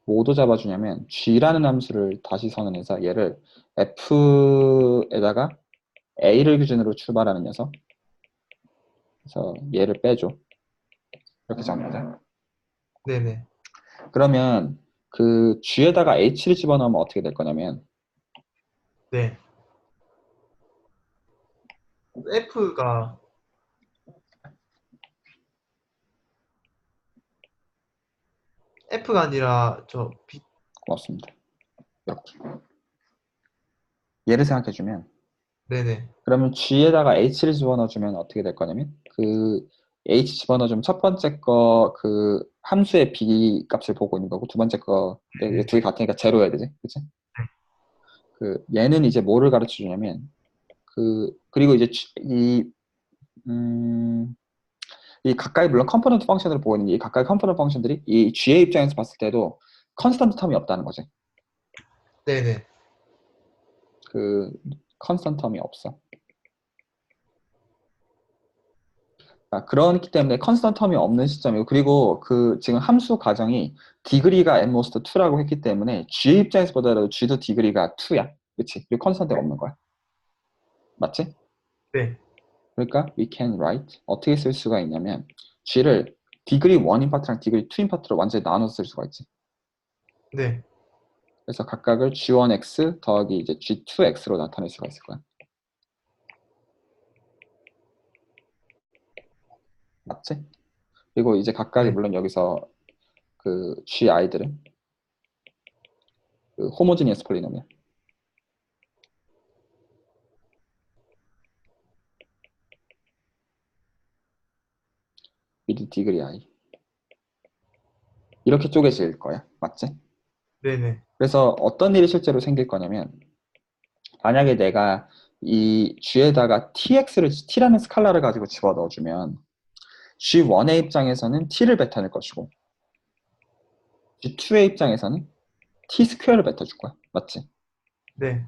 뭐도 잡아주냐면 G라는 함수를 다시 선언해서 얘를 F에다가 A를 기준으로 출발하는 녀석. 그래서 얘를 빼줘. 이렇게 정의하자. 네네. 그러면 그 G에다가 H를 집어넣으면 어떻게 될 거냐면 네. F가 F가 아니라 저 B. 고맙습니다. 이렇게. 얘를 생각해주면 네네. 그러면 G에다가 H를 집어넣어주면 어떻게 될 거냐면 그 H 집어넣어주면 첫 번째 거 그 함수의 B 값을 보고 있는 거고 두 번째 거 네. 두 개 같으니까 제로여야 되지, 그치? 그 얘는 이제 뭐를 가르쳐 주냐면 그리고 이제 음, 이 가까이 물론 컴포넌트 펑션을 보고 있는 이 가까이 컴포넌트 펑션들이 이 G의 입장에서 봤을 때도 컨스턴트 텀이 없다는 거지. 네네. 그 컨스턴트 텀이 없어. 그렇기 때문에 컨스턴트 텀이 없는 시점이고 그리고 그 지금 함수 가정이 디그리가 atmost 2라고 했기 때문에 G의 입장에서 보더라도 G도 디그리가 2야. 그치? 이 컨스턴트가 없는 거야. 맞지? 네. 그러니까 we can write 어떻게 쓸 수가 있냐면 G를 디그리 1인 파트랑 디그리 2인 파트로 완전히 나눠서 쓸 수가 있지. 네. 그래서 각각을 G1x 더하기 이제 G2x로 나타낼 수가 있을 거야. 맞지? 그리고 이제 각각이 네. 물론 여기서 그 GI들은 그 호모지니어스 폴리노미얼 with 디그리 I 이렇게 쪼개질 거야. 맞지? 네네. 그래서 어떤 일이 실제로 생길 거냐면 만약에 내가 이 G에다가 T라는 스칼라를 가지고 집어넣어주면 G1의 입장에서는 T를 뱉어낼 것이고 G2의 입장에서는 T 스퀘어를 뱉어줄 거야. 맞지? 네.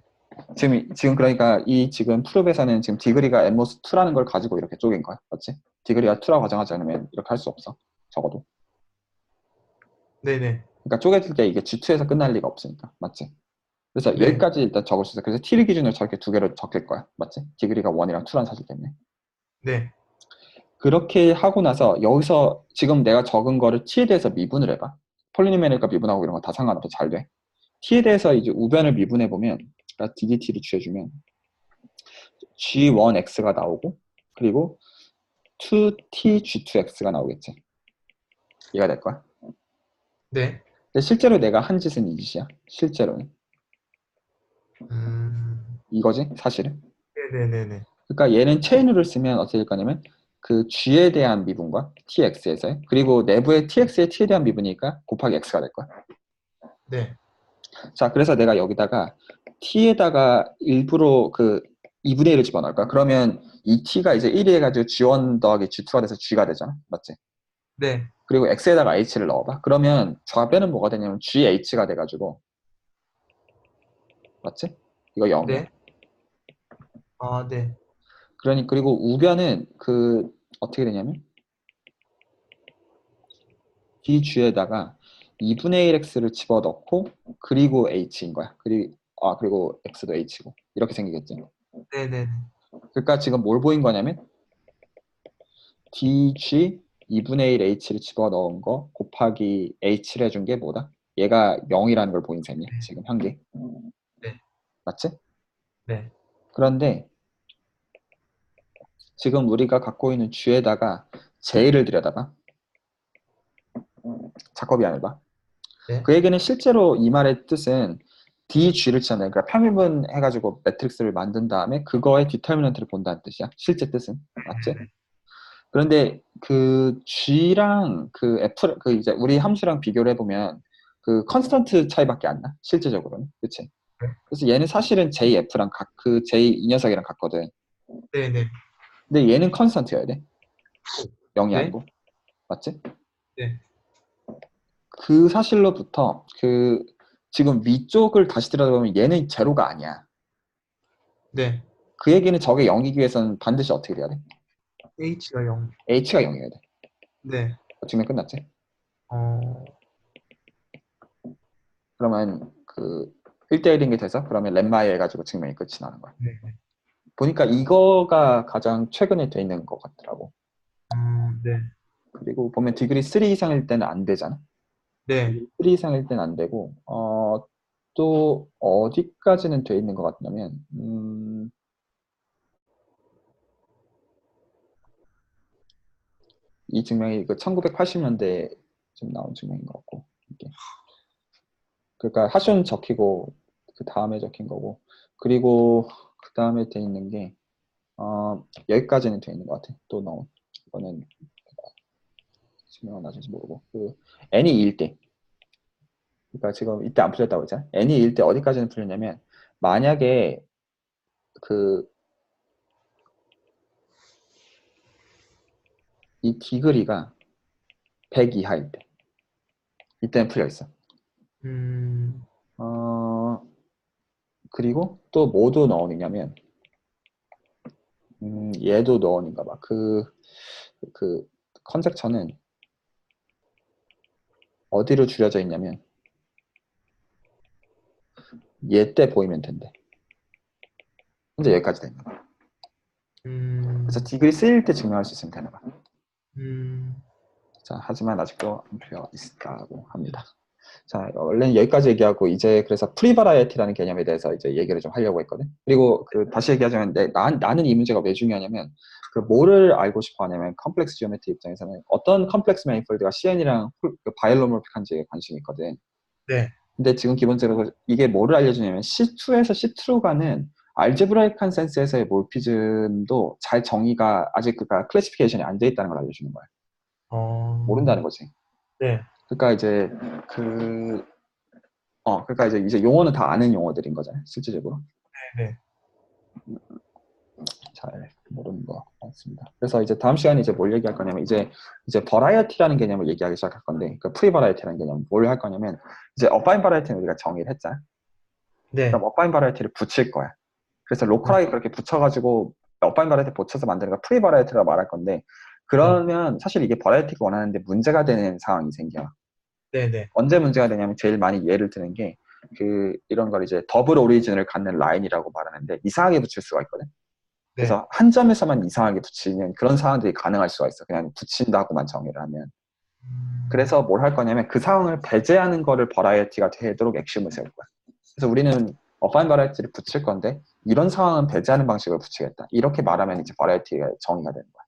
지금 그러니까 이 지금 프로베에서는 지금 디그리가 엠모스 2라는 걸 가지고 이렇게 쪼갠 거야. 맞지? 디그리가 2라고 가정하지 않으면 이렇게 할 수 없어. 적어도. 네네. 그러니까 쪼개질 때 이게 G2에서 끝날 리가 없으니까. 맞지? 그래서 네. 여기까지 일단 적을 수 있어. 그래서 T를 기준으로 저렇게 두 개로 적힐 거야. 맞지? 디그리가 1이랑 2라는 사실 때문에. 네. 그렇게 하고 나서 여기서 지금 내가 적은 거를 t에 대해서 미분을 해봐. 폴리노미얼이니까 미분하고 이런 거 다 상관없어. 잘 돼. t에 대해서 이제 우변을 미분해 보면, 그러니까 ddt를 취해주면 g1x가 나오고, 그리고 2t g2x가 나오겠지. 이해가 될 거야. 네. 근데 실제로 내가 한 짓은 이 짓이야. 실제로는 이거지, 사실은. 네네네네. 그러니까 얘는 체인으로 쓰면 어떻게 될 거냐면 그 g에 대한 미분과 tx에서의, 그리고 내부의 tx의 t에 대한 미분이니까 곱하기 x가 될 거야. 네. 자, 그래서 내가 여기다가 t에다가 일부러 그 2분의 1을 집어넣을 거야. 그러면 이 t가 이제 1이 해가지고 g1 더하기 g2가 돼서 g가 되잖아. 맞지? 네. 그리고 x에다가 h를 넣어봐. 그러면 좌변은 뭐가 되냐면gh가 돼가지고, 맞지? 이거 0이야. 네. 아, 네. 그러니, 그리고 우변은 그 어떻게 되냐면 dg에다가 2분의 1x를 집어넣고, 그리고 h인 거야. 그리고 x도 h고 이렇게 생기겠지. 네네네. 그러니까 지금 뭘 보인 거냐면 dg 2분의 1 h를 집어넣은 거 곱하기 h를 해준 게 뭐다? 얘가 0이라는 걸 보인 셈이야. 지금 현재. 네. 맞지? 네. 그런데 지금 우리가 갖고 있는 g에다가 j를 들여다봐. 자커비 안 해봐. 네. 그 얘기는 실제로 이 말의 뜻은 DG를 치잖아요. 그러니까 평일분 해가지고 매트릭스를 만든 다음에 그거의 디터미넌트를 본다는 뜻이야. 실제 뜻은. 맞지? 그런데 그 G랑 그 F, 그 이제 우리 함수랑 비교를 해보면 그 컨스턴트 차이밖에 안 나. 실제적으로는. 그치? 그래서 얘는 사실은 JF랑 그 J 이 녀석이랑 같거든. 네네. 근데 얘는 컨스턴트여야 돼. 0이 네. 아니고. 맞지? 네. 그 사실로부터 그 지금 위쪽을 다시 들여다보면 얘는 제로가 아니야. 네. 그 얘기는 저게 0이기 위해서는 반드시 어떻게 돼야 돼? H가 0. h가 0이어야 돼. 네. 증명 끝났지? 어, 그러면 그 1대1인 게 돼서 그러면 렛마이 해가지고 증명이 끝이 나는 거야. 네. 보니까 이거가 가장 최근에 돼 있는 것 같더라고. 네. 그리고 보면 디그리 3 이상일 때는 안 되잖아. 네. 디그리 3 이상일 때는 안 되고, 또 어디까지는 돼 있는 것 같냐면, 이 증명이 그 1980년대에 좀 나온 증명인 것 같고, 이게. 그러니까 하션 적히고 그 다음에 적힌 거고, 그리고 그 다음에 돼 있는 게 여기까지는 돼 있는 것 같아. 또 나온 이거는 증명은 나중에 모르고 그 n이 2일 때, 그러니까 지금 이때 안 풀렸다고 했잖아. n이 2일 때 어디까지는 풀렸냐면 만약에 그 이 디그리가 100 이하일 때 이때는 풀려 있어. 음, 그리고 또 뭐도 넣어느냐면 얘도 넣어는가 봐. 그 컨젝처는 어디로 줄여져 있냐면 얘 때 보이면 된대. 현재 여기까지 되는 거야. 그래서 음, 디그리 쓰일 때 증명할 수 있으면 되나 봐. 음, 자, 하지만 아직도 안 풀려 있다고 합니다. 자, 원래는 여기까지 얘기하고 이제 그래서 프리바라이어티라는 개념에 대해서 이제 얘기를 좀 하려고 했거든. 그리고 그 다시 얘기하자면 나는 이 문제가 왜 중요하냐면 그 뭐를 알고 싶어 하냐면 컴플렉스 지오메트리 입장에서는 어떤 컴플렉스 매니폴드가 CN이랑 그 바이올로몰픽한지에 관심이 있거든. 네. 근데 지금 기본적으로 이게 뭐를 알려주냐면 C2에서 C2로 가는 알제브라이크한 센스에서의 몰피즘도 잘 정의가 아직 그니까 클래시피케이션이 안 돼 있다는 걸 알려주는 거야. 모른다는 거지. 네. 그러니까 이제 그 그러니까 이제 용어는 다 아는 용어들인 거잖아요. 실질적으로. 네. 잘 모르는 것 같습니다. 그래서 이제 다음 시간에 이제 뭘 얘기할 거냐면 이제 버라이어티라는 개념을 얘기하기 시작할 건데, 그 프리 버라이어티라는 개념 뭘 할 거냐면 이제 어바인 버라이어티는 우리가 정의를 했잖아. 네. 그럼 어바인 버라이어티를 붙일 거야. 그래서 네. 로컬하게 그렇게 붙여가지고 어바인 버라이어티 붙여서 만드는 거 프리 버라이어티라고 말할 건데, 네. 그러면 사실 이게 버라이어티가 원하는데 문제가 되는 상황이 생겨. 네. 네. 언제 문제가 되냐면 제일 많이 예를 드는 게 이런 걸 이제 더블 오리진을 갖는 라인이라고 말하는데 이상하게 붙일 수가 있거든. 네. 그래서 한 점에서만 이상하게 붙이는 그런 상황들이 가능할 수가 있어. 그냥 붙인다고만 정의를 하면. 그래서 뭘 할 거냐면 그 상황을 배제하는 거를 버라이어티가 되도록 액션을 세울 거야. 그래서 우리는 어파인 버라이어티를 붙일 건데 이런 상황은 배제하는 방식으로 붙이겠다. 이렇게 말하면 이제 버라이어티가 정의가 되는 거야.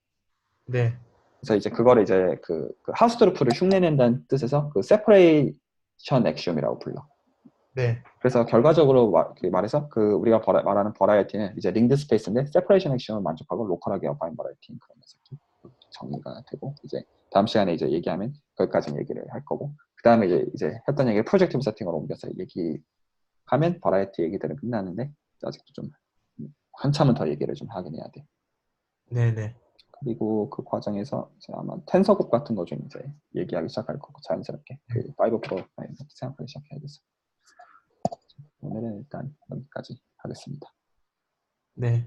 네. 그래서 이제 그거를 이제 그 하우스트루프를 흉내낸다는 뜻에서 그 세퍼레이션 액시옴이라고 불러. 네. 그래서 결과적으로 말해서 그 우리가 말하는 버라이어티는 이제 링드 스페이스인데 세퍼레이션 액시옴을 만족하고 로컬하게 어파인 버라이어티인 그런 녀석이 정의가 되고 이제 다음 시간에 이제 얘기하면 거기까지 얘기를 할 거고 그 다음에 이제 했던 얘기를 프로젝트 세팅으로 옮겨서 얘기하면 버라이어티 얘기들은 끝나는데 아직도 좀 한참은 더 얘기를 좀 하긴 해야 돼. 네네. 그리고 그 과정에서 이제 아마 텐서국 같은 거 좀 이제 얘기하기 시작할 거고 자연스럽게 그 파이브 프로 생각하기 시작해야겠어. 오늘은 일단 여기까지 하겠습니다. 네.